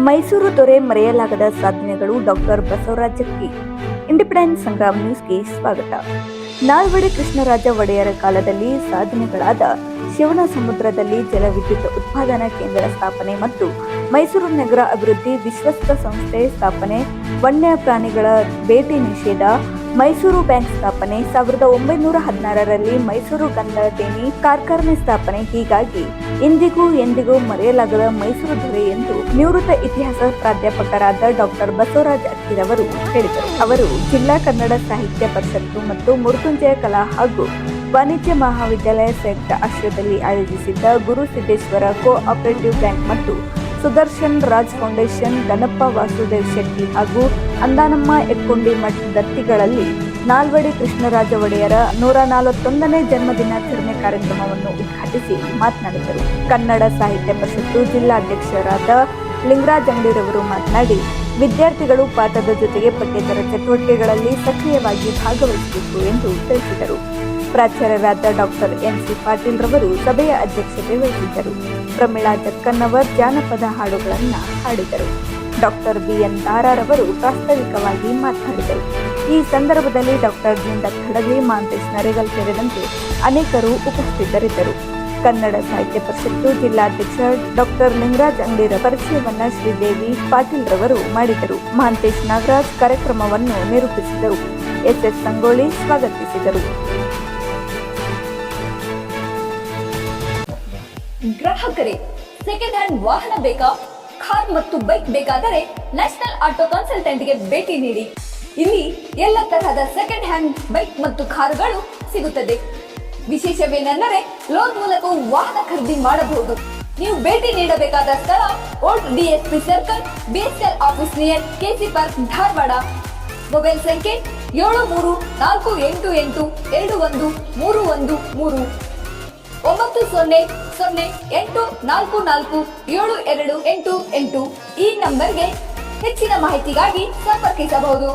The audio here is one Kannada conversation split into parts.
ಮೈಸೂರು ದೊರೆ ಮರೆಯಲಾಗದ ಸಾಧನೆಗಳು. ಡಾಕ್ಟರ್ ಬಸವರಾಜ ಜಕ್ಕಿ. ಇಂಡಿಪೆಂಡೆನ್ಸ್ ಸಂಗ್ರಾಮ್ ನ್ಯೂಸ್ಗೆ ಸ್ವಾಗತ. ನಾಲ್ವಡಿ ಕೃಷ್ಣರಾಜ ಒಡೆಯರ ಕಾಲದಲ್ಲಿ ಸಾಧನೆಗಳಾದ ಶಿವನ ಸಮುದ್ರದಲ್ಲಿ ಜಲವಿದ್ಯುತ್ ಉತ್ಪಾದನಾ ಕೇಂದ್ರ ಸ್ಥಾಪನೆ ಮತ್ತು ಮೈಸೂರು ನಗರ ಅಭಿವೃದ್ಧಿ ವಿಶ್ವಸ್ತ ಸಂಸ್ಥೆ ಸ್ಥಾಪನೆ, ವನ್ಯ ಪ್ರಾಣಿಗಳ ಬೇಟೆ ನಿಷೇಧ, ಮೈಸೂರು ಬ್ಯಾಂಕ್ ಸ್ಥಾಪನೆ, 1916ರಲ್ಲಿ ಮೈಸೂರು ಗಂಧಟೇನಿ ಕಾರ್ಖಾನೆ ಸ್ಥಾಪನೆ. ಹೀಗಾಗಿ ಇಂದಿಗೂ ಎಂದಿಗೂ ಮರೆಯಲಾಗದ ಮೈಸೂರು ದೊರೆ ಎಂದು ನಿವೃತ್ತ ಇತಿಹಾಸ ಪ್ರಾಧ್ಯಾಪಕರಾದ ಡಾಕ್ಟರ್ ಬಸವರಾಜ ಅಕ್ಕಿರವರು ಹೇಳಿದರು. ಅವರು ಜಿಲ್ಲಾ ಕನ್ನಡ ಸಾಹಿತ್ಯ ಪರಿಷತ್ತು ಮತ್ತು ಮೃತ್ಯುಂಜಯ ಕಲಾ ಹಾಗೂ ವಾಣಿಜ್ಯ ಮಹಾವಿದ್ಯಾಲಯ ಸಂಯುಕ್ತ ಆಶ್ರಯದಲ್ಲಿ ಆಯೋಜಿಸಿದ್ದ ಗುರು ಸಿದ್ದೇಶ್ವರ ಕೋ-ಆಪರೇಟಿವ್ ಬ್ಯಾಂಕ್ ಮತ್ತು ಸುದರ್ಶನ್ ರಾಜ್ ಫೌಂಡೇಶನ್, ಗಣಪ ವಾಸುದೇವ್ ಶೆಟ್ಟಿ ಹಾಗೂ ಅಂದಾನಮ್ಮ ಎಕ್ಕೊಂಡಿ ಮಠ್ ದತ್ತಿಗಳಲ್ಲಿ ನಾಲ್ವಡಿ ಕೃಷ್ಣರಾಜ ಒಡೆಯರ 141ನೇ ಜನ್ಮದಿನಾಚರಣೆ ಕಾರ್ಯಕ್ರಮವನ್ನು ಉದ್ಘಾಟಿಸಿ ಮಾತನಾಡಿದರು. ಕನ್ನಡ ಸಾಹಿತ್ಯ ಪರಿಷತ್ತು ಜಿಲ್ಲಾಧ್ಯಕ್ಷರಾದ ಲಿಂಗರಾಜ್ ಅಂಗಡಿರವರು ಮಾತನಾಡಿ, ವಿದ್ಯಾರ್ಥಿಗಳು ಪಾಠದ ಜೊತೆಗೆ ಪಠ್ಯೇತರ ಚಟುವಟಿಕೆಗಳಲ್ಲಿ ಸಕ್ರಿಯವಾಗಿ ಭಾಗವಹಿಸಬೇಕು ಎಂದು ತಿಳಿಸಿದರು. ಪ್ರಾಚಾರ್ಯರಾದ ಡಾಕ್ಟರ್ ಎನ್.ಸಿ. ಪಾಟೀಲ್ ರವರು ಸಭೆಯ ಅಧ್ಯಕ್ಷತೆ ವಹಿಸಿದ್ದರು. ಪ್ರಮೀಳಾ ಜಕ್ಕನ್ನವರ್ ಜಾನಪದ ಹಾಡುಗಳನ್ನು ಹಾಡಿದರು. Doctor BN. ದಾರಾರವರು ಪ್ರಾಸ್ತಾವಿಕವಾಗಿ ಮಾತನಾಡಿದರು. ಈ ಸಂದರ್ಭದಲ್ಲಿ ಡಾಕ್ಟರ್ ಜಿಂದತ್ ಹಡಗಲಿ, ಮಹಾಂತೇಶ್ ನರೇಗಲ್ ಸೇರಿದಂತೆ ಅನೇಕರು ಉಪಸ್ಥಿತರಿದ್ದರು. ಕನ್ನಡ ಸಾಹಿತ್ಯ ಪರಿಷತ್ತು ಜಿಲ್ಲಾಧ್ಯಕ್ಷ ಡಾಕ್ಟರ್ ಲಿಂಗರಾಜ್ ಅಂಗಡಿರ ಪರಿಚಯವನ್ನ ಶ್ರೀದೇವಿ ಪಾಟೀಲ್ ರವರು ಮಾಡಿದರು. ಮಹಾಂತೇಶ್ ನಾಗರಾಜ್ ಕಾರ್ಯಕ್ರಮವನ್ನು ನಿರೂಪಿಸಿದರು. ಎಸ್.ಎಸ್. ಸಂಗೋಳಿ ಸ್ವಾಗತಿಸಿದರು. ಗ್ರಾಹಕರೇ, ಸೆಕೆಂಡ್ ಹ್ಯಾಂಡ್ ವಾಹನ ಬೇಕಾ? ಕಾರ್ ಮತ್ತು ಬೈಕ್ ಬೇಕಾದರೆ ನ್ಯಾಷನಲ್ ಆಟೋ ಕನ್ಸಲ್ಟೆಂಟ್ಗೆ ಭೇಟಿ ನೀಡಿ. ಇಲ್ಲಿ ಎಲ್ಲ ತರಹದ ಸೆಕೆಂಡ್ ಹ್ಯಾಂಡ್ ಬೈಕ್ ಮತ್ತು ಕಾರುಗಳು ಸಿಗುತ್ತದೆ. ವಿಶೇಷವೇನೆಂದರೆ ಲೋನ್ ಮೂಲಕ ವಾಹನ ಖರೀದಿ ಮಾಡಬಹುದು. ನೀವು ಭೇಟಿ ನೀಡಬೇಕಾದ ಸ್ಥಳ old DSP circle, BSL office near KC park, Dharwad. Mobile ಸಂಖ್ಯೆ 7348821313 9008447288. ಈ ನಂಬರ್ಗೆ ಹೆಚ್ಚಿನ ಮಾಹಿತಿಗಾಗಿ ಸಂಪರ್ಕಿಸಬಹುದು.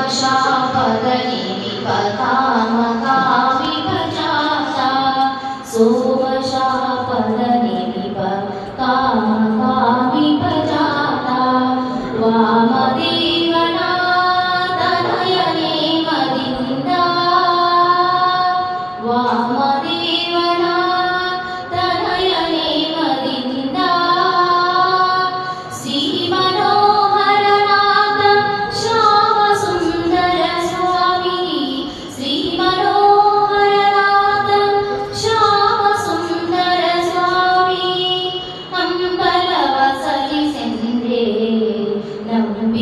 सोमशापदनि विपकामकामि भजाता सोमशापदनि विपकामकामि भजाता वामदेवना तनयने मदिन्दा वामदेवना तनयने मदिन्दा श्री मनोहरनाथ श्याम सुंदर स्वामी श्री मनोहरनाथ श्याम सुंदर स्वामी अंबलवसली सेंद्रे नम्बि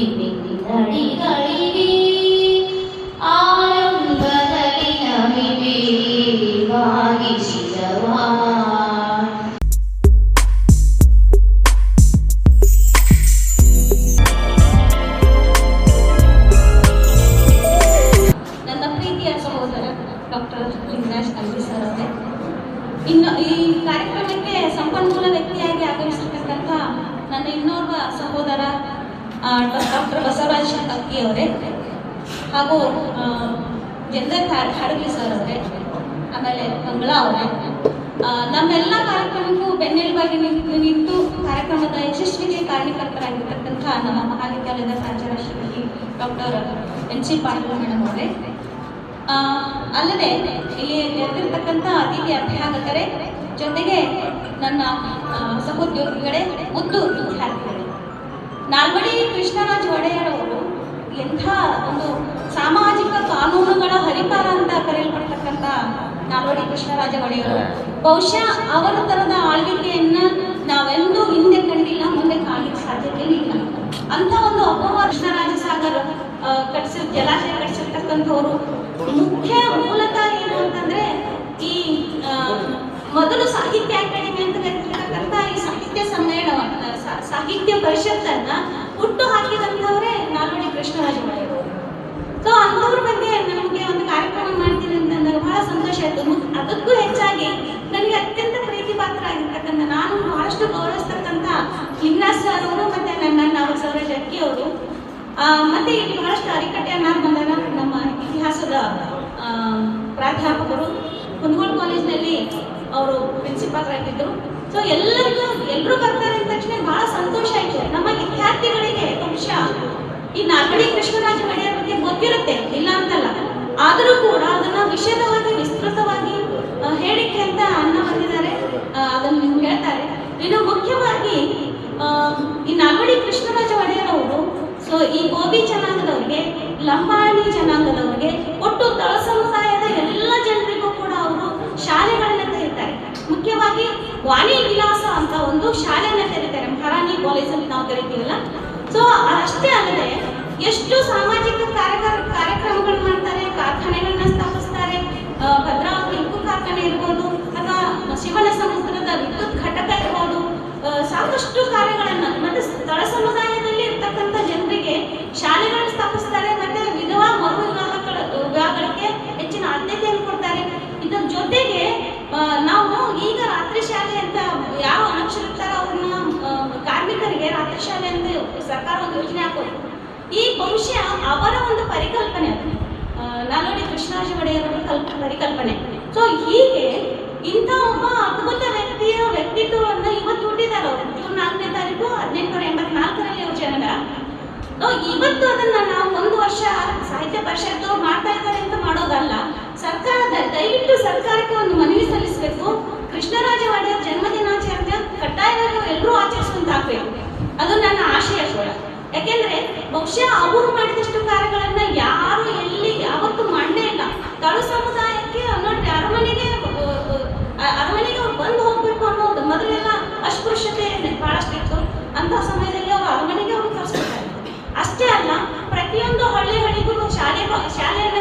ಇನ್ನು ಈ ಕಾರ್ಯಕ್ರಮಕ್ಕೆ ಸಂಪನ್ಮೂಲ ವ್ಯಕ್ತಿಯಾಗಿ ಆಗಮಿಸಿರ್ತಕ್ಕಂಥ ನನ್ನ ಇನ್ನೋರ್ವ ಸಹೋದರ ಡಾಕ್ಟರ್ ಬಸವರಾಜ್ ಅಕ್ಕಿ ಅವರೇ, ಹಾಗೂ ಜಗದೀಶ್ ಹಡಗಲಿ ಸರ್ ಅವರೇ, ಆಮೇಲೆ ಮಂಗಳಾ ಅವರೇ, ನಮ್ಮೆಲ್ಲ ಕಾರ್ಯಕ್ರಮಕ್ಕೂ ಬೆನ್ನೆಲುಬಾಗಿ ನಿಂತು ಕಾರ್ಯಕ್ರಮದ ಯಶಸ್ವಿಗೆ ಕಾರಣಕರ್ತರಾಗಿರ್ತಕ್ಕಂಥ ನಮ್ಮ ಮಹಾವಿದ್ಯಾಲಯದ ಪ್ರಾಚಾರ್ಯ Shrimati doctor NC Patil madam ಅವರೇ, ಅಲ್ಲದೆ ಇಲ್ಲಿ ನೆರೆದಿರ್ತಕ್ಕಂಥ ಅತಿಥಿ ಅಭ್ಯಾಗಕರೇ, ಜೊತೆಗೆ ನನ್ನ ಸಹೋದ್ಯೋಗಿಗಳೇ, ಮುದ್ದು ವಿದ್ಯಾರ್ಥಿಗಳೇ, ನಾಲ್ವಡಿ ಕೃಷ್ಣರಾಜ ಒಡೆಯರ್ ಅವರು ಎಂಥ ಒಂದು ಸಾಮಾಜಿಕ ಕಾನೂನುಗಳ ಹರಿಕಾರ ಅಂತ ಕರೆಯಲ್ಪಡ್ತಕ್ಕಂಥ ನಾಲ್ವಡಿ ಕೃಷ್ಣರಾಜ ಒಡೆಯರು ಬಹುಶಃ ಅವರ ಥರದ ಆಳ್ವಿಕೆಯನ್ನ ನಾವೆಂದೂ ಹಿಂದೆ ಕಂಡಿಲ್ಲ, ಮುಂದೆ ಕಾಣಲಿಕ್ಕೆ ಸಾಧ್ಯತೆ ಇಲ್ಲ. ಅಂತ ಒಂದು ಅಪೂರ್ವ ಕೃಷ್ಣರಾಜ ಸಾಗರ್ ಜಲಾಶಯ ಕಟ್ಟಿಸಿರ್ತಕ್ಕಂಥವ್ರು ಮುಖ್ಯ ಮೂಲತಃ ಏನು ಅಂತಂದ್ರೆ ಈ ಮೊದಲು ಸಾಹಿತ್ಯ ಅಕಾಡೆಮಿ ಅಂತ ಕರೆದಿರ್ತಕ್ಕಂಥ ಈ ಸಾಹಿತ್ಯ ಸಮ್ಮೇಳನ ಸಾಹಿತ್ಯ ಪರಿಷತ್ತನ್ನ ಹುಟ್ಟು ಹಾಕಿದಂಥವರೇ ನಾಲ್ವಡಿ ಕೃಷ್ಣರಾಜ ಒಡೆಯರು. ಸೊ ಅಂಥವ್ರ ಬಗ್ಗೆ ನಮಗೆ ಒಂದು ಕಾರ್ಯಕ್ರಮ ಮಾಡ್ತೀನಿ ಅಂತಂದಾಗ ಬಹಳ ಸಂತೋಷ ಆಯಿತು. ಅದಕ್ಕೂ ಹೆಚ್ಚಾಗಿ ನನಗೆ ಅತ್ಯಂತ ಪ್ರೀತಿ ಪಾತ್ರ ಆಗಿರ್ತಕ್ಕಂಥ, ನಾನು ಬಹಳಷ್ಟು ಗೌರವಿಸ್ತಕ್ಕಂಥ ಲಿಂಗರಾಜ್ ಸರ್ ಅವರು ಮತ್ತೆ ನನ್ನ ಬಸವರಾಜ್ ಅಕ್ಕಿ ಅವರು, ಮತ್ತೆ ಇಲ್ಲಿ ಬಹಳಷ್ಟು ಅರಿಕಟ್ಟೆಯನ್ನ ಬಂದಾಗ ನಮ್ಮ ಇತಿಹಾಸದ ಪ್ರಾಧ್ಯಾಪಕರು ಕುಂದಗೋಳ ಕಾಲೇಜಿನಲ್ಲಿ ಅವರು ಪ್ರಿನ್ಸಿಪಾಲ್ ಆಗಿದ್ದರು. ಸೊ ಎಲ್ಲರೂ ಬರ್ತಾರೆ ಅಂದ ತಕ್ಷಣ ಬಹಳ ಸಂತೋಷ ಆಯಿತು. ನಮ್ಮ ವಿದ್ಯಾರ್ಥಿಗಳಿಗೆ ಬಹುಶಃ ಈ ನಾಲ್ವಡಿ ಕೃಷ್ಣರಾಜ ಒಡೆಯರ್ ಬಗ್ಗೆ ಗೊತ್ತಿರುತ್ತೆ, ಇಲ್ಲ ಅಂತಲ್ಲ, ಆದರೂ ಕೂಡ ಅದನ್ನ ವಿಶದವಾಗಿ ವಿಸ್ತೃತವಾಗಿ ಹೇಳಿಕೆ ಅಂತ ಅನ್ನ ಬಂದಿದ್ದಾರೆ, ಅದನ್ನು ನೀವು ಹೇಳ್ತಾರೆ. ಇನ್ನು ಮುಖ್ಯವಾಗಿ ಈ ನಾಲ್ವಡಿ ಕೃಷ್ಣರಾಜ ಒಡೆಯರ್ ಅವರು ಸೊ ಈ ಗೋಬಿ ಜನಾಂಗದವ್ರಿಗೆ, ಲಂಬಾಣಿ ಜನಾಂಗದವ್ರಿಗೆ, ಒಟ್ಟು ತಳ ಸಮುದಾಯದ ಎಲ್ಲ ಜನರಿಗೂ ಕೂಡ ಅವರು ಶಾಲೆಗಳನ್ನ ತೆರೀತಾರೆ. ಮುಖ್ಯವಾಗಿ ವಾಣಿ ವಿಲಾಸ ಅಂತ ಒಂದು ಶಾಲೆಯನ್ನ ತೆರೀತಾರೆ, ಮಹಾರಾಣಿ ಕಾಲೇಜ್ ಅಂತ ನಾವು ಕರಿತೀವಲ್ಲ. ಸೊ ಅಷ್ಟೇ ಅಲ್ಲದೆ ಎಷ್ಟು ಸಾಮಾಜಿಕ ಕಾರ್ಯಕ್ರಮಗಳು ಮಾಡ್ತಾರೆ, ಕಾರ್ಖಾನೆಗಳನ್ನ ಸ್ಥಾಪಿಸ್ತಾರೆ. ಭದ್ರಾವತಿ ಉಕ್ಕು ಕಾರ್ಖಾನೆ ಇರ್ಬೋದು, ಅಥವಾ ಶಿವನ ಸಮುದ್ರದ ವಿದ್ಯುತ್ ಘಟಕ ಇರ್ಬೋದು, ಸಾಕಷ್ಟು ಕಾರ್ಯಗಳನ್ನ ಮತ್ತೆ ಸ್ಥಳ ಸಮುದಾಯದಲ್ಲಿ ಇರ್ತಕ್ಕಂಥ ಜನರಿಗೆ ಶಾಲೆಗಳನ್ನು ಸ್ಥಾಪಿಸ್ತಾರೆ. ಮತ್ತೆ ವಿಧವಾ ಮರು ವಿವಾಹಗಳಿಗೆ ಹೆಚ್ಚಿನ ಆದ್ಯತೆಯನ್ನು ಕೊಡ್ತಾರೆ. ಇದರ ಜೊತೆಗೆ ನಾವು ಈಗ ರಾತ್ರಿ ಶಾಲೆ ಅಂತ ಯಾರು ಅನಕ್ಷರಿರ್ತಾರ ಅವ್ರನ್ನ ಕಾರ್ಮಿಕರಿಗೆ ರಾತ್ರಿ ಶಾಲೆ ಅಂತ ಸರ್ಕಾರ ಒಂದು ಯೋಜನೆ ಹಾಕೋದು. ಈ ಬಹುಶಃ ಅವರ ಒಂದು ಪರಿಕಲ್ಪನೆ, ನಾಲ್ವಡಿ ಕೃಷ್ಣರಾಜ ಒಡೆಯರ ಪರಿಕಲ್ಪನೆ. ಸೊ ಹೀಗೆ ಇಂಥ ಒಬ್ಬ ಅದ್ಭುತ ವ್ಯಕ್ತಿತ್ವವನ್ನು ಇವತ್ತು ಹುಟ್ಟಿದ್ದಾರೆ ಅವರು. ಜೂನ್ 4ನೇ ತಾರೀಕು 1884ರಲ್ಲಿ ಅವ್ರ ಜನನ. ಇವತ್ತು ಅದನ್ನ ನಾವು ಒಂದು ವರ್ಷ ಸಾಹಿತ್ಯ ಪರಿಷತ್ತು ಮಾಡ್ತಾ ಇದ್ದಾರೆ ಅಂತ ಮಾಡೋದಲ್ಲ, ದಯವಿಟ್ಟು ಸರ್ಕಾರಕ್ಕೆ ಒಂದು ಮನವಿ ಸಲ್ಲಿಸಬೇಕು. ಕೃಷ್ಣರಾಜ ಒಡೆಯರ್ ಜನ್ಮದಿನಾಚರಣೆ ಕಡ್ಡಾಯವಾಗಿ ಎಲ್ಲರೂ ಆಚರಿಸುವಂತ ಆಗ್ಬೇಕು, ಅದು ನನ್ನ ಆಶಯ ಕೂಡ. ಯಾಕೆಂದ್ರೆ ಬಹುಶಃ ಅವರು ಮಾಡಿದಷ್ಟು ಕಾರ್ಯಗಳನ್ನ ಯಾರು ಎಲ್ಲಿ ಯಾವತ್ತೂ ಮಾಡಲೇ ಇಲ್ಲ. ತಳು ಸಮುದಾಯಕ್ಕೆ ನೋಡ್ರಿ, ಅರಮನೆಗೆ ಅವ್ರು ಬಂದು ಹೋಗ್ಬೇಕು ಅನ್ನೋದು ಮೊದಲೆಲ್ಲ ಅಸ್ಪೃಶ್ಯತೆ ಬಹಳಷ್ಟು ಇತ್ತು. ಅಂತ ಸಮಯದಲ್ಲಿ ಅವರು ಅರಮನೆಗೆ ಅವ್ರು ಕಳಿಸ್ಕೊಡ್ತಾರೆ. ಅಷ್ಟೇ ಅಲ್ಲ, ಪ್ರತಿಯೊಂದು ಹಳ್ಳಿಗಳಿಗೂ ಶಾಲೆಯನ್ನ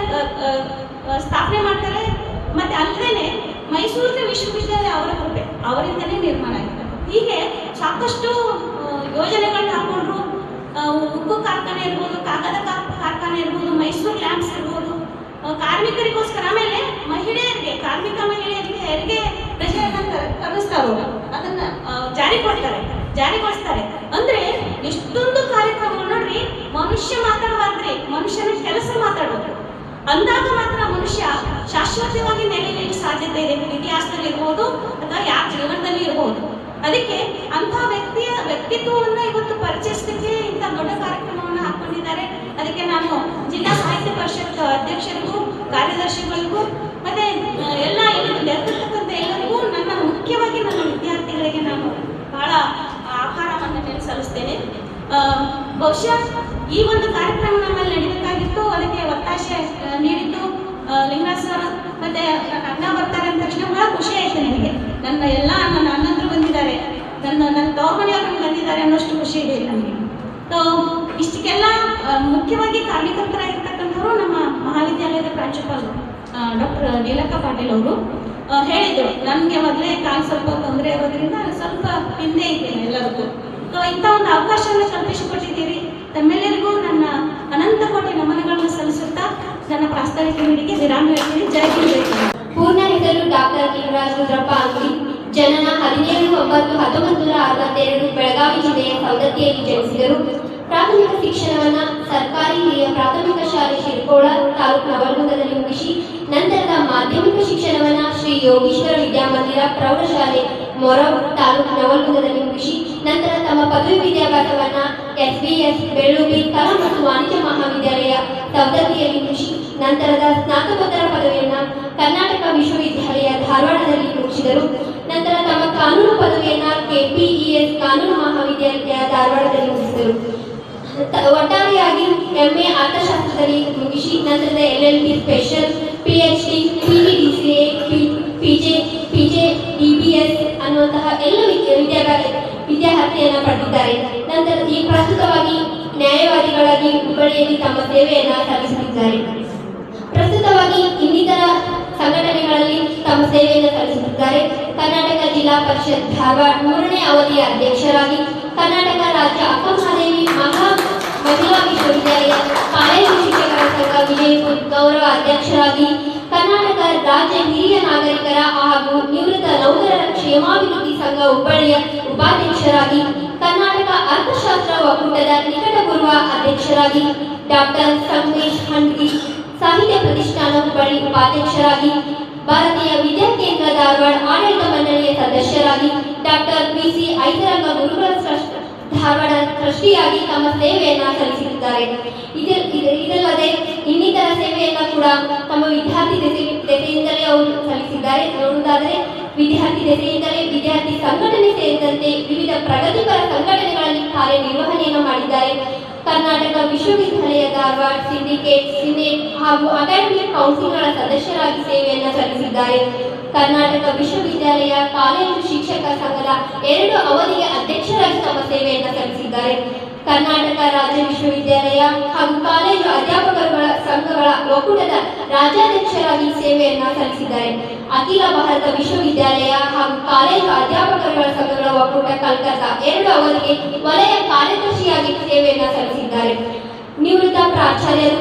ಸ್ಥಾಪನೆ ಮಾಡ್ತಾರೆ. ಮತ್ತೆ ಅಲ್ಲದೇನೆ ಮೈಸೂರಿನ ವಿಶ್ವವಿದ್ಯಾಲಯ ಅವರ ಕೃಪೆ, ಅವರಿಂದನೇ ನಿರ್ಮಾಣ ಆಗಿದೆ. ಹೀಗೆ ಸಾಕಷ್ಟು ಯೋಜನೆಗಳನ್ನ ಹಾಕೊಂಡ್ರು. ಉಕ್ಕು ಕಾರ್ಖಾನೆ ಇರ್ಬೋದು, ಕಾಗದ ಕಾರ್ಖಾನೆ ಇರ್ಬೋದು, ಮೈಸೂರು ಲ್ಯಾಂಪ್ಸ್ ಇರ್ಬೋದು, ಕಾರ್ಮಿಕರಿಗೋಸ್ಕರ. ಆಮೇಲೆ ಮಹಿಳೆಯರಿಗೆ, ಕಾರ್ಮಿಕ ಮಹಿಳೆಯರಿಗೆ ಹೆರಿಗೆ ರಜೆಯನ್ನ ಕಲಿಸ್ತಾರೋ ಅದನ್ನ ಜಾರಿಗೊಳಿಸ್ತಾರೆ. ಅಂದ್ರೆ ಎಷ್ಟೊಂದು ಕಾರ್ಯಕ್ರಮಗಳು ನೋಡ್ರಿ. ಮನುಷ್ಯ ಮಾತಾಡಬಾರ್ದ್ರಿ, ಮನುಷ್ಯನ ಕೆಲಸ ಮಾತಾಡೋದು. ಅಂದಾಗ ಮಾತ್ರ ಮನುಷ್ಯ ಶಾಶ್ವತವಾಗಿ ನೆಲೆಯಲಿಕ್ಕೆ ಸಾಧ್ಯತೆ ಇದೆ, ಇತಿಹಾಸದಲ್ಲಿ ಇರ್ಬೋದು ಅಥವಾ ಯಾರ ಜೀವನದಲ್ಲಿ ಇರ್ಬೋದು. ಅದಕ್ಕೆ ಅಂಥ ವ್ಯಕ್ತಿತ್ವವನ್ನು ಇವತ್ತು ಪರಿಚಯಿಸಲಿಕ್ಕೆ ಇಂಥ ದೊಡ್ಡ ಕಾರ್ಯಕ್ರಮವನ್ನು ಹಾಕೊಂಡಿದ್ದಾರೆ. ಅದಕ್ಕೆ ನಾನು ಜಿಲ್ಲಾ ಸಾಹಿತ್ಯ ಪರಿಷತ್ ಅಧ್ಯಕ್ಷರಿಗೂ, ಕಾರ್ಯದರ್ಶಿಗಳಿಗೂ, ಮತ್ತೆ ಎಲ್ಲ ಇಲ್ಲಿ ನೆರೆದಿರ್ತಕ್ಕಂಥ ಎಲ್ಲರಿಗೂ, ಮುಖ್ಯವಾಗಿ ನನ್ನ ವಿದ್ಯಾರ್ಥಿಗಳಿಗೆ ನಾನು ಬಹಳ ಆಭಾರವನ್ನು ಸಲ್ಲಿಸ್ತೇನೆ. ಬಹುಶಃ ಈ ಒಂದು ಕಾರ್ಯಕ್ರಮ ನಮ್ಮಲ್ಲಿ ನಡೀಬೇಕಾಗಿತ್ತು. ಅದಕ್ಕೆ ಒತ್ತಾಸೆ ನೀಡಿದ್ದು ಲಿಂಗರಾಜ್ ಸರ್. ಮತ್ತೆ ಅಣ್ಣ ಬರ್ತಾರೆ ಅಂದ ತಕ್ಷಣ ಬಹಳ ಖುಷಿ ಆಯ್ತು ನನಗೆ. ನನ್ನ ಅಣ್ಣಂದ್ರು ಬಂದಿದ್ದಾರೆ, ನನ್ನ ತವರ್ಮನೆಯವರು ಬಂದಿದ್ದಾರೆ ಅನ್ನೋಷ್ಟು ಖುಷಿ ಇದೆ ನನಗೆ. ಸೊ ಇಷ್ಟಕ್ಕೆಲ್ಲ ಮುಖ್ಯವಾಗಿ ಕಾರಣಕರ್ತರಾಗಿರ್ತಕ್ಕಂಥವ್ರು ನಮ್ಮ ಮಹಾವಿದ್ಯಾಲಯದ ಪ್ರಾಂಶುಪಾಲರು ಡಾಕ್ಟರ್ ನೀಲಕ್ಕ ಪಾಟೀಲ್ ಅವರು ಹೇಳಿದರು. ನನಗೆ ಮೊದಲೇ ಸ್ವಲ್ಪ ತೊಂದರೆ ಇರೋದ್ರಿಂದ ಸ್ವಲ್ಪ ಹಿಂದೆ ಇದ್ದೇನೆ ಎಲ್ಲರಿಗೂ. ಸೊ ಇಂಥ ಒಂದು ಅವಕಾಶವನ್ನು ಕಲ್ಪಿಸಿಕೊಟ್ಟಿದ್ದೀರಿ. ತಮ್ಮೆಲ್ಲರಿಗೂ ನನ್ನ ಅನಂತ ಕೋಟಿ ನಮನಗಳನ್ನು ಸಲ್ಲಿಸುತ್ತಾ ನನ್ನ ಪ್ರಾಸ್ತಾವಿಕ ಮೀಟಿಗೆ ವಿರಾಮ ಹೇಳ್ತೀನಿ. ಜೈ ಹಿಂದ್. ಪೂರ್ಣ ಹೆಸರು ಡಾಕ್ಟರ್ ಲಿಂಗರಾಜ್ ರುದ್ರಪ್ಪ. 29/9/1962 ಬೆಳಗಾವಿ ಜಿಲ್ಲೆಯ ಸವದತ್ತಿಯಲ್ಲಿ ಜನಿಸಿದರು. ಪ್ರಾಥಮಿಕ ಶಿಕ್ಷಣವನ್ನು ಸರ್ಕಾರಿ ಹಿರಿಯ ಪ್ರಾಥಮಿಕ ಶಾಲೆ ಶಿರ್ಕೋಳ ತಾಲೂಕು ನವಲಗುಂದದಲ್ಲಿ ಮುಗಿಸಿ ನಂತರದ ಮಾಧ್ಯಮಿಕ ಶಿಕ್ಷಣವನ್ನು ಶ್ರೀ ಯೋಗೀಶ್ವರ ವಿದ್ಯಾಮಂದಿರ ಪ್ರೌಢಶಾಲೆ ಮೊರವ್ ತಾಲೂಕು ನವಲಗುಂದದಲ್ಲಿ ಮುಗಿಸಿ ನಂತರ ತಮ್ಮ ಪದವಿ ವಿದ್ಯಾಭ್ಯಾಸವನ್ನು SBS ಬೆಳ್ಳೂರಿ ಕಲಾ ಮತ್ತು ವಾಣಿಜ್ಯ ಮಹಾವಿದ್ಯಾಲಯ ಸವದತ್ತಿಯಲ್ಲಿ ಮುಗಿಸಿ ನಂತರದ ಸ್ನಾತಕೋತ್ತರ ಪದವಿಯನ್ನು ಕರ್ನಾಟಕ ವಿಶ್ವವಿದ್ಯಾಲಯ ಧಾರವಾಡದಲ್ಲಿ ಮುಗಿಸಿದರು. ನಂತರ ತಮ್ಮ ಕಾನೂನು ಪದವಿಯನ್ನು KPES ಕಾನೂನು ಮಹಾವಿದ್ಯಾಲಯ ಧಾರವಾಡದಲ್ಲಿ ಮುಗಿಸಿದರು. ಒಟ್ಟಾರೆಯಾಗಿ MA ಅರ್ಥಶಾಸ್ತ್ರದಲ್ಲಿ ಮುಗಿಸಿ ನಂತರದ LLB special, PhD, PGDCA, PJ, DBS ಅನ್ನುವಂತಹ ಎಲ್ಲ ವಿದ್ಯಾರ್ಹತೆಯನ್ನು ಪಡೆದಿದ್ದಾರೆ. ನಂತರ ಈ ಪ್ರಸ್ತುತವಾಗಿ ನ್ಯಾಯವಾದಿಗಳಾಗಿ ಹುಬ್ಬಳ್ಳಿಯಲ್ಲಿ ತಮ್ಮ ಸೇವೆಯನ್ನು ಸಲ್ಲಿಸುತ್ತಿದ್ದಾರೆ. ಪ್ರಸ್ತುತವಾಗಿ ಇನ್ನಿತರ ಸಂಘಟನೆಗಳಲ್ಲಿ ತಮ್ಮ ಸೇವೆಯನ್ನು ಸಲ್ಲಿಸುತ್ತಿದ್ದಾರೆ. ಕರ್ನಾಟಕ ಜಿಲ್ಲಾ ಪರಿಷತ್ ಧಾರವಾಡ 3ನೇ ಅವಧಿಯ ಅಧ್ಯಕ್ಷರಾಗಿ, ಕರ್ನಾಟಕ ರಾಜ್ಯ ಅಕ್ಕಮಹಾದೇವಿ ಮಹಿಳಾ ವಿಶ್ವವಿದ್ಯಾಲಯ ಕಾಲೇಜು ಶಿಕ್ಷಕರ ಸಂಘ ವಿಜಯಪುರ ಗೌರವ ಅಧ್ಯಕ್ಷರಾಗಿ, ಕರ್ನಾಟಕ ರಾಜ್ಯ ಹಿರಿಯ ನಾಗರಿಕರ ಹಾಗೂ ನಿವೃತ್ತ ನೌಕರರ ಕ್ಷೇಮಾಭಿವೃದ್ಧಿ ಸಂಘ ಹುಬ್ಬಳ್ಳಿಯ ಉಪಾಧ್ಯಕ್ಷರಾಗಿ, ಕರ್ನಾಟಕ ಅರ್ಥಶಾಸ್ತ್ರ ಒಕ್ಕೂಟದ ನಿಕಟಪೂರ್ವ ಅಧ್ಯಕ್ಷರಾಗಿ, ಡಾಕ್ಟರ್ ಸಂಗಮೇಶ್ ಹಂಡ್ಗಿ ಸಾಹಿತ್ಯ ಪ್ರತಿಷ್ಠಾನ ಹುಬ್ಬಳ್ಳಿ ಉಪಾಧ್ಯಕ್ಷರಾಗಿ, ಭಾರತೀಯ ವಿದ್ಯಾಕೇಂದ್ರ ಧಾರವಾಡ ಆಡಳಿತ ಮಂಡಳಿಯ ಸದಸ್ಯರಾಗಿ, ಡಾಕ್ಟರ್ PC ಐತರಂಗ ಗುರುಗಳ ಧಾರವಾಡ ಟ್ರಸ್ಟಿಯಾಗಿ ತಮ್ಮ ಸೇವೆಯನ್ನು ಸಲ್ಲಿಸುತ್ತಿದ್ದಾರೆ. ಇದಲ್ಲದೆ ಇನ್ನಿತರ ಸೇವೆಯನ್ನು ಕೂಡ ತಮ್ಮ ವಿದ್ಯಾರ್ಥಿ ದೆಸೆಯಿಂದಲೇ ಅವರು ಸಲ್ಲಿಸಿದ್ದಾರೆ. ನೋಡುವುದಾದರೆ ವಿದ್ಯಾರ್ಥಿ ದೆಸೆಯಿಂದಲೇ ವಿದ್ಯಾರ್ಥಿ ಸಂಘಟನೆ ಸೇರಿದಂತೆ ವಿವಿಧ ಪ್ರಗತಿಪರ ಸಂಘಟನೆಗಳಲ್ಲಿ ಕಾರ್ಯನಿರ್ವಹಣೆಯನ್ನು ಮಾಡಿದ್ದಾರೆ. ಕರ್ನಾಟಕ ವಿಶ್ವವಿದ್ಯಾಲಯ ಧಾರವಾಡ ಸಿಂಡಿಕೇಟ್, ಸಿನೆಟ್ ಹಾಗೂ ಅಕಾಡೆಮಿಕ್ ಕೌನ್ಸಿಲ್ಗಳ ಸದಸ್ಯರಾಗಿ ಸೇವೆಯನ್ನು ಸಲ್ಲಿಸಿದ್ದಾರೆ. ಕರ್ನಾಟಕ ವಿಶ್ವವಿದ್ಯಾಲಯ ಕಾಲೇಜು ಶಿಕ್ಷಕ ಸಂಘದ 2 ಅವಧಿಯ ಅಧ್ಯಕ್ಷರಾಗಿ ತಮ್ಮ ಸೇವೆಯನ್ನು ಸಲ್ಲಿಸಿದ್ದಾರೆ. ಕರ್ನಾಟಕ ರಾಜ್ಯ ವಿಶ್ವವಿದ್ಯಾಲಯ ಹಾಗೂ ಕಾಲೇಜು ಅಧ್ಯಾಪಕರುಗಳ ಸಂಘಗಳ ಒಕ್ಕೂಟದ ರಾಜ್ಯಾಧ್ಯಕ್ಷರಾಗಿ ಸೇವೆಯನ್ನು ಸಲ್ಲಿಸಿದ್ದಾರೆ. ಅಖಿಲ ಭಾರತ ವಿಶ್ವವಿದ್ಯಾಲಯ ಹಾಗೂ ಕಾಲೇಜು ಅಧ್ಯಾಪಕರುಗಳ ಸಂಘಗಳ ಒಕ್ಕೂಟ ಕಲ್ಕತ್ತಾ 2 ಅವಧಿಗೆ ವಲಯ ಕಾರ್ಯದರ್ಶಿಯಾಗಿ ಸೇವೆಯನ್ನು ಸಲ್ಲಿಸಿದ್ದಾರೆ. ನಿವೃತ್ತ ಪ್ರಾಚಾರ್ಯರು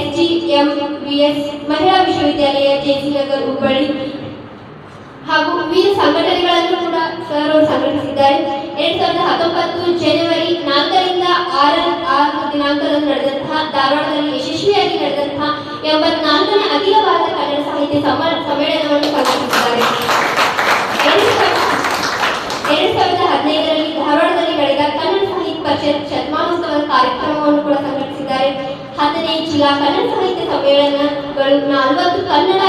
SGMVS ಮಹಿಳಾ ವಿಶ್ವವಿದ್ಯಾಲಯ JC ನಗರ್ ಹುಬ್ಬಳ್ಳಿ ಹಾಗೂ ವಿವಿಧ ಸಂಘಟನೆಗಳನ್ನು ಕೂಡ ಸರ್ ಅವರು ಸಂಘಟಿಸಿದ್ದಾರೆ. 2019 ಜನವರಿ 4ರಿಂದ 6 ದಿನಾಂಕದಂದು ನಡೆದಂತಹ ಧಾರವಾಡದಲ್ಲಿ ಯಶಸ್ವಿಯಾಗಿ ನಡೆದಂತಹ 84ನೇ ಅಖಿಲ ಭಾರತ ಕನ್ನಡ ಸಾಹಿತ್ಯ ಸಮ್ಮೇಳನವನ್ನು ಸಂಘಟಿಸಿದ್ದಾರೆ. 2015ರಲ್ಲಿ ಧಾರವಾಡದಲ್ಲಿ ನಡೆದ ಕನ್ನಡ ಸಾಹಿತ್ಯ ಪರಿಷತ್ ಶತಮಾನೋತ್ಸವದ ಕಾರ್ಯಕ್ರಮವನ್ನು ಕೂಡ ಸಂಘಟಿಸಿದ್ದಾರೆ. 10ನೇ ಜಿಲ್ಲಾ ಕನ್ನಡ ಸಾಹಿತ್ಯ ಸಮ್ಮೇಳನಗಳು, 40 ಕನ್ನಡ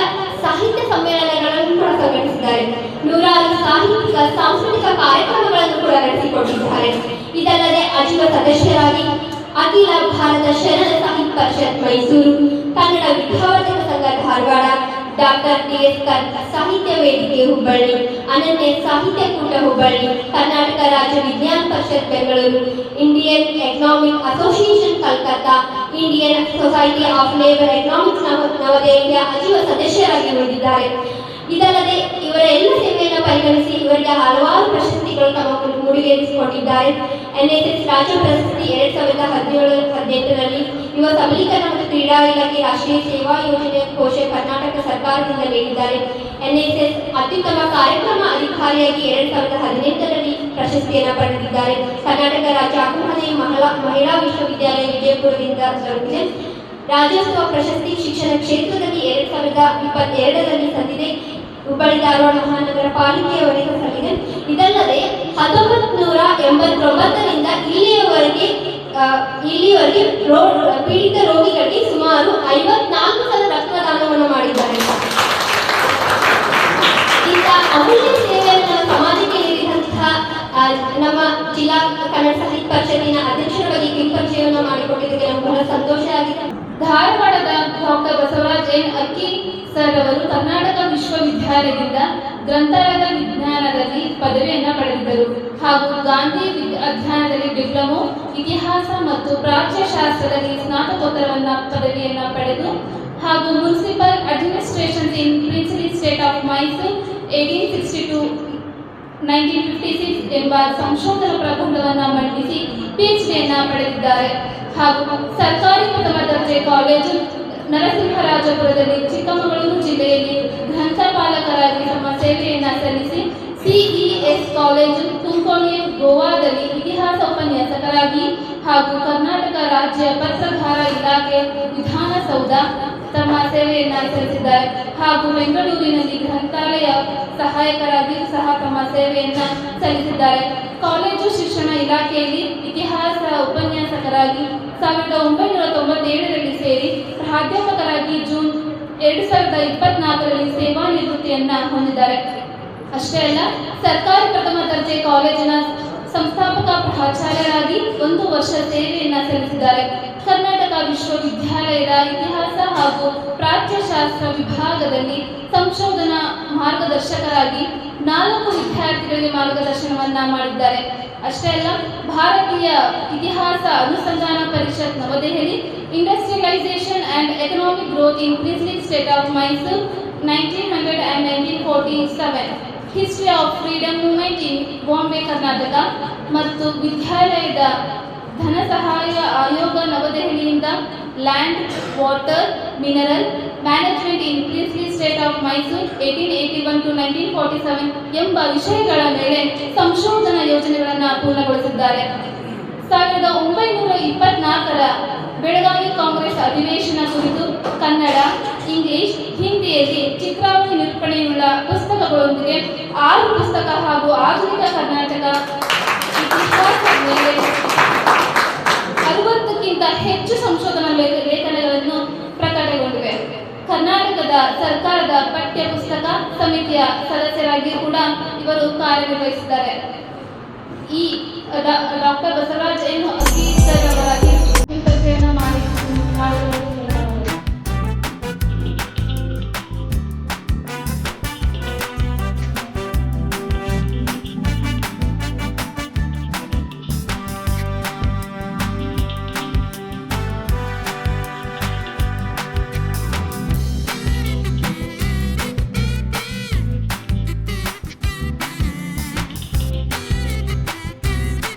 ಸಾಹಿತ್ಯ ಸಮ್ಮೇಳನಗಳನ್ನು ಕೂಡ ಸಂಘಟಿಸಿದ್ದಾರೆ. 100 ಸಾಹಿತ್ಯಿಕ ಸಾಂಸ್ಕೃತಿಕ ಕಾರ್ಯಕ್ರಮಗಳನ್ನು ಕೂಡ ನಡೆಸಿಕೊಟ್ಟಿದ್ದಾರೆ. ಇದಲ್ಲದೆ ಅಜೀವ ಸದಸ್ಯರಾಗಿ ಅಖಿಲ ಭಾರತ ಶರಣ ಸಾಹಿತ್ಯ ಪರಿಷತ್ ಮೈಸೂರು, ಕನ್ನಡ ವಿದ್ಯಾವರ್ಧಕ ಸಂಘ ಧಾರವಾಡ, ಡಾಕ್ಟರ್ DS ಸಾಹಿತ್ಯ ವೇದಿಕೆ ಹುಬ್ಬಳ್ಳಿ, ಅನನ್ಯ ಸಾಹಿತ್ಯ ಕೂಟ ಹುಬ್ಬಳ್ಳಿ, ಕರ್ನಾಟಕ ರಾಜ್ಯ ವಿಜ್ಞಾನ ಪರಿಷತ್ Bengaluru, Indian Economic Association Calcutta, Indian Society of Labour Economics ನವದೆಹಲಿಯ ಅಜೀವ ಸದಸ್ಯರಾಗಿ ಉಳಿದಿದ್ದಾರೆ. ಇದಲ್ಲದೆ ಇವರ ಎಲ್ಲ ಸೇವೆಯನ್ನು ಪರಿಗಣಿಸಿ ಇವರಿಗೆ ಹಲವಾರು ಪ್ರಶಸ್ತಿಗಳು ತಮ್ಮ ಮುಡಿಗೇರಿಸಿಕೊಂಡಿದ್ದಾರೆ. NSS ರಾಜ್ಯ ಪ್ರಶಸ್ತಿ 2017-18ರಲ್ಲಿ ಯುವ ಸಬಲೀಕರಣ ಮತ್ತು ಕ್ರೀಡಾ ಇಲಾಖೆ ರಾಷ್ಟ್ರೀಯ ಸೇವಾ ಯೋಜನೆ ಕೋಶ ಕರ್ನಾಟಕ ಸರ್ಕಾರದಿಂದ ನೀಡಿದ್ದಾರೆ. NSS ಅತ್ಯುತ್ತಮ ಕಾರ್ಯಕ್ರಮ ಅಧಿಕಾರಿಯಾಗಿ 2018ರಲ್ಲಿ ಪ್ರಶಸ್ತಿಯನ್ನು ಪಡೆದಿದ್ದಾರೆ. ಕರ್ನಾಟಕ ರಾಜ್ಯ ಅಕ್ಕಮಹಾದೇವಿ ಮಹಿಳಾ ವಿಶ್ವವಿದ್ಯಾಲಯ ವಿಜಯಪುರದಿಂದ ದೊರಕಿದೆ. ರಾಜ್ಯೋತ್ಸವ ಪ್ರಶಸ್ತಿ ಶಿಕ್ಷಣ ಕ್ಷೇತ್ರದಲ್ಲಿ 2022ರಲ್ಲಿ ಸಂದಿದೆ. ಹುಬ್ಬಳ್ಳಿ ಧಾರವಾಡ ಮಹಾನಗರ ಪಾಲಿಕೆಯವರಿಗೆ ಸಲ್ಲಿದೆ. ಇದಲ್ಲದೆ 1989ರಿಂದ ಇಲ್ಲಿಯವರೆಗೆ ಪೀಡಿತ ರೋಗಿಗಳಿಗೆ ಸುಮಾರು 54 ಸಲ ರಕ್ತದಾನವನ್ನು ಮಾಡಿದ್ದಾರೆ. ಇಂಥ ಅಮೂಲ್ಯ ಸೇವೆಯನ್ನು ನಮ್ಮ ಸಮಾಜಕ್ಕೆ ನೀಡಿದಂತಹ ನಮ್ಮ ಜಿಲ್ಲಾ ಕನ್ನಡ ಸಾಹಿತ್ಯ ಪರಿಷತ್ತಿನ ಅಧ್ಯಕ್ಷರ ಬಗ್ಗೆ ಕಿರುಪರಿಚಯವನ್ನು ಮಾಡಿಕೊಟ್ಟಿದ್ದಕ್ಕೆ ನಮ್ಗೆ ಬಹಳ ಸಂತೋಷ ಆಗಿದೆ. ಧಾರವಾಡದ ಡಾಕ್ಟರ್ ಬಸವರಾಜ್ ಎನ್ ಅಕ್ಕಿ ಸರ್ ಅವರು ಕರ್ನಾಟಕ ವಿಶ್ವವಿದ್ಯಾಲಯದಿಂದ ಗ್ರಂಥಾಲಯದ ವಿಜ್ಞಾನದಲ್ಲಿ ಪದವಿಯನ್ನು ಪಡೆದಿದ್ದರು ಹಾಗೂ ಗಾಂಧಿ ಅಧ್ಯಯನದಲ್ಲಿ ಡಿಪ್ಲೊಮೊ, ಇತಿಹಾಸ ಮತ್ತು ಪ್ರಾಚ್ಯಶಾಸ್ತ್ರದಲ್ಲಿ ಸ್ನಾತಕೋತ್ತರವನ್ನ ಪದವಿಯನ್ನು ಪಡೆದು ಹಾಗೂ municipal administration in principle state of Mysuru 1862-1956 ಎಂಬ ಸಂಶೋಧನಾ ಪ್ರಬಂಧವನ್ನು ಮಂಡಿಸಿ PhDಯನ್ನು ಪಡೆದಿದ್ದಾರೆ ಹಾಗೂ ಸರ್ಕಾರಿ ಪ್ರಥಮ ದರ್ಜೆ ಕಾಲೇಜು ನರಸಿಂಹರಾಜಪುರದಲ್ಲಿ ಚಿಕ್ಕಮಗಳೂರು ಜಿಲ್ಲೆಯಲ್ಲಿ ಗ್ರಂಥಪಾಲಕರಾಗಿ ತಮ್ಮ ಸೇವೆಯನ್ನು ಸಲ್ಲಿಸಿ CEA ಐಎಎಸ್ ಕಾಲೇಜು ತುಮಕೋಣೆ ಗೋವಾದಲ್ಲಿ ಇತಿಹಾಸ ಉಪನ್ಯಾಸಕರಾಗಿ ಹಾಗೂ ಕರ್ನಾಟಕ ರಾಜ್ಯ ಪತ್ರಧಾರ ಇಲಾಖೆ ವಿಧಾನಸೌಧ ತಮ್ಮ ಸೇವೆಯನ್ನು ಸಲ್ಲಿಸಿದ್ದಾರೆ ಹಾಗೂ ಬೆಂಗಳೂರಿನಲ್ಲಿ ಗ್ರಂಥಾಲಯ ಸಹಾಯಕರಾಗಿ ಸಹ ತಮ್ಮ ಸೇವೆಯನ್ನು ಸಲ್ಲಿಸಿದ್ದಾರೆ. ಕಾಲೇಜು ಶಿಕ್ಷಣ ಇಲಾಖೆಯಲ್ಲಿ ಇತಿಹಾಸ ಉಪನ್ಯಾಸಕರಾಗಿ 1997ರಲ್ಲಿ ಸೇರಿ ಪ್ರಾಧ್ಯಾಪಕರಾಗಿ ಜೂನ್ 2024ರಲ್ಲಿ ಸೇವಾ ನಿವೃತ್ತಿಯನ್ನು ಹೊಂದಿದ್ದಾರೆ. ಅಷ್ಟೇ ಅಲ್ಲ, ಸರ್ಕಾರಿ ಪ್ರಥಮ ದರ್ಜೆ ಕಾಲೇಜಿನ ಸಂಸ್ಥಾಪಕ ಪ್ರಾಚಾರ್ಯರಾಗಿ 1 ವರ್ಷ ಸೇವೆಯನ್ನು ಸಲ್ಲಿಸಿದ್ದಾರೆ. ಕರ್ನಾಟಕ ವಿಶ್ವವಿದ್ಯಾಲಯದ ಇತಿಹಾಸ ಹಾಗೂ ಪ್ರಾಚ್ಯಶಾಸ್ತ್ರ ವಿಭಾಗದಲ್ಲಿ ಸಂಶೋಧನಾ ಮಾರ್ಗದರ್ಶಕರಾಗಿ 4 ವಿದ್ಯಾರ್ಥಿಗಳಿಗೆ ಮಾರ್ಗದರ್ಶನವನ್ನ ಮಾಡಿದ್ದಾರೆ. ಅಷ್ಟೇ ಅಲ್ಲ, ಭಾರತೀಯ ಇತಿಹಾಸ ಅನುಸಂಧಾನ ಪರಿಷತ್ Navadehali industrialisation and economic growth in princely state of Mysuru 1900 and 1947, history of freedom movement in Bombay Karnataka ಮತ್ತು ವಿದ್ಯಾಲಯದ ಧನ ಸಹಾಯ ಆಯೋಗ ನವದೆಹಲಿಯಿಂದ land, water, mineral management in princely state of Mysuru 1881 to 1947 ಎಂಬ ವಿಷಯಗಳ ಮೇಲೆ ಸಂಶೋಧನಾ ಯೋಜನೆಗಳನ್ನು ಪೂರ್ಣಗೊಳಿಸಿದ್ದಾರೆ. 1924ರ ಬೆಳಗಾವಿ ಕಾಂಗ್ರೆಸ್ ಅಧಿವೇಶನ ಕುರಿತು ಕನ್ನಡ, ಇಂಗ್ಲಿಷ್, ಹಿಂದಿಯಲ್ಲಿ ಚಿತ್ರಾವಳಿ ನಿರೂಪಣೆಯುಳ್ಳ ಪುಸ್ತಕಗಳೊಂದಿಗೆ 6 ಪುಸ್ತಕ ಹಾಗೂ ಆಧುನಿಕ ಕರ್ನಾಟಕ ಇತಿಹಾಸ ಮೇಲೆ 60ಕ್ಕಿಂತ ಹೆಚ್ಚು ಸಂಶೋಧನಾ ಲೇಖನಗಳನ್ನು ಪ್ರಕಟಗೊಂಡಿವೆ. ಕರ್ನಾಟಕದ ಸರ್ಕಾರದ ಪಠ್ಯ ಪುಸ್ತಕ ಸಮಿತಿಯ ಸದಸ್ಯರಾಗಿ ಕೂಡ ಇವರು ಕಾರ್ಯನಿರ್ವಹಿಸಿದ್ದಾರೆ. ಈ ಡಾಕ್ಟರ್ ಬಸವರಾಜ್ ಎನ್ ಅಕ್ಕಿ ಸರ್ ಅವರಾಗಿ ಪರಿಚಯನ ಮಾಡಲು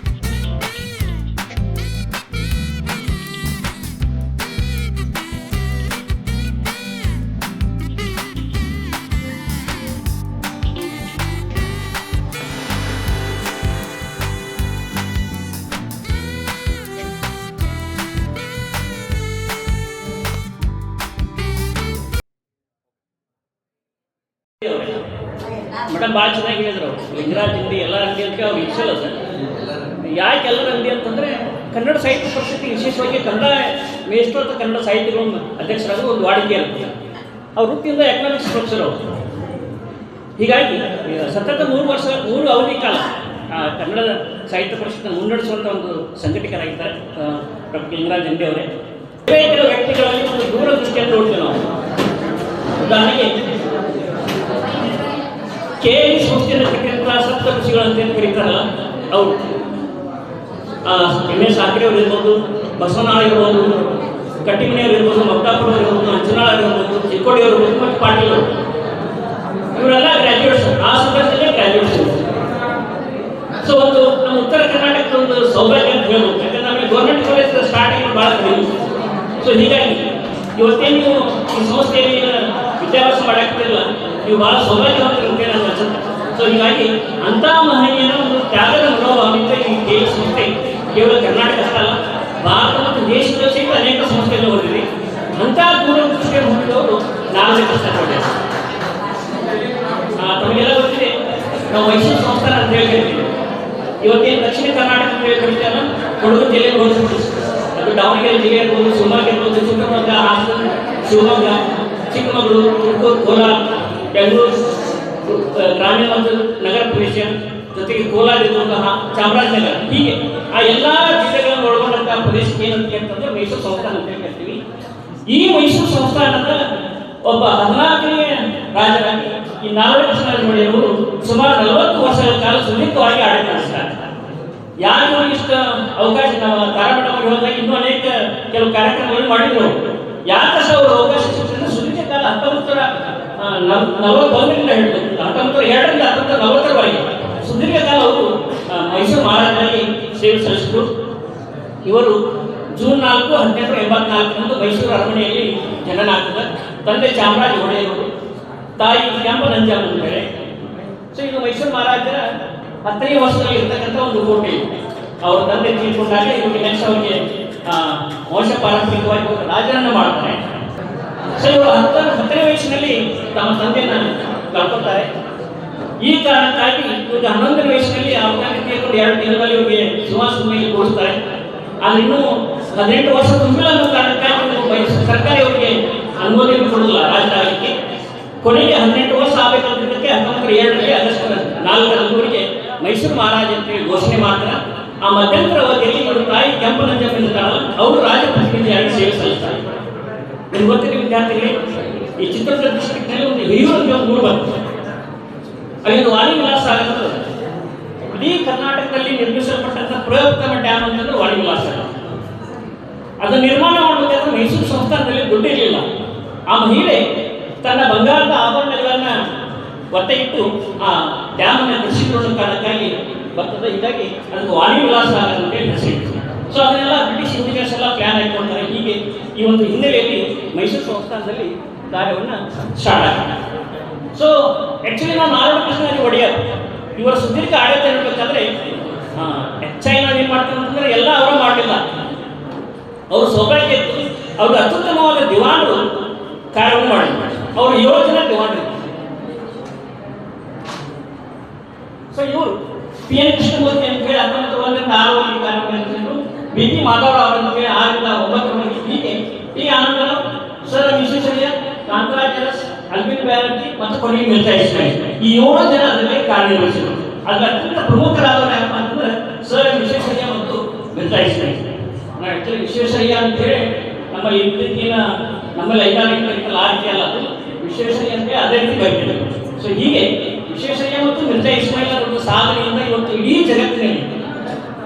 ಮೇಡಮ್ ಭಾಳ ಚೆನ್ನಾಗಿ ಹೇಳಿದ್ರು. ಲಿಂಗರಾಜ್ ಅಂಗಡಿ ಎಲ್ಲ ಅಂಗಡಿ ಅಂತ ಅವ್ರು ಇಷ್ಟಲ್ಲ ಸರ್. ಯಾಕೆ ಎಲ್ಲರ ಅಂಗಡಿ ಅಂತಂದರೆ ಕನ್ನಡ ಸಾಹಿತ್ಯ ಪರಿಷತ್ತಿ ವಿಶೇಷವಾಗಿ ಕನ್ನಡ ಮೇಷ್ಟ್ರು ಕನ್ನಡ ಸಾಹಿತ್ಯಗಳ ಅಧ್ಯಕ್ಷರಾಗಿ ಒಂದು ವಾಡಿಕೆ ಇರುತ್ತೆ. ಅವ್ರ ವೃತ್ತಿಯಿಂದ ಎಕನಾಮಿಕ್ಸ್ ಪ್ರೊಫೆಸರ್ ಅವರು. ಹೀಗಾಗಿ ಸತತ 3 ಅವಧಿ ಕಾಲ ಕನ್ನಡ ಸಾಹಿತ್ಯ ಪರಿಷತ್ನ ಮುನ್ನಡೆಸುವಂಥ ಒಂದು ಸಂಘಟಕರಾಗಿದ್ದಾರೆ ಡಾಕ್ಟರ್ ಲಿಂಗರಾಜ್ ಅಂಗಡಿ ಅವರೇ. ಕೆಲವು ವ್ಯಕ್ತಿಗಳಲ್ಲಿ ಒಂದು ದೂರದೃಷ್ಟಿಯನ್ನು ನೋಡ್ತೀವಿ ನಾವು. ಉದಾಹರಣೆಗೆ KI ಸಂಸ್ಥೆಯನ್ನು ಕಟ್ಟಿದಂಥ ಸಪ್ತಋಷಿಗಳು ಅಂತ ಕರೀತಾರಲ್ಲ ಅವರು, MS ಸಾಕ್ರೆ ಅವರು ಇರ್ಬೋದು, ಬಸವನಾಳ ಇರ್ಬೋದು, ಕಟ್ಟಿಮನೆಯವರು ಇರ್ಬೋದು, ಮಮತಾಪುರ ಇರ್ಬೋದು, ಅಂಜನಾಳ ಇರ್ಬೋದು, ಚಿಕ್ಕೋಡಿ ಅವರು ಇರ್ಬೋದು ಮತ್ತು ಪಾಟೀಲ್ ಅವರು, ಇವರೆಲ್ಲ ಗ್ರ್ಯಾಜುಯೇಟ್ಸ್. ಆ ಸಂದರ್ಭದಲ್ಲೇ ಗ್ರ್ಯಾಜುಯೇಟ್ಸ್. ಸೊ ಒಂದು ನಮ್ಮ ಉತ್ತರ ಕರ್ನಾಟಕದ ಒಂದು ಸೌಭಾಗ್ಯ ಅಂತ ಹೇಳ್ಬೋದು. ಯಾಕಂದ್ರೆ ನಮಗೆ ಗೌರ್ಮೆಂಟ್ ಕಾಲೇಜ್ ಸ್ಟಾರ್ಟಿಂಗ್ ಭಾಳ ಕಡಿಮೆ. ಸೊ ಹೀಗಾಗಿ ಇವತ್ತೇ ನೀವು ಈ ಸಂಸ್ಥೆಯಲ್ಲಿ ವಿದ್ಯಾಭ್ಯಾಸ ಮಾಡಾಕ್ತಿರಲ್ಲ, ನೀವು ಭಾಳ ಸೌಭಾಗ್ಯವಂತರಂತೆ ನನಗೆ ಅನ್ಸುತ್ತೆ. ಸೊ ಹೀಗಾಗಿ ಅಂಥ ಮಹನೀಯನ ಒಂದು ತ್ಯಾಗದ ಮನೋಭಾವದಿಂದ ಈ KI ಸಂಸ್ಥೆ ಕೇವಲ ಕರ್ನಾಟಕ ಅಷ್ಟೇ ಅಲ್ಲ, ಭಾರತ ಮತ್ತು ದೇಶದ ಸಹಿತ ಅನೇಕ ಸಂಸ್ಥೆಗಳು ಹೊಂದಿದೆ. ಅಂಥ ದೂರದೃಷ್ಟಿಯನ್ನು ಹೊಂದಿದವರು ನಾಲ್ಕು ಕಷ್ಟಪಟ್ಟಿದ್ದಾರೆ. ತಮಗೆಲ್ಲ ಗೊತ್ತಿದೆ, ನಾವು ಮೈಸೂರು ಸಂಸ್ಥಾನ ಅಂತ ಹೇಳಿ ಕರಿತೀವಿ. ಇವತ್ತೇನು ದಕ್ಷಿಣ ಕರ್ನಾಟಕ ಅಂತ ಹೇಳಿ ಕರಿತೀವಲ್ಲ, ಕೊಡಗು ಜಿಲ್ಲೆ ಹೋಲಿಸ್ಬಿಟ್ಟು ಅದು ದಾವಣಗೆರೆ ಜಿಲ್ಲೆ ಇರ್ಬೋದು, ಶಿವಮೊಗ್ಗ ಇರ್ಬೋದು, ಚಿತ್ರದುರ್ಗ, ಹಾಸನ, ಶಿವಮೊಗ್ಗ, ಚಿಕ್ಕಮಗಳೂರು, ತುಮಕೂರು, ಕೋಲಾರ, ಬೆಂಗಳೂರು ಗ್ರಾಮೀಣ ಮತ್ತು ನಗರ ಪ್ರದೇಶ, ಜೊತೆಗೆ ಕೋಲಾರ ಇರುವಂತಹ ಚಾಮರಾಜನಗರ, ಹೀಗೆ ಆ ಎಲ್ಲ ಜಿಲ್ಲೆಗಳನ್ನು ಒಳಗೊಂಡಂತಹ ಪ್ರದೇಶಕ್ಕೆ ಏನಂತ ಅಂತಂದ್ರೆ ಮೈಸೂರು ಸಂಸ್ಥಾನ ಅಂತ ಹೇಳ್ತೀವಿ. ಈ ಮೈಸೂರು ಸಂಸ್ಥಾನದ ಒಬ್ಬ 14ನೇ ರಾಜರಾಗಿ ಈ ನಾಲ್ವಡಿ ಕೃಷ್ಣರಾಜ ಒಡೆಯರು ಸುಮಾರು 40 ವರ್ಷಗಳ ಕಾಲ ಸುದೀರ್ಘವಾಗಿ ಆಡಳಿತ ನಡೆಸ್ತಾರೆ. ಯಾರು ಇಷ್ಟು ಅವಕಾಶ ನಾವು ತಾರಾಮಠವಾಗಿ ಹೋದಾಗ ಇನ್ನೂ ಅನೇಕ ಕೆಲವು ಕಾರ್ಯಕ್ರಮಗಳನ್ನು ಮಾಡಿದ್ರು. ಯಾಕೆ ಸಹ ಅವರು ಅವಕಾಶ ಸಿಕ್ಕಿದ್ರೆ ಸುದೀರ್ಘ ಕಾಲ 1941ರಿಂದ ಹಿಡಿದು 1902ರಿಂದ 1940ರವರೆಗೆ ಸುದೀರ್ಘ ಕಾಲ ಅವರು ಮೈಸೂರು ಮಹಾರಾಜರಾಗಿ ಸೇವೆ ಸಲ್ಲಿಸಿದ್ರು. ಇವರು ಜೂನ್ 4, 1884ರಂದು ಮೈಸೂರು ಅರಮನೆಯಲ್ಲಿ ಜನನ ಆಗ್ತದೆ. ತಂದೆ ಚಾಮರಾಜ ಒಡೆಯರು, ತಾಯಿ ಕೆಂಪ ನಂಜಮ್ಮ ಅಂತೇಳಿ. ಸೊ ಇದು ಮೈಸೂರು ಮಹಾರಾಜರ 10ನೇ ವರ್ಷದಲ್ಲಿ ಇರ್ತಕ್ಕಂಥ ಒಂದು ಕೋಟೆ. ಅವ್ರ ತಂದೆ ತೀರ್ಕೊಂಡಾಗ ಇವ್ರಿಗೆ ನೆಕ್ಸ್ಟ್ ಅವ್ರಿಗೆ ವಂಶ ಪಾರಂಪರಿಕವಾಗಿ ರಾಜರನ್ನ ಮಾಡ್ತಾರೆ. ಸೊ ಇವರು 10ನೇ ವಯಸ್ಸಿನಲ್ಲಿ ತಮ್ಮ ತಂದೆಯನ್ನು ಕಳ್ಕೊತಾರೆ. ಈ ಕಾರಣಕ್ಕಾಗಿ ಇವಾಗ 11ನೇ ವಯಸ್ಸಿನಲ್ಲಿ ಅವಕಾಶ ತೀರ್ಕೊಂಡು 2 ತಿಂಗಳಲ್ಲಿ ಇವರಿಗೆ ಸಿಂಹಾಸನದ ಮೇಲೆ ಕೂರಿಸ್ತಾರೆ. ಆದ್ರೆ ಇನ್ನೂ 18 ವರ್ಷ ತುಂಬಿಲ್ಲ ಅನ್ನೋ ಕಾರಣಕ್ಕಾಗಿ ಸರ್ಕಾರ ಇವರಿಗೆ ಅನುಮೋದನೆ ಕೊಡೋದಿಲ್ಲ ರಾಜರಾಗಲಿಕ್ಕೆ. ಕೊನೆಗೆ 18 ವರ್ಷ ಆಗಬೇಕಂತಕ್ಕೆ 1902 ಆಗಸ್ಟ್ 4 ಮೈಸೂರು ಮಹಾರಾಜ ಅಂತೇಳಿ ಘೋಷಣೆ ಮಾಡ್ತಾರೆ. ಆ ಮಧ್ಯಂತರ ಅವಧಿಯಲ್ಲಿ ಇವರು ತಾಯಿ ಕೆಂಪನಂಜಮ್ಮ ಇರ್ತಾರಲ್ಲ, ಅವರು ರಾಜಪ್ರತಿನಿಧಿಯಾಗಿ ಸೇವೆ ಸಲ್ಲಿಸ್ತಾರೆ. ನಿಮ್ಗೆ ಗೊತ್ತಿದೆ ವಿದ್ಯಾರ್ಥಿಗಳೇ, ಈ ಚಿತ್ರದುರ್ಗ ಡಿಸ್ಟ್ರಿಕ್ಟ್ನಲ್ಲಿ ಒಂದು ಹಿರಿಯೂರು ಅಂತ ಒಂದು ಊರು ಬರ್ತದೆ. ಅಲ್ಲಿಂದ ವಾಣಿ ವಿಲಾಸ ಆಗೋದು ಇಡೀ ಕರ್ನಾಟಕದಲ್ಲಿ ನಿರ್ಮಿಸಲ್ಪಟ್ಟಂಥ ಪ್ರಪ್ರಥಮ ಡ್ಯಾಮ್ ಅಂತಂದ್ರೆ ವಾಣಿ ವಿಲಾಸ. ಅದು ನಿರ್ಮಾಣ ಮಾಡಬೇಕಾದ್ರೆ ಮೈಸೂರು ಸಂಸ್ಥಾನದಲ್ಲಿ ದುಡ್ಡು ಇರಲಿಲ್ಲ. ಆ ಮಹಿಳೆ ತನ್ನ ಬಂಗಾರದ ಆಭರಣಗಳನ್ನು ಒತ್ತೆ ಇಟ್ಟು ಆ ಡ್ಯಾಮ್ ಅನ್ನು ಕೃಷಿಕೊಳ್ಳೋ ಕಾರಣಕ್ಕಾಗಿ ಬರ್ತದೆ. ಹೀಗಾಗಿ ಅದಕ್ಕೆ ವಾಣಿ ವಿಲಾಸ ಅಂತ ಹೆಸರಿತ್ತು. ಸೊ ಅದನ್ನೆಲ್ಲ ಬ್ರಿಟಿಷ್ ಇಂಜಿನಿಯರ್ಸ್ ಎಲ್ಲ ಪ್ಲಾನ್ ಹಾಕೊಂಡ್ರೆ ಹೀಗೆ ಈ ಒಂದು ಹಿನ್ನೆಲೆಯಲ್ಲಿ ಮೈಸೂರು ಸಂಸ್ಥಾನದಲ್ಲಿ ಕಾರ್ಯವನ್ನು ಸ್ಟಾರ್ಟ್ ಆಗಿದೆ. ಸೊ ಆ್ಯಕ್ಚುಲಿ ನಾವು ನಾರಾಯಣ ಕೃಷ್ಣರಾಜ ಒಡೆಯರ್ ಇವರ ಸುದೀರ್ಘ ಆಡಳಿತ ಇರಬೇಕಾದ್ರೆ ಹೆಚ್ಚಾಗಿ ನಾವು ಏನು ಮಾಡ್ತೀವಿ ಅಂತಂದ್ರೆ ಎಲ್ಲ ಅವರು ಮಾಡಲಿಲ್ಲ. ಅವರು ಸೌಭಾಗ್ಯ ಇತ್ತು, ಅವ್ರಿಗೆ ಅತ್ಯುತ್ತಮವಾದ ದಿವಾನರು ಕಾರ್ಯವನ್ನು ಮಾಡಿದ್ರು. ಅವರು 7 ಜನ ದಿವಾನರು. ಸೊ ಇವರು PN ಕೃಷ್ಣಮೂರ್ತಿ ಅಂತ ಹೇಳಿ 1901ರಿಂದ 6 ಕಾರ್ಯಕ್ರಮ, BP ಮಾಧವರಾವ್ ಅವರನ್ನು ಹೇಳಿ 6ರಿಂದ 9 ಹೀಗೆ ಈ ಆನಂದ ಸರ್ ವಿಶ್ವೇಶ್ವರಯ್ಯ, ಕಾಂತರಾಜ್, ಅಲ್ಬಿನ್ ಬ್ಯಾನರ್ಜಿ ಮತ್ತು ಕೊನೆಗೆ ಮಿರ್ಜಾ ಇಸ್ಮಾಯಿಲ್, ಈ 7 ಜನ ಅದರಲ್ಲಿ ಕಾರ್ಯನಿರ್ವಹಿಸಿದರು. ಅದರ ಅತ್ಯಂತ ಪ್ರಮುಖರಾದವರು ಯಾರಪ್ಪ ಅಂತಂದ್ರೆ ಸರ್ ವಿಶ್ವೇಶ್ವರಯ್ಯ ಮತ್ತು ಮಿರ್ಜಾ ಇಸ್ಮಾಯಿಲ್. ನಾವು ಆ್ಯಕ್ಚುಲಿ ವಿಶ್ವೇಶ್ವರಯ್ಯ ಅಂತೇಳಿ ನಮ್ಮ ಇತ್ತೀಚಿನ ನಮ್ಮಲ್ಲಿ ಐದಾರಿಕಲ್ಲ ಆ ರೀತಿ ಅಲ್ಲ, ಅದು ವಿಶ್ವೇಶ್ವರಯ್ಯ ಅಂತೇಳಿ ಅದೇ ರೀತಿ ಬರೀತಾರೆ. ಸೊ ಹೀಗೆ ವಿಶ್ವೇಶ್ವರಯ್ಯ ಮತ್ತು ಮಿರ್ಜಾ ಇಸ್ಮಾಯಿಲ್ ಅವರ ಒಂದು ಸಾಧನೆಯಿಂದ ಇವತ್ತು ಇಡೀ ಜಗತ್ತಿನಲ್ಲಿ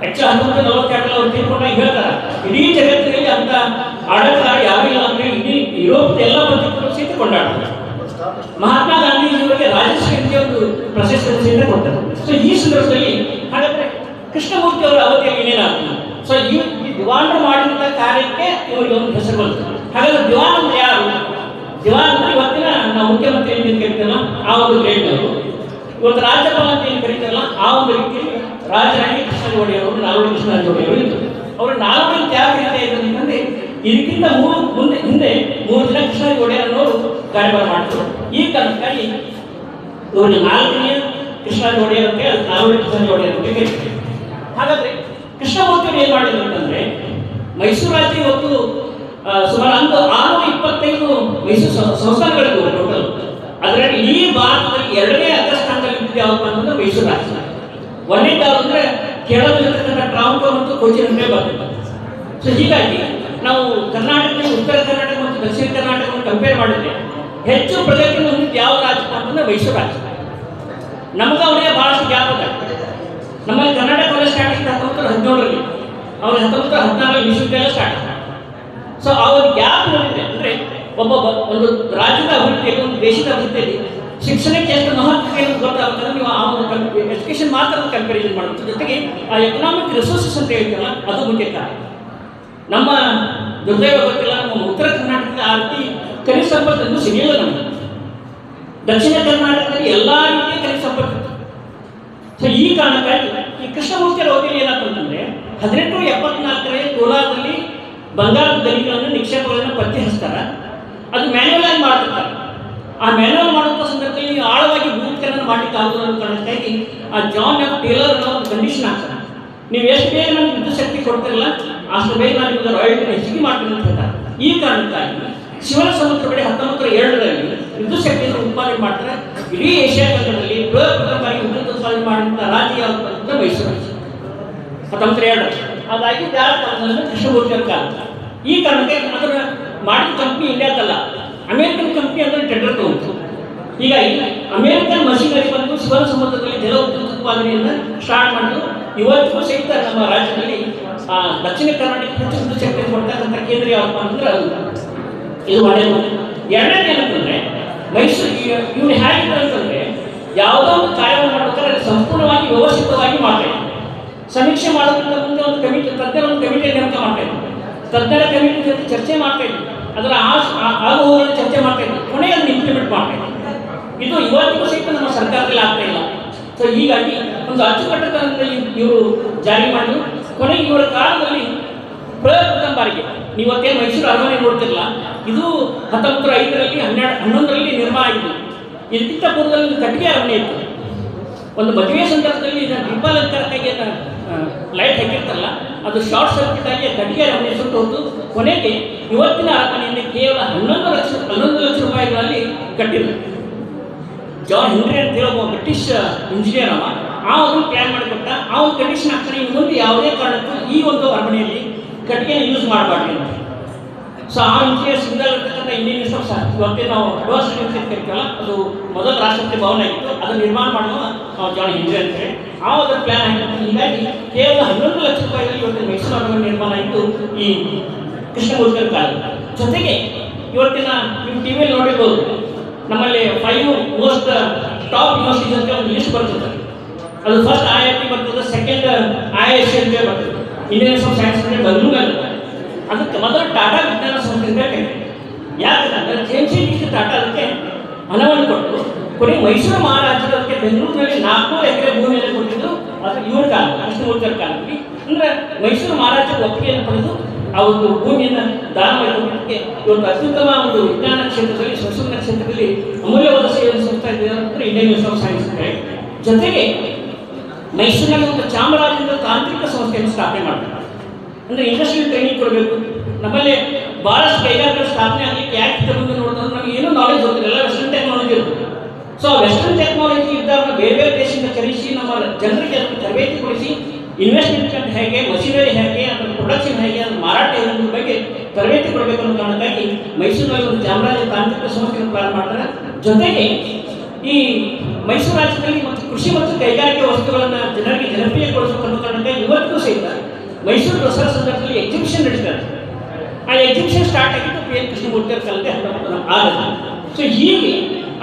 ಆ್ಯಕ್ಚುಲಿ 1942 ಅವರು ತೀರ್ಕೊಂಡಾಗ ಹೇಳ್ತಾರೆ, ಇಡೀ ಜಗತ್ತಿನಲ್ಲಿ ಅಂತ ಆಡಳಿತ ಯಾರೂ ಇಲ್ಲ ಅಂತೇಳಿ ಇಡೀ ಯುರೋಪ್ ಎಲ್ಲ ಪತ್ರಿಕೆಗಳು ಸಹಿತ ಕೊಂಡಾಡ್ತಾರೆ. ಮಹಾತ್ಮ ಗಾಂಧೀಜಿಯವರಿಗೆ ರಾಜಶ್ರೀ ಅಂತ ಒಂದು ಪ್ರಶಸ್ತಿ ಸಹಿತ ಕೊಡ್ತಾರೆ. ಸೊ ಈ ಸಂದರ್ಭದಲ್ಲಿ ಹಾಗಾದ್ರೆ ಕೃಷ್ಣಮೂರ್ತಿ ಅವರ ಅವಧಿಯಲ್ಲಿ ಏನೇನಾಗ್ತದೆ? ಸೊ ಈ ದಿವಾನರು ಮಾಡಿದಂಥ ಕಾರ್ಯಕ್ಕೆ ಇವರಿಗೆ ಒಂದು ಹೆಸರು ಬಂತು. ಹಾಗಾದ್ರೆ ದಿವಾನ್ ಅಂದ್ರೆ ಯಾರು? ದಿವಾನ್ ಅಂದ್ರೆ ಇವತ್ತಿನ ನಾವು ಮುಖ್ಯಮಂತ್ರಿ ಅಂತ ಕರಿತಾರಲ್ಲ ಆ ಒಂದು ಗ್ರೇಡ್ನವರು, ಇವತ್ತು ರಾಜ್ಯಪಾಲ ಅಂತ ಏನು ಕರೀತಾರಲ್ಲ ಆ ಒಂದು ರೀತಿಯಲ್ಲಿ ರಾಜರಾಣಿ ಕೃಷ್ಣರಾಜ ಒಡೆಯರ್ ಅವರು, ನಾಲ್ವಡಿ ಕೃಷ್ಣರಾಜ ಒಡೆಯರು ಇದ್ದರು. ಅವರು ನಾಲ್ವಡಿ ಯಾವ ರೀತಿ ಇದ್ದಾರೆ ಅಂತಂದ್ರೆ ಇದಕ್ಕಿಂತ ಹಿಂದೆ 3 ಜನ ಕೃಷ್ಣರಾಜ ಒಡೆಯರ್ ಅನ್ನೋರು ಕಾರ್ಯಭಾರ ಮಾಡ್ತಾರೆ. ಈ ಕಾರಣಕ್ಕಾಗಿ ಇವರಿಗೆ 4ನೇ ಕೃಷ್ಣರಾಜ ಒಡೆಯರ್ ಅಂತ ಹೇಳಿ ನಾಲ್ವಡಿ ಕೃಷ್ಣರಾಜ ಒಡೆಯರ್ ಅಂತ ಕರೀತಾರೆ. ಹಾಗಾದ್ರೆ ಕೃಷ್ಣಮೂರ್ತಿ ಅವರು ಏನು ಮಾಡಿದ್ರು ಅಂತಂದ್ರೆ ಮೈಸೂರು ರಾಜ್ಯ ಇವತ್ತು ಸುಮಾರು 625 ಮೈಸೂರು ಸಂಸ್ಥಾನಗಳಿವೆ ಟೋಟಲ್. ಅದರಲ್ಲಿ ಈ ಭಾರತದಲ್ಲಿ 2ನೇ ಅಗ್ರಸ್ಥಾನದಲ್ಲಿ ಇದ್ದಿದ್ದು ಯಾವಪ್ಪ ಅಂತಂದ್ರೆ ಮೈಸೂರು ರಾಜ್ಯ. 1ನೇ ಅಂದ್ರೆ ಕೇರಳದಲ್ಲಿರ್ತಕ್ಕಂಥ ಟ್ರಾವಂಕೋರ್ ಮತ್ತು ಕೊಚ್ಚಿನ್ ಅಂತ ಬರ್ತದೆ. ಸೊ ಹೀಗಾಗಿ ನಾವು ಕರ್ನಾಟಕದಲ್ಲಿ ಉತ್ತರ ಕರ್ನಾಟಕ ಮತ್ತು ದಕ್ಷಿಣ ಕರ್ನಾಟಕವನ್ನು ಕಂಪೇರ್ ಮಾಡಿದ್ರೆ ಹೆಚ್ಚು ಪ್ರಗತಿಯನ್ನು ಹೊಂದಿದ್ದು ಯಾವ ರಾಜ್ಯ ಅಂತಂದ್ರೆ ಮೈಸೂರು ರಾಜ್ಯ. ನಮ್ಗೆ ಅವರಿಗೆ ಬಹಳಷ್ಟು ಗ್ಯಾಪ್ ಇದೆ. ನಮ್ಮಲ್ಲಿ ಕರ್ನಾಟಕ ಕಾಲೇಜ್ ಸ್ಟಾರ್ಟ್ ಆಗಿದ್ದು 1917ರಲ್ಲಿ, ಅವ್ರು 1914ರಲ್ಲಿ ವಿಶ್ವವಿದ್ಯಾಲಯ ಸ್ಟಾರ್ಟ್ ಆಗಿದೆ. ಸೊ ಆ ಒಂದು ಗ್ಯಾಪ್ ನೋಡಿದ್ರೆ ಅಂದರೆ ಒಂದು ರಾಜ್ಯದ ಅಭಿವೃದ್ಧಿಯಲ್ಲಿ, ಒಂದು ದೇಶದ ಅಭಿವೃದ್ಧಿಯಲ್ಲಿ ಶಿಕ್ಷಣಕ್ಕೆ ಎಷ್ಟು ಮಹತ್ವ ಏನು ಗೊತ್ತಾಗುತ್ತೆ ನೀವು ಆ ಒಂದು ಎಜುಕೇಷನ್ ಮಾತ್ರ ಕಂಪ್ಯಾರಿಸನ್ ಮಾಡಬೇಕು. ಜೊತೆಗೆ ಆ ಎಕನಾಮಿಕ್ ರಿಸೋರ್ಸಸ್ ಅಂತ ಹೇಳ್ತೀವಲ್ಲ ಅದು ಮುಖ್ಯ ಕಾರಣ. ನಮ್ಮ ದುರ್ದೈವ ಗೊತ್ತಿಲ್ಲ, ನಮ್ಮ ಉತ್ತರ ಕರ್ನಾಟಕದ ಆ ರೀತಿ ಖನಿಜ ಸಂಪತ್ತು ಸಿಗಲಿಲ್ಲ. ನಮಗೆ ದಕ್ಷಿಣ ಕರ್ನಾಟಕದಲ್ಲಿ ಎಲ್ಲ ರೀತಿಯ ಖನಿಜ ಸಂಪತ್ತು. ಸೊ ಈ ಕಾರಣಕ್ಕಾಗಿ ಈ ಕೃಷ್ಣಮೂರ್ತಿಯರ ಅವಧಿಯಲ್ಲಿ ಏನಾಗ್ತಂತಂದ್ರೆ 1874ರಲ್ಲಿ ಕೋಲಾರದಲ್ಲಿ ಬಂಗಾರದ ಗಣಿಗಳನ್ನು ನಿಕ್ಷೇಪಗಳನ್ನು ಪತ್ತೆ ಹಚ್ತಾರೆ. ಅದು ಮ್ಯಾನ್ಯುವಲ್ ಆಗಿ ಮಾಡ್ತಿರ್ತಾರೆ. ಆ ಮ್ಯಾನ್ಯುವಲ್ ಮಾಡುವಂಥ ಸಂದರ್ಭದಲ್ಲಿ ನೀವು ಆಳವಾಗಿ ಭೂಮಿಕರಣ ಮಾಡಲಿಕ್ಕೆ ಆಗೋದು ಅನ್ನೋ ಕಾರಣಕ್ಕಾಗಿ ಆ ಜಾನ್ ಎಫ್ ಟೇಲರ್ ಅನ್ನೋ ಒಂದು ಕಂಡೀಷನ್ ಆಗ್ತಾರೆ. ನೀವು ಎಷ್ಟು ಬೇಗ ನನಗೆ ವಿದ್ಯುತ್ ಶಕ್ತಿ ಕೊಡ್ತಿರಲ್ಲ ಅಷ್ಟು ಬೇಗ ನಾನು ನಿಮಗೆ ರಾಯಲ್ಟಿನ ಹೆಚ್ಚಿಗೆ ಮಾಡ್ತೀನಿ ಅಂತ ಹೇಳ್ತಾರೆ. ಈ ಕಾರಣಕ್ಕಾಗಿ ಶಿವನ ಸಮುದ್ರ ಕಡೆ 1902ರಲ್ಲಿ ವಿದ್ಯುತ್ ಶಕ್ತಿಯನ್ನು ಉತ್ಪಾದನೆ ಮಾಡ್ತಾರೆ. ಇಡೀ ಏಷ್ಯಾ ಖಂಡದಲ್ಲಿ ಪ್ರಪ್ರಥಮವಾಗಿ ವಿದ್ಯುತ್ ಉತ್ಪಾದನೆ ಮಾಡಿದಂಥ ರಾಜ್ಯ ಯಾವುದು ಅಂತ ಮೈಸೂರು ರಾಜ್ಯ 1902. ಅದಾಗಿ ಕೃಷ್ಣಮೂರ್ತಿ ಅವ್ರ ಕಾಲ. ಈ ಕಾರಣಕ್ಕೆ ಅದರ ಮಾಡಿದ ಕಂಪ್ನಿ ಇಂಡಿಯಾದಲ್ಲ, ಅಮೇರಿಕನ್ ಕಂಪ್ನಿ ಅಂದರೆ ಟೆಂಡರ್ ತಗೊಂಡು. ಹೀಗಾಗಿ ಅಮೇರಿಕನ್ ಮಷಿನರಿ ಬಂದು ಶಿವನ ಸಮುದ್ರದಲ್ಲಿ ಜಲ ವಿದ್ಯುತ್ ಉತ್ಪಾದನೆಯನ್ನು ಸ್ಟಾರ್ಟ್ ಮಾಡಿದ್ರು. ಇವತ್ತಿಗೂ ಸಹಿತ ನಮ್ಮ ರಾಜ್ಯದಲ್ಲಿ ದಕ್ಷಿಣ ಕರ್ನಾಟಕ ಹೆಚ್ಚು ವಿದ್ಯುತ್ ಶಕ್ತಿ ಕೊಡ್ತಕ್ಕಂಥ ಕೇಂದ್ರ ಯಾವಪ್ಪ ಅಂತಂದ್ರೆ ಅದು ಇದು ಒಳ್ಳೆಯದು. ಎರಡನೇ ಏನಂತಂದ್ರೆ ಮೈಸೂರು ಇವ್ರು ಹೇಗಿದ್ದಾರೆ ಅಂತಂದ್ರೆ ಯಾವುದೋ ಒಂದು ಕಾರ್ಯವನ್ನು ಮಾಡ್ಬೇಕಾದ್ರೆ ಸಂಪೂರ್ಣವಾಗಿ ವ್ಯವಸ್ಥಿತವಾಗಿ ಮಾಡ್ತಾರೆ. ಸಮೀಕ್ಷೆ ಮಾಡೋದ್ರಿಂದ ಮುಂದೆ ಒಂದು ಕಮಿಟಿ, ತಜ್ಞರ ಒಂದು ಕಮಿಟಿ ನೇಮಕ ಮಾಡ್ತಾ ಇದ್ರು. ತಜ್ಞರ ಕಮಿಟಿ ಜೊತೆ ಚರ್ಚೆ ಮಾಡ್ತಾ ಇದ್ರು, ಅದರ ಆಗುವುದನ್ನು ಚರ್ಚೆ ಮಾಡ್ತಾ ಇದ್ರು, ಕೊನೆಗೆ ಅದನ್ನು ಇಂಪ್ಲಿಮೆಂಟ್ ಮಾಡ್ತಾ ಇದ್ರು. ಇದು ಇವತ್ತಿಗೂ ಸಹಿತ ನಮ್ಮ ಸರ್ಕಾರದಲ್ಲಿ ಆಗ್ತಾ ಇಲ್ಲ. ಸೊ ಹೀಗಾಗಿ ಒಂದು ಅಚ್ಚುಕಟ್ಟನ್ನು ಇವರು ಜಾರಿ ಮಾಡಿದ್ರು. ಕೊನೆಗೆ ಇವರ ಕಾಲದಲ್ಲಿ ಪ್ರಥಮ ಬಾರಿಗೆ ನೀವತ್ತೇನು ಮೈಸೂರು ಅರಮನೆ ನೋಡ್ತಿರಲ್ಲ, ಇದು 1905ರಲ್ಲಿ 11ರಲ್ಲಿ ನಿರ್ಮಾಣ ಆಯಿತು. ಇದಕ್ಕಿಂತ ಪೂರ್ವದಲ್ಲಿ ಒಂದು ಕಟ್ಟಿಗೆ ಅರಮನೆ ಇತ್ತು. ಒಂದು ಮದುವೆ ಸಂದರ್ಭದಲ್ಲಿ ದೀಪಾಲಂಕಾರಕ್ಕಾಗಿ ಲೈಟ್ ಹಾಕಿರ್ತಾರಲ್ಲ, ಅದು ಶಾರ್ಟ್ ಸರ್ಕ್ಯೂಟ್ ಆಗಿ ಕಟ್ಟಿಗೆ ಅರಮನೆ ಸುಟ್ಟು ಹೋದ್ದು. ಕೊನೆಗೆ ಇವತ್ತಿನ ಅರಮನೆಯನ್ನು ಕೇವಲ 11 ಲಕ್ಷ ರೂಪಾಯಿಗಳಲ್ಲಿ ಕಟ್ಟಿದ್ರು. ಜಾನ್ ಹೆನ್ರಿ ಅಂತ ಹೇಳೋ ಒಬ್ಬ ಬ್ರಿಟಿಷ್ ಇಂಜಿನಿಯರ್ ಆ ಒಂದು ಪ್ಲ್ಯಾನ್ ಮಾಡಿಕೊಟ್ಟ. ಆ ಒಂದು ಕಂಡೀಷನ್ ಆಗ್ತಾನೆ, ಇನ್ನು ಮುಂದೆ ಯಾವುದೇ ಕಾರಣಕ್ಕೂ ಈ ಒಂದು ಅರಮನೆಯಲ್ಲಿ ಕಟ್ಟಿಗೆನ ಯೂಸ್ ಮಾಡಬಾರ್ದು ಅಂತ. ಸೊ ಆ ಇಂಜಿನಿಯರ್ ಸಿಂಗಲ್ ಇರ್ತಕ್ಕಂಥ ಇಂಡಿಯನ್ ಇನ್ಸ್ಟಿಟ್ಯೂಟ್ ಇವತ್ತೇ ನಾವು ಅಡ್ವಾನ್ಸ್ ಯೂನಿವರ್ಸಿಟಿ ಕರಿತೀವಲ್ಲ, ಅದು ಮೊದಲ ರಾಷ್ಟ್ರಪತಿ ಭವನ ಆಗಿತ್ತು. ಅದನ್ನು ನಿರ್ಮಾಣ ಮಾಡುವ ಜಾನ್ ಹೆನ್ರಿ ಅಂತ ಹೇಳಿ ಆ ಒಂದು ಪ್ಲ್ಯಾನ್ ಆಗಿತ್ತು. ಹೀಗಾಗಿ ಕೇವಲ 11 ಲಕ್ಷ ರೂಪಾಯಿಯಲ್ಲಿ ಇವತ್ತು ಮೈಸೂರು ಅರಮನೆ ನಿರ್ಮಾಣ ಆಯಿತು ಈ ಕೃಷ್ಣಮೂರ್ತಿಯವರ ಕಾಲದ. ಜೊತೆಗೆ ಇವತ್ತಿನ ನೀವು ಟಿ ವಿಯಲ್ಲಿ ನೋಡಿರ್ಬೋದು, ನಮ್ಮಲ್ಲಿ 5 ಮೋಸ್ಟ್ ಟಾಪ್ ಯೂನಿವರ್ಸಿಟೀಸ್ ಅಂತ ಒಂದು ಲಿಸ್ಟ್ ಬರ್ತದೆ. ಅದು ಫಸ್ಟ್ IIT ಬರ್ತದೆ, ಸೆಕೆಂಡ್ IISc ಅಂತ ಬರ್ತದೆ, ಇಂಡಿಯನ್ ಇನ್ಸ್ಟಿಟ್ಯೂಟ್ ಆಫ್ ಸೈನ್ಸ್ ಅಂತ ಬೆಂಗಳೂರಲ್ಲಿ. ಅದಕ್ಕೆ ಮೊದಲು ಟಾಟಾ ವಿಜ್ಞಾನ ಸಂಸ್ಥೆ ಅಂತ ಕರೀತಾರೆ. ಯಾಕಂದ್ರೆ ಜೇಮ್ಸ್ ಟಾಟಾ ಅದಕ್ಕೆ ಹಣವನ್ನು ಕೊಟ್ಟು ಕೊನೆಗೆ ಮೈಸೂರು ಮಹಾರಾಜ್ಯದಕ್ಕೆ ಬೆಂಗಳೂರಿನಲ್ಲಿ 400 ಎಕರೆ ಭೂಮಿಯನ್ನು ಕೊಟ್ಟಿದ್ದು. ಅದು ಇವ್ರ ಕಾಲ, ಕೃಷ್ಣಮೂರ್ತಿಯವರ ಕಾಲದಲ್ಲಿ. ಅಂದರೆ ಮೈಸೂರು ಮಹಾರಾಜ್ಯದ ಒಪ್ಪಿಗೆಯನ್ನು ಪಡೆದು ಆ ಒಂದು ಭೂಮಿಯನ್ನು ದಾನ ಮಾಡಿಕೊಟ್ಟಕ್ಕೆ ಇವತ್ತು ಅತ್ಯುತ್ತಮ ಒಂದು ವಿಜ್ಞಾನ ಕ್ಷೇತ್ರದಲ್ಲಿ, ಸಂಶೋಧನಾ ಕ್ಷೇತ್ರದಲ್ಲಿ ಅಮೂಲ್ಯವಾದ ಸೇವೆಯನ್ನು ಸಲ್ಲಿಸ್ತಾ ಇದ್ದಾರೆ ಅಂದರೆ ಇಂಡಿಯನ್ ಇನ್ಸ್ಟಿಟ್ಯೂಟ್ ಆಫ್ ಸೈನ್ಸ್ ಅಂತ ಹೇಳಿ. ಜೊತೆಗೆ ಮೈಸೂರಿನಲ್ಲಿ ಒಂದು ಚಾಮರಾಜೇಂದ್ರ ತಾಂತ್ರಿಕ ಸಂಸ್ಥೆಯನ್ನು ಸ್ಥಾಪನೆ ಮಾಡ್ತಾರೆ. ಅಂದರೆ ಇಂಡಸ್ಟ್ರಿಯಲ್ ಟ್ರೈನಿಂಗ್ ಕೊಡಬೇಕು. ನಮ್ಮಲ್ಲಿ ಭಾಳಷ್ಟು ಕೈಗಾರಿಕೆಗಳ ಸ್ಥಾಪನೆ ಆಗಲಿಕ್ಕೆ ಯಾಕೆ ಮುಂದೆ ನೋಡಿದ್ರೆ ನಮಗೆ ಏನೂ ನಾಲೆಜ್ ಹೋಗ್ತದೆ, ಎಲ್ಲ ವೆಸ್ಟರ್ನ್ ಟೆಕ್ನಾಲಜಿ ಇರುತ್ತೆ. ಸೊ ಆ ವೆಸ್ಟರ್ನ್ ಟೆಕ್ನಾಲಜಿ ಇದ್ದಾಗ ಬೇರೆ ಬೇರೆ ದೇಶದಿಂದ ಕರೆಸಿ ನಮ್ಮ ಜನರಿಗೆ ಅದನ್ನು ತರಬೇತಿ ಕೊಡಿಸಿ ಇನ್ವೆಸ್ಟ್ಮೆಂಟ್ ಹೇಗೆ, ಮಷಿನರಿ ಹೇಗೆ, ಅದರ ಪ್ರೊಡಕ್ಷನ್ ಹೇಗೆ, ಅದರ ಮಾರಾಟ ಹೇಗೆ ಬಗ್ಗೆ ತರಬೇತಿ ಕೊಡಬೇಕು ಅನ್ನೋ ಕಾರಣಕ್ಕಾಗಿ ಮೈಸೂರಿನಲ್ಲಿ ಒಂದು ಚಾಮರಾಜ ತಾಂತ್ರಿಕ ಸಂಸ್ಥೆಯನ್ನು ಪ್ರಾರಂಭ ಮಾಡ್ತಾರೆ. ಜೊತೆಗೆ ಈ ಮೈಸೂರು ರಾಜ್ಯದಲ್ಲಿ ಮತ್ತು ಕೃಷಿ ಮತ್ತು ಕೈಗಾರಿಕೆ ವಸ್ತುಗಳನ್ನು ಜನರಿಗೆ ಜನಪ್ರಿಯಗೊಳಿಸಬೇಕು ಅನ್ನೋ ಕಾರಣಕ್ಕಾಗಿ ಇವತ್ತಿಗೂ ಸಹಿತ ಮೈಸೂರು ದಸರಾ ಸಂದರ್ಭದಲ್ಲಿ ಎಕ್ಸಿಬಿಷನ್ ನಡೀತಾರೆ. ಆ ಎಕ್ಸಿಬಿಷನ್ ಸ್ಟಾರ್ಟ್ ಆಗಿದ್ದು PN ಕೃಷ್ಣಮೂರ್ತಿಯವರ ಕಾಲದಲ್ಲಿ 1906. ಸೊ ಹೀಗೆ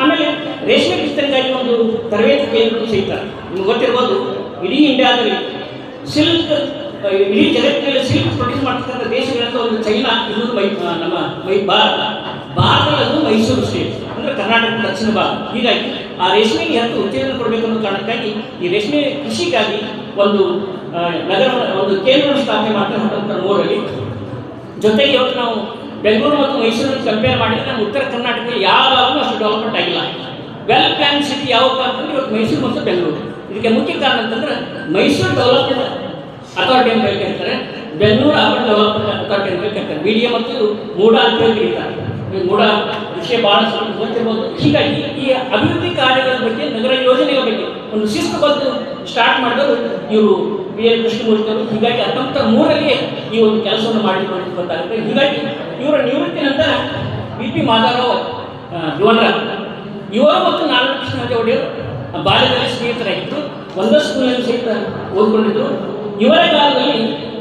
ಆಮೇಲೆ ರೇಷ್ಮೆ ಬಿತ್ತನೆಗಾಗಿ ಒಂದು ತರಬೇತಿ ಕೇಂದ್ರ ಸಹಿತ ನಿಮ್ಗೆ ಗೊತ್ತಿರ್ಬೋದು. ಇಡೀ ಇಂಡಿಯಾದಲ್ಲಿ ಸಿಲ್ಕ್, ಇಡೀ ಜಗತ್ತಿನಲ್ಲಿ ಸಿಲ್ಕ್ ಪ್ರೊಡ್ಯೂಸ್ ಮಾಡ್ತಕ್ಕಂಥ ದೇಶಗಳಿಂದ ಒಂದು ಚೈನಾ, ಇನ್ನೊಂದು ನಮ್ಮ ಭಾರತದಲ್ಲಿ ಅದು ಮೈಸೂರು ಸ್ಟೇಟ್ ಅಂದರೆ ಕರ್ನಾಟಕದ ದಕ್ಷಿಣ ಭಾಗ. ಹೀಗಾಗಿ ಆ ರೇಷ್ಮೆಗೆ ಹೆಚ್ಚು ಉತ್ತೇಜನ ಕೊಡಬೇಕು ಅನ್ನೋ ಕಾರಣಕ್ಕಾಗಿ ಈ ರೇಷ್ಮೆ ಕೃಷಿಗಾಗಿ ಒಂದು ಒಂದು ಕೇಂದ್ರವನ್ನು ಸ್ಥಾಪನೆ ಮಾಡ್ತಾರೆ 1903ರಲ್ಲಿ. ಜೊತೆಗೆ ಇವತ್ತು ನಾವು ಬೆಂಗಳೂರು ಮತ್ತು ಮೈಸೂರನ್ನು ಕಂಪೇರ್ ಮಾಡಿದರೆ ನಮ್ಮ ಉತ್ತರ ಕರ್ನಾಟಕದಲ್ಲಿ ಯಾವಾಗಲೂ ಅಷ್ಟು ಡೆವಲಪ್ಮೆಂಟ್ ಆಗಿಲ್ಲ. ವೆಲ್ ಪ್ಲಾನ್ ಸಿಟಿ ಯಾವಪ್ಪ ಅಂತಂದ್ರೆ ಇವತ್ತು ಮೈಸೂರು ಮತ್ತು ಬೆಂಗಳೂರು. ಇದಕ್ಕೆ ಮುಖ್ಯ ಕಾರಣ ಅಂತಂದ್ರೆ ಮೈಸೂರು ಡೆವಲಪ್ಮೆಂಟ್ ಅಥಾರಿಟಿ ಅಂತ ಹೇಳಿ ಕರೀತಾರೆ, ಬೆಂಗಳೂರು ಅರ್ಬನ್ ಡೆವಲಪ್ಮೆಂಟ್ ಅಥಾರಿಟಿ ಅಂತ ಹೇಳಿ ಕರೀತಾರೆ. BDA ಮತ್ತು ಮೂಡಾ ಅಂತ ಹೇಳಿ ಕರೀತಾರೆ. ಮೂಡಾ ವಿಷಯ ಭಾಳ ಗೊತ್ತಿರ್ಬೋದು. ಹೀಗಾಗಿ ಈ ಅಭಿವೃದ್ಧಿ ಕಾರ್ಯಗಳ ಬಗ್ಗೆ, ನಗರ ಯೋಜನೆಗಳ ಬಗ್ಗೆ ಒಂದು ಶಿಸ್ತುಬದ್ಧ ಸ್ಟಾರ್ಟ್ ಮಾಡಿದ್ರು ಇವರು PN ಕೃಷ್ಣಮೂರ್ತಿಯವರು. ಹೀಗಾಗಿ 1903ರಲ್ಲಿ ಈ ಒಂದು ಕೆಲಸವನ್ನು ಮಾಡಿಕೊಂಡು ಗೊತ್ತಾಗುತ್ತೆ. ಹೀಗಾಗಿ ಇವರ ನಿವೃತ್ತಿ ನಂತರ BP ಮಾಧವರಾವ್ ಯುವನರಾಜ್ ಇವರು ಮತ್ತು ನಾರಾಯಣ ಕೃಷ್ಣರಾಜ ಒಡೆಯರು ಬಾಲ್ಯದಲ್ಲಿ ಸ್ನೇಹಿತರಾಗಿದ್ದರು. ಒಂದೇ ಸ್ಕೂಲಲ್ಲಿ ಸಹಿತ ಓದ್ಕೊಂಡಿದ್ರು. ಇವರ ಕಾಲದಲ್ಲಿ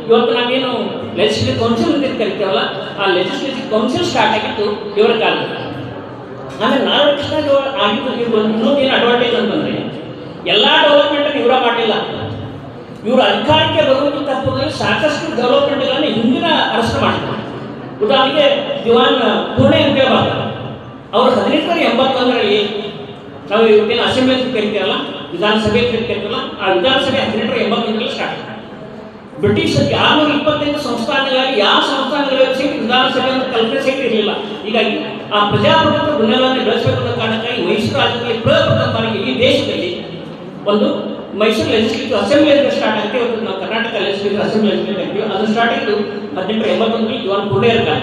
ಇವತ್ತು ನಾವೇನು ಲೆಜಿಸ್ಲೇಟಿವ್ ಕೌನ್ಸಿಲ್ ಅಂತ ಕರಿತೇವಲ್ಲ, ಆ ಲೆಜಿಸ್ಲೇಟಿವ್ ಕೌನ್ಸಿಲ್ ಸ್ಟಾರ್ಟ್ ಆಗಿತ್ತು ಇವರ ಕಾಲದಲ್ಲಿ. ಆಮೇಲೆ ನಾರಾಯಣ ಕೃಷ್ಣರಾಜ ಆಗಿದ್ದು ಇನ್ನೊಂದು ಏನು ಅಡ್ವಾಂಟೇಜ್ ಅಂತಂದರೆ ಎಲ್ಲ ಡೆವಲಪ್ಮೆಂಟನ್ನು ಇವರ ಮಾಡಲಿಲ್ಲ. ಇವರು ಅಧಿಕಾರಕ್ಕೆ ಬರುವುದಕ್ಕಿಂತ ಪೂರ್ವದಲ್ಲಿ ಸಾಕಷ್ಟು ಡೆವಲಪ್ಮೆಂಟ್ಗಳನ್ನು ಹಿಂದಿನ ಅರಸರು ಮಾಡಿದ್ರು. ಉದಾಹರಣೆಗೆ ದಿವಾನ್ ಪೂರ್ಣೆ ಅಂತ ಹೇಳ್ಬಾರ್ದು, ಅವರು 1881ರಲ್ಲಿ ನಾವು ಇವತ್ತೇನು ಅಸೆಂಬ್ಲಿ ಅಂತ ಕರಿತೀವಲ್ಲ, ವಿಧಾನಸಭೆ ಅಂತ ಕರಿತೀವಲ್ಲ, ಆ ವಿಧಾನಸಭೆ 1881ರಲ್ಲಿ ಸ್ಟಾರ್ಟ್. ಬ್ರಿಟಿಷರಿಗೆ 625 ಸಂಸ್ಥಾನಗಳಲ್ಲಿ ಯಾವ ಸಂಸ್ಥಾನಗಳಲ್ಲಿ ಸಹಿತ ವಿಧಾನಸಭೆಯನ್ನು ಕಲ್ಪನೆ ಸಹಿತ ಇರಲಿಲ್ಲ. ಹೀಗಾಗಿ ಆ ಪ್ರಜಾಪ್ರಭುತ್ವ ಗುಣಗಳನ್ನು ಬೆಳೆಸಬೇಕು ಅನ್ನೋ ಕಾರಣಕ್ಕಾಗಿ ಮೈಸೂರು ರಾಜ್ಯದಲ್ಲಿ ಪ್ರಥಮ ಬಾರಿಗೆ ಈ ದೇಶದಲ್ಲಿ ಒಂದು ಮೈಸೂರು ಲೆಜಿಸ್ಲೇಟಿವ್ ಅಸೆಂಬ್ಲಿ ಅಂತ ಸ್ಟಾರ್ಟ್ ಆಗುತ್ತೆ. ಇವತ್ತು ನಾವು ಕರ್ನಾಟಕ ಲೆಜಿಸ್ಲೇಟಿವ್ ಅಸೆಂಬ್ಲಿ ಅಂತ ಕರಿತೀವಿ. ಅದು ಸ್ಟಾರ್ಟ್ ಆಗಿದ್ದು 1881ರಲ್ಲಿ ದಿವಾನ್ ಪೂರ್ಣೆಯವರ ಕಾಲ.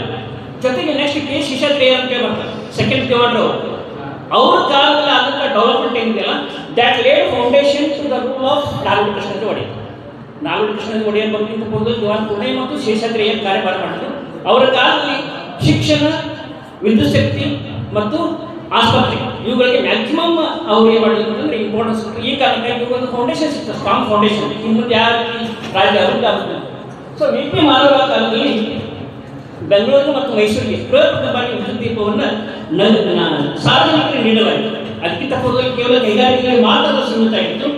ಜೊತೆಗೆ ನೆಕ್ಸ್ಟ್ K. ಶೇಷಾದ್ರಿಯರ್ ಅಂತ ಬರ್ತಾರೆ, ಸೆಕೆಂಡ್ ದಿವಾನರು. ಅವ್ರ ಕಾಲದಲ್ಲಿ ಆದಂಥ ಡೆವಲಪ್ಮೆಂಟ್ ಏನಿದೆಯಲ್ಲ, that laid foundation to the rule of Nalvadi Krishnaraja Wodeyar. Nalvadi Krishnaraja Wodeyar ಬಗ್ಗಿಂತ ಪೂರ್ವದಲ್ಲಿ ದಿವಾನ್ ಪೂರ್ಣೆ ಮತ್ತು ಶೇಷಾದ್ರಿಯರ್ ಕಾರ್ಯಭಾರ ಮಾಡಿದ್ರು. ಅವರ ಕಾಲದಲ್ಲಿ ಶಿಕ್ಷಣ, ವಿದ್ಯುತ್ ಶಕ್ತಿ ಮತ್ತು ಆಸ್ಪತ್ರೆ ಇವುಗಳಿಗೆ ಮ್ಯಾಕ್ಸಿಮಮ್ ಅವ್ರು ಏನು ಮಾಡಿದ್ರು ಅಂತಂದರೆ ಇಂಪಾರ್ಟೆನ್ಸ್ ಕೊಟ್ಟರು. ಈ ಕಾರಣಕ್ಕಾಗಿ ಇವಾಗ ಫೌಂಡೇಶನ್ ಸಿಗ್ತದೆ, ಸ್ಟ್ರಾಂಗ್ ಫೌಂಡೇಶನ್. ಇನ್ನು ಮುಂದೆ ಯಾವ ರೀತಿ ರಾಜ್ಯ ಅಭಿವೃದ್ಧಿ ಆಗುತ್ತೆ. ಸೊ BP ಮಾಧವರಾವ್ ಕಾಲದಲ್ಲಿ ಬೆಂಗಳೂರು ಮತ್ತು ಮೈಸೂರಿಗೆ ಪ್ರಥಮ ಬಾರಿ ವಿದ್ಯುತ್ ದೀಪವನ್ನು ಸಾರ್ವಜನಿಕರಿಗೆ ನೀಡಲಾಯಿತು. ಅದಕ್ಕಿಂತ ಪೂರ್ವದಲ್ಲಿ ಕೇವಲ ಕೈಗಾರಿಕೆಗಳಿಗೆ ಮಾತ್ರ ಸೀಮಿತ ಆಗಿತ್ತು.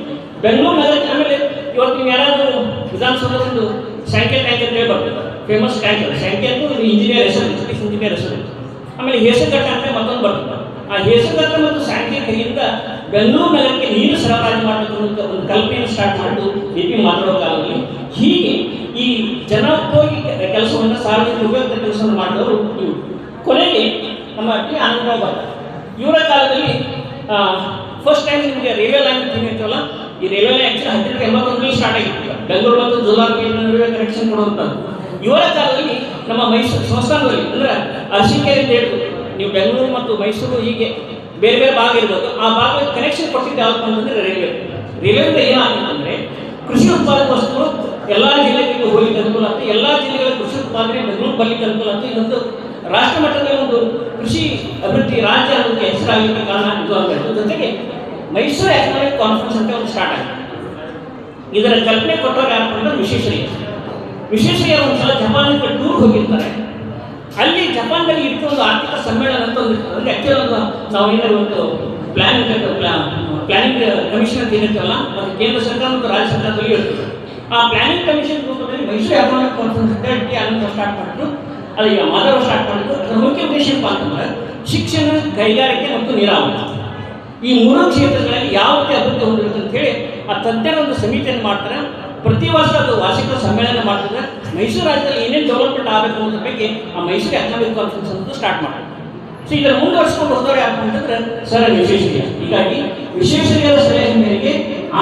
ಬೆಂಗಳೂರು ನಗರಕ್ಕೆ ಆಮೇಲೆ ಇವತ್ತು ನೀವು ಯಾರಾದರೂ ವಿಧಾನಸೌಧದೊಂದು ಸ್ಯಾಂಕೆ ಟ್ಯಾಂಕ್ ಅಂತ ಹೇಳಿ ಬರ್ತದೆ, ಫೇಮಸ್ ಟ್ಯಾಂಕ್. ಸ್ಯಾಂಕೆ ಅಂತ ಇಂಜಿನಿಯರ್ ಹೆಸರು, ಬ್ರಿಟಿಷ್ ಇಂಜಿನಿಯರ್ ಹೆಸರು. ಆಮೇಲೆ ಹೇಸಗಟ್ಟ ಅಂತ ಮತ್ತೊಂದು ಬರ್ತದೆ. ಆ ಹೇಸಗಟ್ಟ ಮತ್ತು ಸ್ಯಾಂಕೆ ಕೈಯಿಂದ ಬೆಂಗಳೂರು ನಗರಕ್ಕೆ ನೀರು ಸರಬರಾಜು ಮಾಡಬೇಕು ಅನ್ನೋ ಒಂದು ಕಲ್ಪನೆಯನ್ನು ಸ್ಟಾರ್ಟ್ ಮಾಡಿದ್ದು ಬಿ ಪಿ ಮಾತಾಡೋ ಕಾಲದಲ್ಲಿ. ಹೀಗೆ ಈ ಜನೋಪಯೋಗಿ ಕೆಲಸವನ್ನು, ಸಾರ್ವಜನಿಕ ಉಪಯುಕ್ತ ಕೆಲಸವನ್ನು ಮಾಡಿದವರು ಇವರು. ಕೊನೆಗೆ ನಮ್ಮ ಟಿ ಆನಂದರಾವ್ ಬರ್ತಾರೆ. ಇವರ ಕಾಲದಲ್ಲಿ ಫಸ್ಟ್ ಟೈಮ್ ನಿಮಗೆ ರೈಲ್ವೆ ಲೈನ್ ತಿನ್ನಿರ್ತಲ್ಲ, ಈ ರೈಲ್ವೆ ಲೈನ್ ಆ್ಯಕ್ಚುಲಿ 1881 ಸ್ಟಾರ್ಟ್ ಆಗಿತ್ತು. ಬೆಂಗಳೂರು ಮತ್ತು ಜೋಲಾರ್ಗೆ ನಡುವೆ ಕನೆಕ್ಷನ್ ಕೊಡುವಂಥದ್ದು. ಇವರ ಕಾಲದಲ್ಲಿ ನಮ್ಮ ಮೈಸೂರು ಸಂಸ್ಥಾನದಲ್ಲಿ ಅಂದರೆ ಅರಸೀಕೆರೆಯಿಂದ ಹಿಡಿದು ನೀವು ಬೆಂಗಳೂರು ಮತ್ತು ಮೈಸೂರು ಹೀಗೆ ಬೇರೆ ಬೇರೆ ಭಾಗ ಇರ್ಬೋದು, ಆ ಭಾಗಕ್ಕೆ ಕನೆಕ್ಷನ್ ಕೊಟ್ಟಿದ್ದು ಯಾವತ್ತು ಅಂತಂದರೆ ರೈಲ್ವೆಯಿಂದ ಏನಾಗಿತ್ತಂದರೆ ಕೃಷಿ ಉತ್ಪಾದಕ ವಸ್ತುಗಳು ಎಲ್ಲ ಜಿಲ್ಲೆಗಳಿಗೆ ಹೋಗ್ಲಿಕ್ಕೆ ಅನುಕೂಲ ಆಗ್ತದೆ, ಎಲ್ಲ ಜಿಲ್ಲೆಗಳ ಕೃಷಿ ಉತ್ಪಾದನೆ ಬೆಂಗಳೂರು ಬರ್ಲಿಕ್ಕೆ ಅನುಕೂಲ ಆಗ್ತದೆ. ಇದೊಂದು ರಾಷ್ಟ್ರ ಮಟ್ಟದಲ್ಲಿ ಒಂದು ಕೃಷಿ ಅಭಿವೃದ್ಧಿ ರಾಜ್ಯ ಅನ್ನೋದಕ್ಕೆ ಹೆಸರಾಗಲಿಕ್ಕೆ ಕಾರಣ ಇದು ಆಗಬೇಕು. ಜೊತೆಗೆ ಮೈಸೂರು ಎಕನಾಮಿಕ್ ಕಾನ್ಫರೆನ್ಸ್ ಅಂತ ಒಂದು ಸ್ಟಾರ್ಟ್ ಆಗಿದೆ. ಇದರ ಕಲ್ಪನೆ ಕೊಟ್ಟವರು ಯಾರು ಅಂದ್ರೆ ವಿಶ್ವೇಶ್ವರಯ್ಯ ಒಂದ್ಸಲ ಜಪಾನ್ಗೆ ಟೂರ್ ಹೋಗಿರ್ತಾರೆ. ಅಲ್ಲಿ ಜಪಾನ್ನಲ್ಲಿ ಇಟ್ಟು ಒಂದು ಆರ್ಥಿಕ ಸಮ್ಮೇಳನ ಅಂತ ಒಂದು ಅಂದರೆ ಆ್ಯಕ್ಚುಲಿ ಒಂದು ನಾವೇನಾದ್ರು ಒಂದು ಪ್ಲಾನಿಂಗ್ ಕಮಿಷನ್ ಅಂತ ಏನಿರ್ತಲ್ಲ, ಅದು ಕೇಂದ್ರ ಸರ್ಕಾರ ಮತ್ತು ರಾಜ್ಯ ಸರ್ಕಾರದಲ್ಲಿ ಇರ್ತದೆ. ಆ ಪ್ಲಾನಿಂಗ್ ಕಮಿಷನ್ ರೂಪದಲ್ಲಿ ಮೈಸೂರು ಎಕನಾಮಿಕ್ ಕಾನ್ಫರೆನ್ಸ್ ಅಂತ ಟಿ ಆನಂದ ಸ್ಟಾರ್ಟ್ ಮಾಡಿದ್ರು. ಅದು ಈಗ ಮಾಧವ ಸ್ಟಾರ್ಟ್ ಮಾಡಿದ್ರು. ಅದರ ಮುಖ್ಯ ಉದ್ದೇಶ ಏನಪ್ಪ ಅಂತಂದ್ರೆ ಶಿಕ್ಷಣ, ಕೈಗಾರಿಕೆ ಮತ್ತು ನೀರಾವರಿ ಈ ಮೂರು ಕ್ಷೇತ್ರಗಳಲ್ಲಿ ಯಾವ ರೀತಿ ಅಭಿವೃದ್ಧಿ ಹೊಂದಿರುತ್ತೆ ಅಂತ ಹೇಳಿ ಆ ತಜ್ಞರ ಒಂದು ಸಮಿತಿಯನ್ನು ಮಾಡ್ತಾರೆ. ಪ್ರತಿ ವರ್ಷ ಅದು ವಾರ್ಷಿಕ ಸಮ್ಮೇಳನ ಮಾಡ್ತಾರೆ. ಮೈಸೂರು ರಾಜ್ಯದಲ್ಲಿ ಏನೇನು ಡೆವಲಪ್ಮೆಂಟ್ ಆಗಬೇಕು ಅನ್ನೋದ್ರ ಬಗ್ಗೆ ಆ ಮೈಸೂರು ಎಕನಾಮಿಕ್ ಕಾನ್ಫರೆನ್ಸ್ ಅಂತ ಸ್ಟಾರ್ಟ್ ಮಾಡ್ತಾರೆ. ಸೊ ಇದರ ಮುಂದುವರಿಸ್ಕೊಂಡು ಹೋದವರು ಯಾರು ಅಂತಂದ್ರೆ ಸರ್ ವಿಶ್ವೇಶ್ವರಯ್ಯ. ಹೀಗಾಗಿ ವಿಶ್ವೇಶ್ವರಯ್ಯರ ಸಲಹೆ ಮೇರೆಗೆ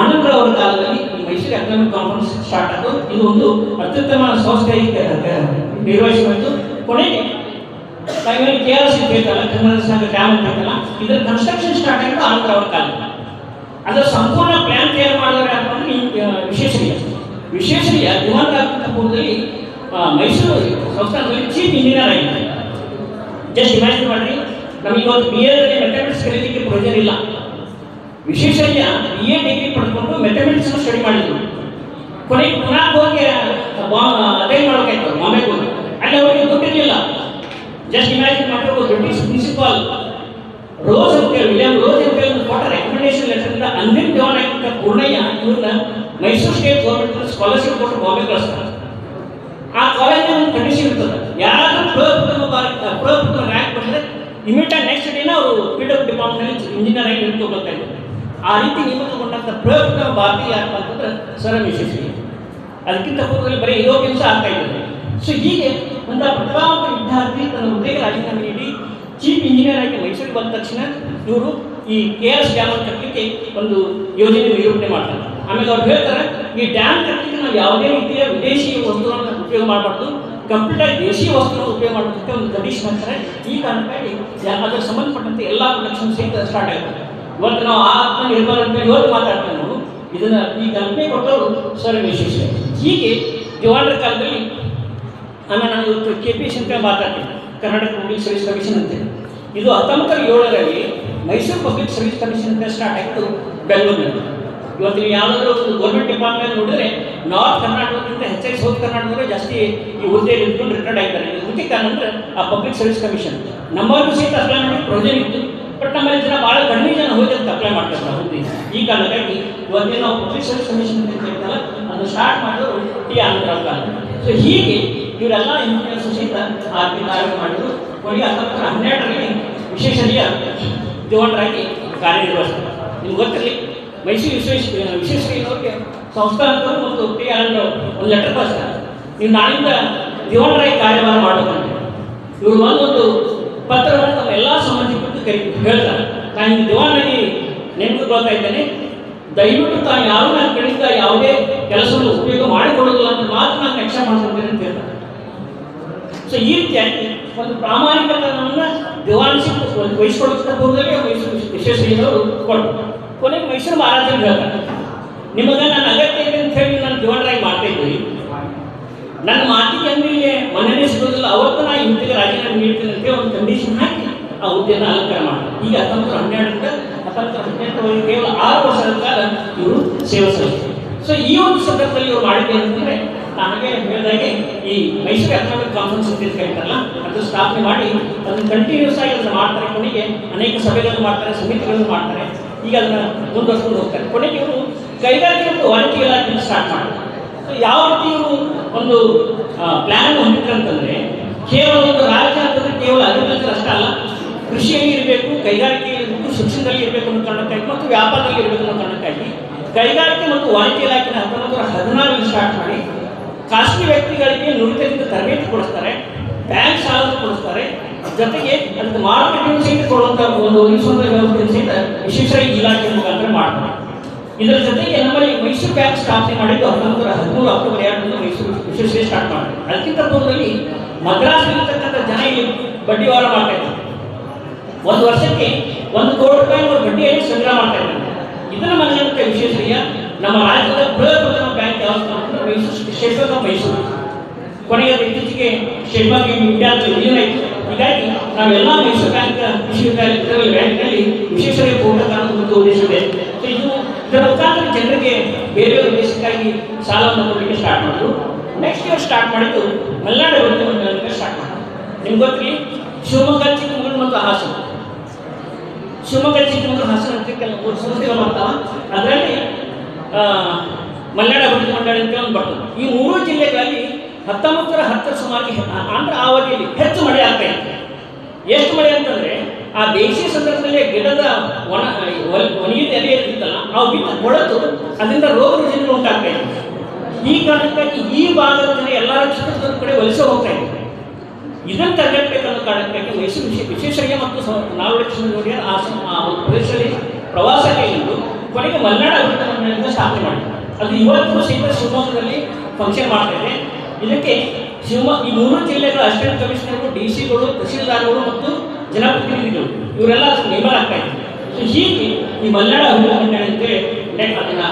ಆನಂದರಾವ್ ಅವರ ಕಾಲದಲ್ಲಿ ಈ ಮೈಸೂರು ಎಕನಾಮಿಕ್ ಕಾನ್ಫರೆನ್ಸ್ ಸ್ಟಾರ್ಟ್ ಆಯಿತು. ಇದು ಒಂದು ಅತ್ಯುತ್ತಮ ಸಂಸ್ಥೆ ನಿರ್ವಹಿಸಬೇಕು. ಕೊನೆಗೆ ನಾವೇನು KRS ಬೇಕಲ್ಲ, ಕನ್ನಡ ಸಂಘ ಡ್ಯಾಮ್ ಬೇಕಲ್ಲ, ಇದರ ಕನ್ಸ್ಟ್ರಕ್ಷನ್ ಸ್ಟಾರ್ಟ್ ಆಗಿದ್ದು ಆನಂದರಾವ್ ಅವರ ಕಾಲದಲ್ಲಿ. ಅದರ ಸಂಪೂರ್ಣ ಪ್ಲಾನ್ ತಯಾರು ಮಾಡಿದವರು ಯಾರು ಅಂದ್ರೆ ವಿಶ್ವೇಶ್ವರಯ್ಯ ದಿವಂಗತ ಪೂರ್ವದಲ್ಲಿ ಮೈಸೂರು ಸಂಸ್ಥಾನದಲ್ಲಿ ಚೀಫ್ ಇಂಜಿನಿಯರ್ ಆಗಿದ್ದಾರೆ. ಜಸ್ಟ್ ಇಮ್ಯಾಜಿನ್ ಮಾಡಿರಿ, ನಮಗೆ ಇವತ್ತು BA ಮೆಥಮೆಟಿಕ್ಸ್ ಕಲಿಯಲಿಕ್ಕೆ ಪ್ರಯೋಜನ ಇಲ್ಲ. ವಿಶ್ವೇಶ್ವರಯ್ಯ BA ಡಿಗ್ರಿ ಪಡ್ಕೊಂಡು ಮೆಥಮೆಟಿಕ್ಸ್ ಸ್ಟಡಿ ಮಾಡಿದ್ರು. ಕೊನೆಗೆ ಪುನಃ ಹೋಗಿ ಅಟೆಂಡ್ ಮಾಡಬೇಕಾಯ್ತು ಬಾಂಬೆಗೆ ಹೋಗಿ. ಅಲ್ಲಿ ಅವರಿಗೆ ಗೊತ್ತಿರಲಿಲ್ಲ. ಜಸ್ಟ್ ಇಮ್ಯಾಜಿನ್ ಮಾಡಿರೋ ಬ್ರಿಟಿಷ್ ಪ್ರಿನ್ಸಿಪಾಲ್ ರೋಸ್ ಅಂತ ಹೇಳಿ, ವಿಲಿಯಂ ರೋಸ್ ಅಂತ ಹೇಳಿ ಕೊಟ್ಟ ರೆಕಮೆಂಡೇಶನ್ ಲೆಟರ್ನಿಂದ ಅಂದಿನ ದೇವನಾಯಕ ಪೂರ್ಣಯ್ಯ ಇವ್ರನ್ನ ಮೈಸೂರು ಸ್ಟೇಟ್ ಗೌರ್ಮೆಂಟ್ ಸ್ಕಾಲರ್ಶಿಪ್ ಕೊಟ್ಟು ಬಾಂಬೆ ಕಳಿಸ್ತಾರೆ. ಆ ಕಾಲೇಜಿನ ಒಂದು ಕಂಡೀಷನ್ ಇರ್ತದೆ, ಯಾರಾದರೂ ಪ್ರಪ್ರಥಮ ರ್ಯಾಂಕ್ ಬಂದರೆ ಇಮಿಡಿಯೇಟ್ ನೆಕ್ಸ್ಟ್ ಡೇನ ಅವರು PW ಡಿಪಾರ್ಟ್ಮೆಂಟ್ನಲ್ಲಿ ಇಂಜಿನಿಯರ್ ಆಗಿ ನಿಂತ್ಕೊಳ್ತಾ ಇದ್ದಾರೆ. ಆ ರೀತಿ ನೇಮಕಗೊಂಡಂಥ ಪ್ರಪ್ರಥಮ ಭಾರತೀಯ ಯಾರಪ್ಪ ಅಂತಂದ್ರೆ ಸರ್ ವಿಶ್ವೇಶ್ವರಯ್ಯ. ಅದಕ್ಕಿಂತ ಪೂರ್ವದಲ್ಲಿ ಬರೀ ಯುರೋಪಿಯನ್ಸ್ ಆಗ್ತಾ ಇದ್ದಾರೆ. ಸೊ ಹೀಗೆ ಒಂದು ಪ್ರತಿಭಾವಂತ ವಿದ್ಯಾರ್ಥಿ ತನ್ನ ಹುದ್ದೆಗೆ ರಾಜೀನಾಮೆ ನೀಡಿ ಚೀಫ್ ಇಂಜಿನಿಯರ್ ಆಗಿ ಮೈಸೂರಿಗೆ ಬಂದ ತಕ್ಷಣ ಇವರು ಈ KRS ಡ್ಯಾಮ್ ಕಟ್ಟಲಿಕ್ಕೆ ಒಂದು ಯೋಜನೆ ನಿರೂಪಣೆ ಮಾಡ್ತಾರೆ. ಆಮೇಲೆ ಅವ್ರು ಹೇಳ್ತಾರೆ, ಈ ಡ್ಯಾಮ್ ಕಟ್ಟಲಿಕ್ಕೆ ನಾವು ಯಾವುದೇ ರೀತಿಯ ವಿದೇಶಿ ವಸ್ತುಗಳನ್ನು ಉಪಯೋಗ ಮಾಡಬಾರ್ದು, ಕಂಪ್ಲೀಟಾಗಿ ದೇಶೀಯ ವಸ್ತುಗಳನ್ನು ಉಪಯೋಗ ಮಾಡೋದಕ್ಕೆ ಒಂದು ಕಂಡೀಷನ್ ಅಂತಾರೆ. ಈ ಕಾರಣಕ್ಕಾಗಿ ಅದಕ್ಕೆ ಸಂಬಂಧಪಟ್ಟಂತೆ ಎಲ್ಲ ಪ್ರೊಡಕ್ಷನ್ ಸಹಿತ ಸ್ಟಾರ್ಟ್ ಆಗುತ್ತೆ. ಇವತ್ತು ನಾವು ಆತ್ಮನಿರ್ಭರ ಅಂತ ಇವತ್ತು ಮಾತಾಡ್ತೇವೆ. ನಾವು ಇದನ್ನು ಈ ಕಲ್ಪನೆ ಕೊಟ್ಟವರು ಸರ್ ವಿಶ್ವೇಶ್ವರಯ್ಯ. ಹೀಗೆ ಜವಾಹರ ಕಾಲದಲ್ಲಿ ಆಮೇಲೆ ನಾನು ಇವತ್ತು KPS ಅಂತ ಮಾತಾಡ್ತೀನಿ, ಕರ್ನಾಟಕ ಪಬ್ಲಿಕ್ ಸರ್ವಿಸ್ ಕಮಿಷನ್ ಅಂತೇಳಿ. ಇದು 1907ರಲ್ಲಿ ಮೈಸೂರು ಪಬ್ಲಿಕ್ ಸರ್ವಿಸ್ ಕಮಿಷನ್ ಅಂತ ಸ್ಟಾರ್ಟ್ ಆಯಿತು ಬೆಂಗಳೂರಿನಲ್ಲಿ. ಇವತ್ತು ನೀವು ಯಾವುದಾದ್ರೂ ಒಂದು ಗೌರ್ಮೆಂಟ್ ಡಿಪಾರ್ಟ್ಮೆಂಟ್ ನೋಡಿದ್ರೆ ನಾರ್ತ್ ಕರ್ನಾಟಕಕ್ಕಿಂತ ಹೆಚ್ಚಾಗಿ ಸೌತ್ ಕರ್ನಾಟಕದವರು ಜಾಸ್ತಿ ಈ ಹುದ್ದೆಯಲ್ಲಿ ಇದ್ಕೊಂಡು ರಿಟೈರ್ಡ್ ಆಗಿದ್ದಾರೆ. ಇದಕ್ಕೆ ಕಾರಣ ಅಂದರೆ ಆ ಪಬ್ಲಿಕ್ ಸರ್ವಿಸ್ ಕಮಿಷನ್. ನಮ್ಮವ್ರಿಗೂ ಸಹಿತ ಅಪ್ಲೈ ಮಾಡಿ ಪ್ರಯೋಜನ ಇತ್ತು, ಬಟ್ ನಮ್ಮಲ್ಲಿ ಜನ ಭಾಳ ಕಡಿಮೆ ಜನ ಹೋಗಿ ಅದಕ್ಕೆ ಅಪ್ಲೈ ಮಾಡ್ತಾರೆ ನಾವು ಹುದ್ದೆ. ಈ ಕಾರಣಕ್ಕಾಗಿ ಇವತ್ತೇ ನಾವು ಪಬ್ಲಿಕ್ ಸರ್ವಿಸ್ ಕಮಿಷನ್ ಅಂತ ಹೇಳ್ತಲ್ಲ, ಅದು ಸ್ಟಾರ್ಟ್ ಮಾಡಿದ್ರು ಟಿ ಆನಂದರಾವ್ ಕಾಲ. ಸೊ ಹೀಗೆ ಇವರೆಲ್ಲ ಇಂಜಿನಿಯರ್ಸ್ ಸಹಿತ ಕಾರ್ಯ ಮಾಡಿದ್ರು. ಕೊನೆಗೆ 1912ರಲ್ಲಿ ವಿಶ್ವೇಶ್ವರಯ್ಯ ಜವಾನರಾಗಿ ಕಾರ್ಯನಿರ್ವಹಿಸ್ತಾರೆ. ನಿಮ್ಗೆ ಗೊತ್ತಿರಲಿ, ಮೈಸೂರು ವಿಶ್ವೇಶ್ವರಯ್ಯನವ್ರಿಗೆ ಸಂಸ್ಥಾನದವರು ಮತ್ತು ಟಿ ಆನಂದರಾವ್ ಒಂದು ಲೆಟರ್ ಕಳಿಸ್ತಾರೆ, ನೀವು ನಾಳಿಂದ ದಿವಾನರಾಗಿ ಕಾರ್ಯಭಾರ ಮಾಡಬೇಕಂತ. ಇವರು ಒಂದು ಪತ್ರವನ್ನು ತಮ್ಮ ಎಲ್ಲ ಸಂಬಂಧಿಕರಿಗೆ ಹೇಳ್ತಾರೆ, ನಾನು ಹಿಂಗೆ ದಿವಾನರಾಗಿ ನೇಮಕಗೊಳ್ತಾ ಇದ್ದೇನೆ, ದಯವಿಟ್ಟು ತಾನು ಯಾರು ನನ್ನ ಕಡೆಯಿಂದ ಯಾವುದೇ ಕೆಲಸವನ್ನು ಉಪಯೋಗ ಮಾಡಿಕೊಳ್ಳೋದಿಲ್ಲ ಅಂತ ಮಾತ್ರ ನಾನು ರಕ್ಷಣೆ ಮಾಡ್ಕೊಳ್ತೇನೆ ಅಂತ ಹೇಳ್ತಾರೆ. ಸೊ ಈ ರೀತಿಯಾಗಿ ಒಂದು ಪ್ರಾಮಾಣಿಕತನವನ್ನು ದಿವಾನ್ಶಿಪ್ ವಹಿಸ್ಕೊಳ್ಳೋದಕ್ಕೆ ಪೂರ್ವದಲ್ಲಿ ವಿಶ್ವೇಶ್ವರಯ್ಯನವರು ಕೊಟ್ಟರು. ಕೊನೆಗೆ ಮೈಸೂರು ಮಹಾರಾಜರು ಹೇಳ್ತಾರೆ, ನಿಮಗೆ ನನ್ನ ಅಗತ್ಯ ಇದೆ ಅಂತ ಹೇಳಿ ನಾನು ದಿವಾನರಾಗಿ ಮಾಡ್ತಾ ಇದ್ದೀವಿ, ನನ್ನ ಮಾತಿಗೆ ಅಂದಿಗೆ ಮನ್ನಣೆ ಸಿಗೋದಿಲ್ಲ, ಅವತ್ತು ನಾನು ಈ ಹುದ್ದೆಗೆ ರಾಜೀನಾಮೆ ನೀಡ್ತೀನಿ ಅಂತ ಒಂದು ಕಂಡೀಷನ್ ಹಾಕಿ ಆ ಹುದ್ದೆಯನ್ನು ಅಲಂಕಾರ ಮಾಡ್ತಾರೆ. ಈಗ 1912ರಿಂದ 1918 ಕೇವಲ 6 ವರ್ಷದ ಕಾಲ ಇವರು ಸೇವೆ ಸಲ್ಲಿಸ್ತಾರೆ. ಸೊ ಈ ಒಂದು ಸಂದರ್ಭದಲ್ಲಿ ಇವರು ಮಾಡಿದ್ದೆ ಅಂತಂದರೆ, ನನಗೆ ಹೇಳಿದಾಗೆ ಈ ಮೈಸೂರು ಎಕನಾಮಿಕ್ ಕಾನ್ಫರೆನ್ಸ್ ಅಂತ ಹೇಳ್ತಾರಲ್ಲ, ಅದು ಸ್ಥಾಪನೆ ಮಾಡಿ ಅದನ್ನು ಕಂಟಿನ್ಯೂಸ್ ಆಗಿ ಅದನ್ನು ಮಾಡ್ತಾರೆ. ಕೊನೆಗೆ ಅನೇಕ ಸಭೆಗಳನ್ನು ಮಾಡ್ತಾರೆ, ಸಮಿತಿಗಳನ್ನು ಮಾಡ್ತಾರೆ. ಈಗ ಅದನ್ನು ಮುಂದುವರ್ಸ್ಕೊಂಡು ಹೋಗ್ತಾರೆ. ಕೊನೆಗೆ ಇವರು ಕೈಗಾರಿಕೆ ಮತ್ತು ವಾಣಿಜ್ಯ ಇಲಾಖೆಯನ್ನು ಸ್ಟಾರ್ಟ್ ಮಾಡ್ತಾರೆ. ಸೊ ಯಾವ ರೀತಿ ಇವರು ಒಂದು ಪ್ಲ್ಯಾನ್ ಹೊಂದಿದ್ರು ಅಂತಂದರೆ, ಕೇವಲ ಒಂದು ರಾಜ್ಯ ಅಂತಂದರೆ ಕೇವಲ ಅಗ್ರಿಕಲ್ಚರ್ ಅಷ್ಟೇ ಅಲ್ಲ, ಕೃಷಿಯಲ್ಲಿ ಇರಬೇಕು, ಕೈಗಾರಿಕೆ ಇರಬೇಕು, ಶಿಕ್ಷಣದಲ್ಲಿ ಇರಬೇಕು ಅನ್ನೋ ಕಾರಣಕ್ಕಾಗಿ ಮತ್ತು ವ್ಯಾಪಾರದಲ್ಲಿ ಇರಬೇಕು ಅನ್ನೋ ಕಾರಣಕ್ಕಾಗಿ ಕೈಗಾರಿಕೆ ಮತ್ತು ವಾಣಿಜ್ಯ ಇಲಾಖೆ 1916 ಸ್ಟಾರ್ಟ್ ಮಾಡಿ ಖಾಸಗಿ ವ್ಯಕ್ತಿಗಳಿಗೆ ನುರಿತದಿಂದ ತರಬೇತಿ ಕೊಡಿಸ್ತಾರೆ, ಬ್ಯಾಂಕ್ ಸಾಲವನ್ನು ಕೊಡಿಸ್ತಾರೆ, ಜೊತೆಗೆ ಅದಕ್ಕೆ ಮಾರುಕಟ್ಟೆಯನ್ನು ಸಹಿತ ಕೊಡುವಂಥ ಒಂದು ಒದಗಿಸುವಂಥ ವ್ಯವಸ್ಥೆಯನ್ನು ಸಹಿತ ವಿಶೇಷ ಇಲಾಖೆ ಮುಖಾಂತರ ಮಾಡ್ತಾರೆ. ಇದರ ಜೊತೆಗೆ ನಮ್ಮಲ್ಲಿ ಮೈಸೂರು ಬ್ಯಾಂಕ್ ಸ್ಥಾಪನೆ ಮಾಡಿದ್ದು 1913 ಅಕ್ಟೋಬರ್ 2 ಮೈಸೂರು ವಿಶ್ವೇಶ್ವರಯ್ಯ ಸ್ಟಾರ್ಟ್ ಮಾಡಿದ್ರು. ಅದಕ್ಕಿಂತ ಪೂರ್ವದಲ್ಲಿ ಮದ್ರಾಸ್ನಲ್ಲಿರ್ತಕ್ಕಂಥ ಜನ ಇಲ್ಲಿ ಬಡ್ಡಿ ವ್ಯವಹಾರ ಮಾಡ್ತಾ ಇದ್ದಾರೆ. ಒಂದು ವರ್ಷಕ್ಕೆ 1 ಕೋಟಿ ರೂಪಾಯಿ ಬಡ್ಡಿಯಲ್ಲಿ ಸಂಗ್ರಹ ಮಾಡ್ತಾ ಇದ್ದಾರೆ. ಇದನ್ನು ಮನಗಂಡ ವಿಶ್ವೇಶ್ವರಯ್ಯ ನಮ್ಮ ರಾಜ್ಯದ ಬೃಹತ್ ಬ್ಯಾಂಕ್ ಯಾವುದು ಅಂದ್ರೆ Mysuru state bank of Mysuru. ಕೊನೆಗೆ ಇತ್ತೀಚೆಗೆ ಸ್ಟೇಟ್ ಬ್ಯಾಂಕ್ ಇಂಡಿಯಾ ಅಂತ ವಿಲೀನ ಆಯಿತು. ಹೀಗಾಗಿ ನಾವೆಲ್ಲ ಮೈಸೂರು ಬ್ಯಾಂಕ್ ವಿಶ್ವವಿದ್ಯಾಲಯ ಬ್ಯಾಂಕ್ನಲ್ಲಿ ವಿಶ್ವೇಶ್ವರಯ್ಯ ಫೋಟೋ ಕಾಣುವ ಒಂದು ಉದ್ದೇಶ ಇದೆ. ಇದರ ಮುಖಾಂತರ ಜನರಿಗೆ ಬೇರೆ ಉದ್ದೇಶಕ್ಕಾಗಿ ಸಾಲವನ್ನು ಕೊಡಲಿಕ್ಕೆ ಸ್ಟಾರ್ಟ್ ಮಾಡಿದ್ರು. ನೆಕ್ಸ್ಟ್ ಇಯರ್ ಸ್ಟಾರ್ಟ್ ಮಾಡಿದ್ದು ಮಲೆನಾಡು ಅಭಿವೃದ್ಧಿ ಮಂಡಳಿ ಸ್ಟಾರ್ಟ್ ಮಾಡಿದ್ರು. ನಿಮ್ಗೆ ಗೊತ್ತಿರಲಿ, ಶಿವಮೊಗ್ಗ, ಚಿಕ್ಕಮಗಳೂರು ಮತ್ತು ಹಾಸನ, ಶಿವಮೊಗ್ಗ, ಚಿಕ್ಕಮಗಳೂರು, ಹಾಸನ ಅಂತ ಕೆಲವು ಸಂಸ್ಥೆಗಳು ಬರ್ತಾವ. ಅದರಲ್ಲಿ ಮಲೆನಾಡು ಅಭಿವೃದ್ಧಿ ಮಂಡಳಿ ಅಂತ ಒಂದು ಬರ್ತದೆ. ಈ 3 ಜಿಲ್ಲೆಗಳಲ್ಲಿ 1910 ಸುಮಾರಿಗೆ ಅಂದ್ರೆ ಆ ಅವಧಿಯಲ್ಲಿ ಹೆಚ್ಚು ಮಳೆ ಆಗ್ತಾ ಇತ್ತು. ಎಷ್ಟು ಮಳೆ ಅಂತಂದರೆ ಆ ಬೇಸಿಗೆ ಸಂದರ್ಭದಲ್ಲಿ ಗಿಡದ ಒಣಗಿದ ಎಲೆ ಇರುತ್ತಲ್ಲ, ಅವು ಬಿಟ್ಟು ಕೊಳೆತು ಅದರಿಂದ ರೋಗ ರುಜಿನಗಳು ಉಂಟಾಗ್ತಾ ಇತ್ತು. ಈ ಕಾರಣಕ್ಕಾಗಿ ಈ ಭಾಗದ ಜನ ಎಲ್ಲರ ಚಿತ್ರದುರ್ಗ ಕಡೆ ವಲಸೆ ಹೋಗ್ತಾ ಇತ್ತು. ಇದನ್ನು ತಡೆಗಟ್ಟಬೇಕನ್ನೋ ಕಾರಣಕ್ಕಾಗಿ ಮೈಸೂರು ವಿಶ್ವೇಶ್ವರಯ್ಯ ಮತ್ತು ನಾಲ್ವಡಿ ಕೃಷ್ಣರಾಜ ಆ ಒಂದು ಪ್ರದೇಶದಲ್ಲಿ ಪ್ರವಾಸ ಕೈಗೊಂಡು ಕೊನೆಗೆ ಮಲೆನಾಡು ಅಭಿವೃದ್ಧಿ ಮಂಡಳಿಯಿಂದ ಸ್ಥಾಪನೆ ಮಾಡಿದ್ರು. ಅದು ಇವತ್ತು ಸಹಿತ ಶಿವಮೊಗ್ಗದಲ್ಲಿ ಫಂಕ್ಷನ್ ಮಾಡ್ತಾ ಇದೆ. ಇದಕ್ಕೆ ಈ 3 ಜಿಲ್ಲೆಗಳ ಅಸಿಸ್ಟೆಂಟ್ ಕಮಿಷನರ್ಗಳು, DC ಗಳು, ತಹಸೀಲ್ದಾರ್ಗಳು ಮತ್ತು ಜನಪ್ರತಿನಿಧಿಗಳು ಇವರೆಲ್ಲ ನೇಮಕ ಆಗ್ತಾ ಇದ್ದಾರೆ. ಸೊ ಹೀಗೆ ಈ ಮಲೆನಾಡು ಅಭಿವೃದ್ಧಿ ಮಂಡಳಿ ಅಂತೇಳಿ ಅದನ್ನು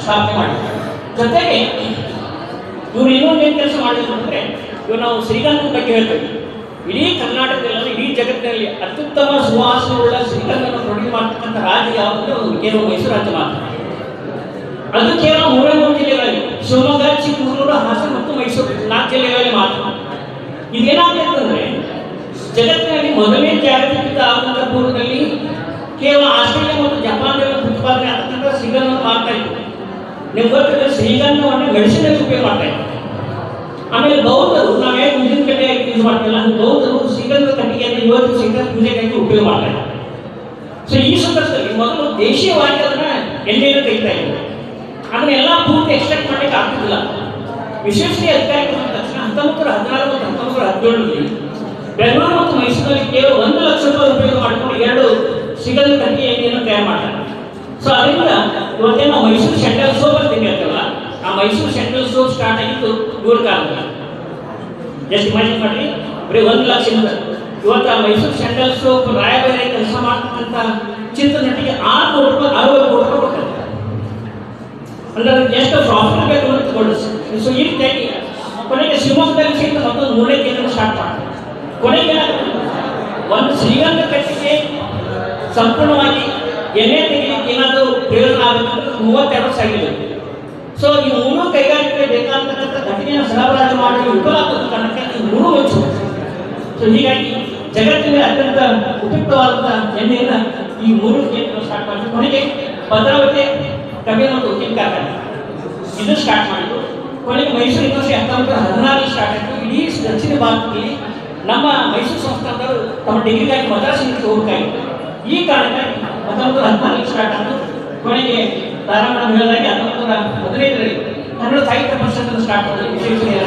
ಸ್ಥಾಪನೆ ಮಾಡಿದ್ದಾರೆ. ಜೊತೆಗೆ ಇವರು ಇನ್ನೊಂದೇನು ಕೆಲಸ ಮಾಡಿದ್ರು ಅಂದರೆ, ಇವರು ನಾವು ಶ್ರೀಗಂಧದ ಬಗ್ಗೆ ಹೇಳ್ತೇವೆ. ಇಡೀ ಕರ್ನಾಟಕದಲ್ಲಿ, ಇಡೀ ಜಗತ್ತಿನಲ್ಲಿ ಅತ್ಯುತ್ತಮ ಸುವಾಸನೆಯುಳ್ಳ ಶ್ರೀಗಂಧವನ್ನು ಪ್ರೊಡ್ಯೂಸ್ ಮಾಡ್ತಕ್ಕಂಥ ರಾಜ್ಯ ಯಾವುದಂದ್ರೆ ಒಂದು ಕೇವಲ ಮೈಸೂರು ರಾಜ್ಯ ಮಾತ್ರ. ಅದು ಕೇವಲ 3 ಜಿಲ್ಲೆಗಳಲ್ಲಿ, ಶಿವಮೊಗ್ಗ, ಚಿಕ್ಕಮಗಳೂರು, ಹಾಸನ ಮತ್ತು ಮೈಸೂರು 4 ಜಿಲ್ಲೆಗಳಲ್ಲಿ ಮಾತ್ರ. ಇದೇನಾಗುತ್ತೆ ಅಂತಂದರೆ, ಜಗತ್ತಿನಲ್ಲಿ ಮೊದಲನೇ ಜಾಗತಿಕ ಆದಂಥ ಪೂರ್ವದಲ್ಲಿ ಕೇವಲ ಆಸ್ಟ್ರೇಲಿಯಾ ಮತ್ತು ಜಪಾನ್ನಲ್ಲಿ ಉತ್ಪಾದನೆ ಆಗ್ತಕ್ಕಂಥ ಶ್ರೀಗಂಧವನ್ನು ಮಾಡ್ತಾ ಇತ್ತು. ನಿಮ್ಗೆ ಗೊತ್ತಿದೆ, ಶ್ರೀಗಂಧವನ್ನು ಮೆಡಿಸಿನಲ್ಲಿ ಉಪಯೋಗ ಮಾಡ್ತಾ ಇತ್ತು. ಆಮೇಲೆ ಬೌದ್ಧರು, ನಾವೇ ಊದಿನ ಕಟ್ಟೆಯಾಗಿ ಯೂಸ್ ಮಾಡ್ತಿಲ್ಲ, ಬೌದ್ಧರು ಶ್ರೀಗಂಧದ ಕಟ್ಟಿಗೆಯನ್ನು ಇವತ್ತು ಶ್ರೀಗಂಧ ಪೂಜೆಗಾಗಿ ಉಪಯೋಗ ಮಾಡ್ತಾ ಇದ್ದಾರೆ. ಸೊ ಈ ಸಂದರ್ಭದಲ್ಲಿ ಮೊದಲು ದೇಶೀಯವಾಗಿ ಅದನ್ನ ಎಣ್ಣೆಯನ್ನು ತೆಗಿತಾ ಇದ್ರು. ಅದನ್ನೆಲ್ಲ ಪೂರ್ತಿ ಎಕ್ಸ್ಟ್ರಾಕ್ಟ್ ಮಾಡಲಿಕ್ಕೆ ಆಗ್ತಿಲ್ಲ. ವಿಶ್ವೇಶ್ವರಯ್ಯ ಅಧಿಕಾರಿ ಬಂದ ತಕ್ಷಣ 1916 ಮತ್ತು 1917ರಲ್ಲಿ ಬೆಂಗಳೂರು ಮತ್ತು ಮೈಸೂರಲ್ಲಿ ಕೇವಲ 1 ಲಕ್ಷ ರೂಪಾಯಿ ಉಪಯೋಗ ಮಾಡಿಕೊಂಡು 2 ಶ್ರೀಗಂಧ ಕಟ್ಟಿಗೆ ಎಣ್ಣೆಯನ್ನು ತಯಾರು ಮಾಡ್ತಾರೆ. ಸೊ ಅದರಿಂದ ಇವತ್ತೇನು ನಾವು ಮೈಸೂರು ಸೆಂಟ್ರಲ್ ಸೋಪ್ ಅಂತ ಹೇಳ್ತೇವಲ್ಲ, ಆ ಮೈಸೂರು ಸೆಂಟ್ರಲ್ ಸೋಪ್ ಸ್ಟಾರ್ಟ್ ಆಗಿದ್ದು ಇವ್ರ ಕಾಲದಲ್ಲಿ. ಜಸ್ಟ್ ಇಮ್ಯಾಜಿನ್ ಮಾಡಿ, ಬರೀ 1 ಲಕ್ಷದಿಂದ ಇವತ್ತು ಆ ಮೈಸೂರು ಸೆಂಟ್ರಲ್ ಸೋಪ್ ರಾಯಬೇರೆ ಕೆಲಸ ಮಾಡ್ತಕ್ಕಂಥ ಚಿತ್ರನಟಿಗೆ 6 ಕೋಟಿ ರೂಪಾಯಿ 60 ಕೋಟಿ ರೂಪಾಯಿ ಕೊಡ್ತಾರೆ. ಅಂದ್ರೆ ಅದಕ್ಕೆ ಎಷ್ಟು ಪ್ರಾಫಿಟ್ ಬೇಕು ಅಂತ ತಗೊಳ್ಳಿ. ಸೊ ಈ ರೀತಿಯಾಗಿ ಕೊನೆಗೆ ಶಿವಮೊಗ್ಗದಲ್ಲಿ ಸಹಿತ ಮತ್ತೊಂದು 3ನೇ ಕೇಂದ್ರ ಸ್ಟಾರ್ಟ್ ಮಾಡ್ತಾರೆ. ಕೊನೆಗೆ ಒಂದು ಶ್ರೀಗಂಧ ಕಟ್ಟಿಗೆ ಸಂಪೂರ್ಣವಾಗಿ ಎಣ್ಣೆ ತೆಗಿಲಿಕ್ಕೆ ಏನಾದರೂ ಪ್ರಯೋಜನ ಆಗಬೇಕಂದ್ರೆ 32 ವರ್ಷ ಆಗಿದೆ. ಸೊ ಈ 3 ಕೈಗಾರಿಕೆ ಬೇಕಾದಂತಕ್ಕಂಥ ಕಟ್ಟಿಗೆಯನ್ನು ಸರಬರಾಜು ಮಾಡಲು ವಿಫಲ ಆಗ್ತದ ಕಾರಣಕ್ಕೆ ಈ 3 ವೆಚ್ಚ. ಸೊ ಹೀಗಾಗಿ ಜಗತ್ತಿನ ಅತ್ಯಂತ ಉಪಯುಕ್ತವಾದಂಥ ಎಣ್ಣೆಯನ್ನು ಈ 3 ಕೇಂದ್ರ ಸ್ಟಾರ್ಟ್ ಮಾಡಿದ್ರು. ಕೊನೆಗೆ ಭದ್ರಾವತಿ ಕಬ್ಬಿ ಮತ್ತು ಉಕ್ಕಿನ ಕಾರ್ಖಾನೆ ಇದು ಸ್ಟಾರ್ಟ್ ಮಾಡಿದ್ರು. ಕೊನೆಗೆ ಮೈಸೂರು ಯೂನಿವರ್ಸಿಟಿ 1916 ಸ್ಟಾರ್ಟ್ ಆಯಿತು. ಇಡೀ ದಕ್ಷಿಣ ಭಾರತದಲ್ಲಿ ನಮ್ಮ ಮೈಸೂರು ಸಂಸ್ಥಾನದವರು ತಮ್ಮ ಡಿಗ್ರಿಗಾಗಿ ಮದ್ರಾಸಿನಿಗೆ ಹೋಗಬೇಕಾಗಿತ್ತು. ಈ ಕಾರಣಕ್ಕಾಗಿ 1914 ಸ್ಟಾರ್ಟ್ ಆಯಿತು. ಕೊನೆಗೆ ಧಾರವಾಡ ಹೇಳಿದಾಗೆ 1915ರಲ್ಲಿ ಕನ್ನಡ ಸಾಹಿತ್ಯ ಪರಿಷತ್ತನ್ನು ಸ್ಟಾರ್ಟ್ ಮಾಡಿದ್ರು. ವಿಶ್ವೇಶ್ವರಯ್ಯ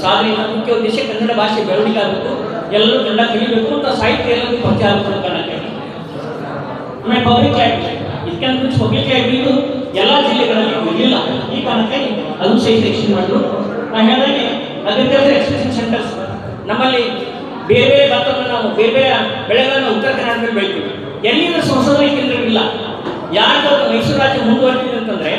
ಸಾಧನೆ ಮುಖ್ಯ ಉದ್ದೇಶ ಕನ್ನಡ ಭಾಷೆ ಬೆಳವಣಿಗೆ ಆಗಬೇಕು, ಎಲ್ಲರೂ ಕನ್ನಡ ಕಲಿಬೇಕು ಅಂತ ಸಾಹಿತ್ಯ ಎಲ್ಲರಿಗೂ ಪರಿಚಯ ಆಗಬೇಕು ಅನ್ನೋ ಕಾರಣಕ್ಕಾಗಿ. ಆಮೇಲೆ ಪಬ್ಲಿಕ್ ಲೈಬ್ರರಿ, ಇದಕ್ಕಿಂತ ಮುಂಚೆ ಪಬ್ಲಿಕ್ ಲೈಬ್ರರಿದು ಎಲ್ಲ ಜಿಲ್ಲೆಗಳಲ್ಲಿ ಇರಲಿಲ್ಲ. ಈ ಕಾರಣಕ್ಕಾಗಿ ಅದು ಸಹಿತ ಎಕ್ಸ್ಟೆಂಡ್ ಮಾಡಿದ್ರು. ನಾನು ಹೇಳಿದಾಗೆ ಅಗ್ರಿಕಲ್ಚರ್ ಎಕ್ಸ್ಟೆನ್ಷನ್ ಸೆಂಟರ್ಸ್ ನಮ್ಮಲ್ಲಿ ಬೇರೆ ಬೇರೆ ಭತ್ತವನ್ನು ನಾವು ಬೇರೆ ಬೇರೆ ಬೆಳೆಗಳನ್ನು ಉತ್ತರ ಕರ್ನಾಟಕದಲ್ಲಿ ಬೆಳಿತೀವಿ. ಎಲ್ಲಿಂದ ಸಂಶೋಧನಾ ಕೇಂದ್ರಗಳಿಲ್ಲ. ಯಾಕೆ ಮೈಸೂರು ರಾಜ್ಯ ಮುಂದುವರೆದಿದೆ ಅಂತಂದರೆ,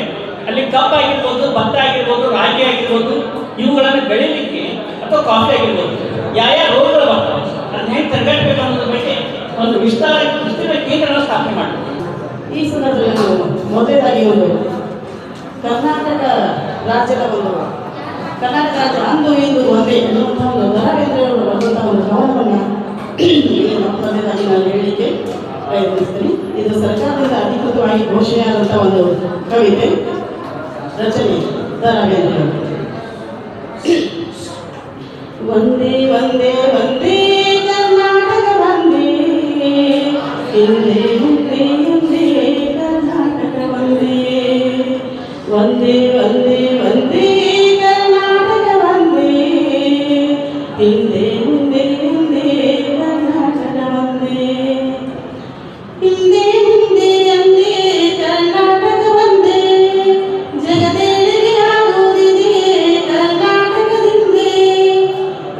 ಅಲ್ಲಿ ಕಬ್ಬು ಆಗಿರ್ಬೋದು, ಭತ್ತ ಆಗಿರ್ಬೋದು, ರಾಗಿ ಆಗಿರ್ಬೋದು, ಇವುಗಳನ್ನು ಬೆಳೀಲಿಕ್ಕೆ ಅಥವಾ ಕಾಫಿ ಆಗಿರ್ಬೋದು ಯಾವ ರೋಗಗಳು ಬರ್ತವೆ, ಅದನ್ನ ಹೇಗೆ ತಡೆಗಟ್ಟಬೇಕು ಅನ್ನೋದ್ರ ಬಗ್ಗೆ ಒಂದು ವಿಸ್ತೀರ್ಣ ಕೇಂದ್ರವನ್ನು ಸ್ಥಾಪನೆ ಮಾಡಿದ್ರು. ಈ ಸಂದರ್ಭದಲ್ಲಿ ನಾವು ಮೊದಲನೇದಾಗಿ ಒಂದು ಕರ್ನಾಟಕ ರಾಜ್ಯದ ಕರ್ನಾಟಕ ರಾಜ್ಯ ಅಂದು ಇಂದು ಒಂದೇ ಅನ್ನುವಂಥ ಒಂದು ದರವೇಂದ್ರವರು ಬರೆದಂಥ ಒಂದು ಕವನವನ್ನು ಮೊದಲನೇದಾಗಿ ನಾನು ಹೇಳಲಿಕ್ಕೆ ಪ್ರಯತ್ನಿಸ್ತೀನಿ. ಇದು ಸರ್ಕಾರದಿಂದ ಅಧಿಕೃತವಾಗಿ ಘೋಷಣೆಯಾದಂಥ ಒಂದು ಕವಿತೆ, ರಚನೆ ದರವೇಂದ್ರ. ಒಂದೇ ಒಂದೇ ಒಂದೇ ಕರ್ನಾಟಕ ಒಂದೇ, ಹಿಂದೆ ಮುಂದೆ ಒಂದೇ ಕರ್ನಾಟಕ ಒಂದೇ ಒಂದೇ ಒಂದೇ ಒಂದೇ ಕರ್ನಾಟಕ ಒಂದೇ ಹಿಂದೆ ಮುಂದೆ ಒಂದೇ ಕರ್ನಾಟಕ ಒಂದೇ ಹಿಂದೆ ಮುಂದೆ ಒಂದೇ ಕರ್ನಾಟಕ ಒಂದೇ ಜಗದೇಳಿಗೆ ಆಗುವುದಿದೆ ಕರ್ನಾಟಕದಿಂದೇ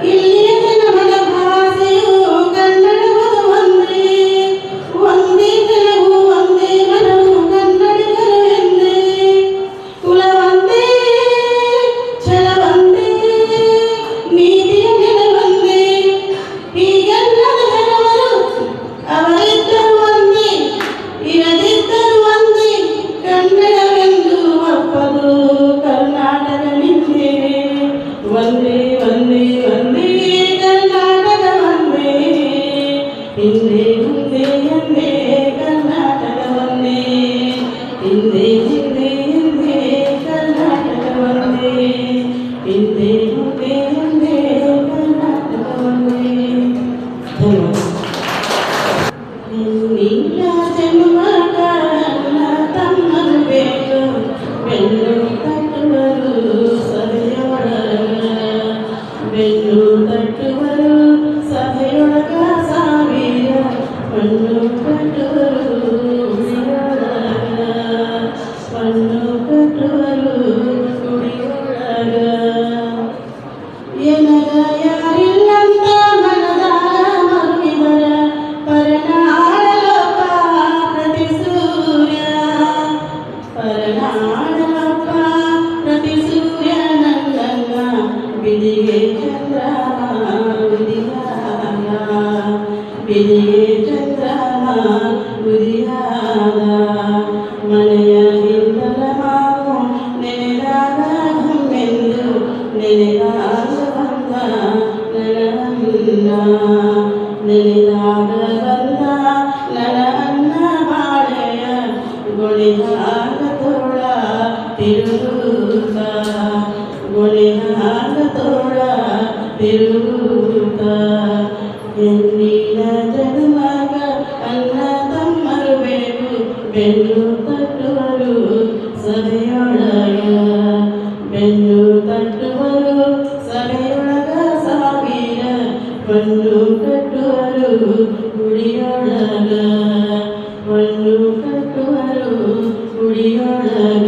ಇಲ್ಲಿಯ ಜನಮನ ಭಾಷೆಯು ಕನ್ನಡವದು ಒಂದೇ ಒಂದೇ ಕೆಲವು ಒಂದೇ ಮನವು ಕನ್ನಡಿಗರು ಎಂದೇ ಕುಲ ಒಂದೇ ಛಲ ಒಂದೇ ನೀತಿಯ ನೆಲವೊಂದೇ ಹೀಗೆಲ್ಲದ ಜನವರು ಅವರಿದ್ದರು ಒಂದೇ ಇರದಿದ್ದರು ಒಂದೇ ಕನ್ನಡವೆಂದು ಒಪ್ಪದು ಕರ್ನಾಟಕ ನಿಂದೆ ಒಂದೇ ಒಂದೇ ಒಂದೇ ಕರ್ನಾಟಕ ಒಂದೇ ಹಿಂದೆ ಮುಂದೆ ಒಂದೇ ಕರ್ನಾಟಕ ಒಂದೇ ಹಿಂದೆ ಮುಂದೆ ಒಂದೇ ಕರ್ನಾಟಕ ಒಂದೇ ಹಿಂದೆ ಮುಂದೆ ಒಂದೇ ಕರ್ನಾಟಕ ಒಂದೇ ಧನ್ಯವಾದ. ನಿನ್ನ ಜನ್ಮದ ತಮ್ಮರು ಬೇಕು ಬೆನ್ನು ತಟ್ಟುವರು ಸಭೆಯೊಳಗ ಬೆನ್ನು ತಟ್ಟುವರು ಸಭೆಯೊಳಗ ಸಾವಿರ ಮಣ್ಣು ಕಟ್ಟುವರು ಉಳಿಯೊಳಗ ಮಣ್ಣು ಕಟ್ಟುವರು ಉಳಿಯೊಳಗ ಎನಗ ಯಾರಿಲ್ಲಂತ ಮನದಾಗ ಮರುಗಿದರ ಪರನಾಡಲಪ್ಪ ಪ್ರತಿ ಸೂರ್ಯ ಪರನಾಡಲಪ್ಪ ಪ್ರತಿ ಸೂರ್ಯ ನನ್ನ ಬಿದಿಗೆ ಚಂದ್ರ ಉದಿಯಾದ ಬಿದಿಗೆ ಚಂದ್ರ ಉದಿಯಾದ ಮನೆಯ ಹಿಂದಲ ಮಾವು ನೆನೆದಾಗ ಹಮ್ಮೆಂದು ನೆನೆದಾಗ ಬಂದ ನನ್ನ ನೆನೆದಾಗ ಬಂದ ನನ್ನ ಅನ್ನ ಬಾಳೆಯ ಗೊಳಿದಾಗ ತೋಳ ತಿರುಗುತ್ತ ಗೊಳಿದಾಗ ತೋಳ ತಿರುಗುತ್ತ ಹೆಣ್ಣಿನ ಜನ್ಮಗ ಅನ್ನ ತಮ್ಮರು ಬೇಕು ಬೆನ್ನು ತಟ್ಟುವರು ಸಭೆಯೊಳಗ ಬೆನ್ನು ತಟ್ಟುವರು ಸಭೆಯೊಳಗ ಸಾವಿರ ಮಣ್ಣು ಕಟ್ಟುವರು ಗುಡಿಯೊಳಗ ಮಣ್ಣು ಕಟ್ಟುವರು ಗುಡಿಯೊಳಗ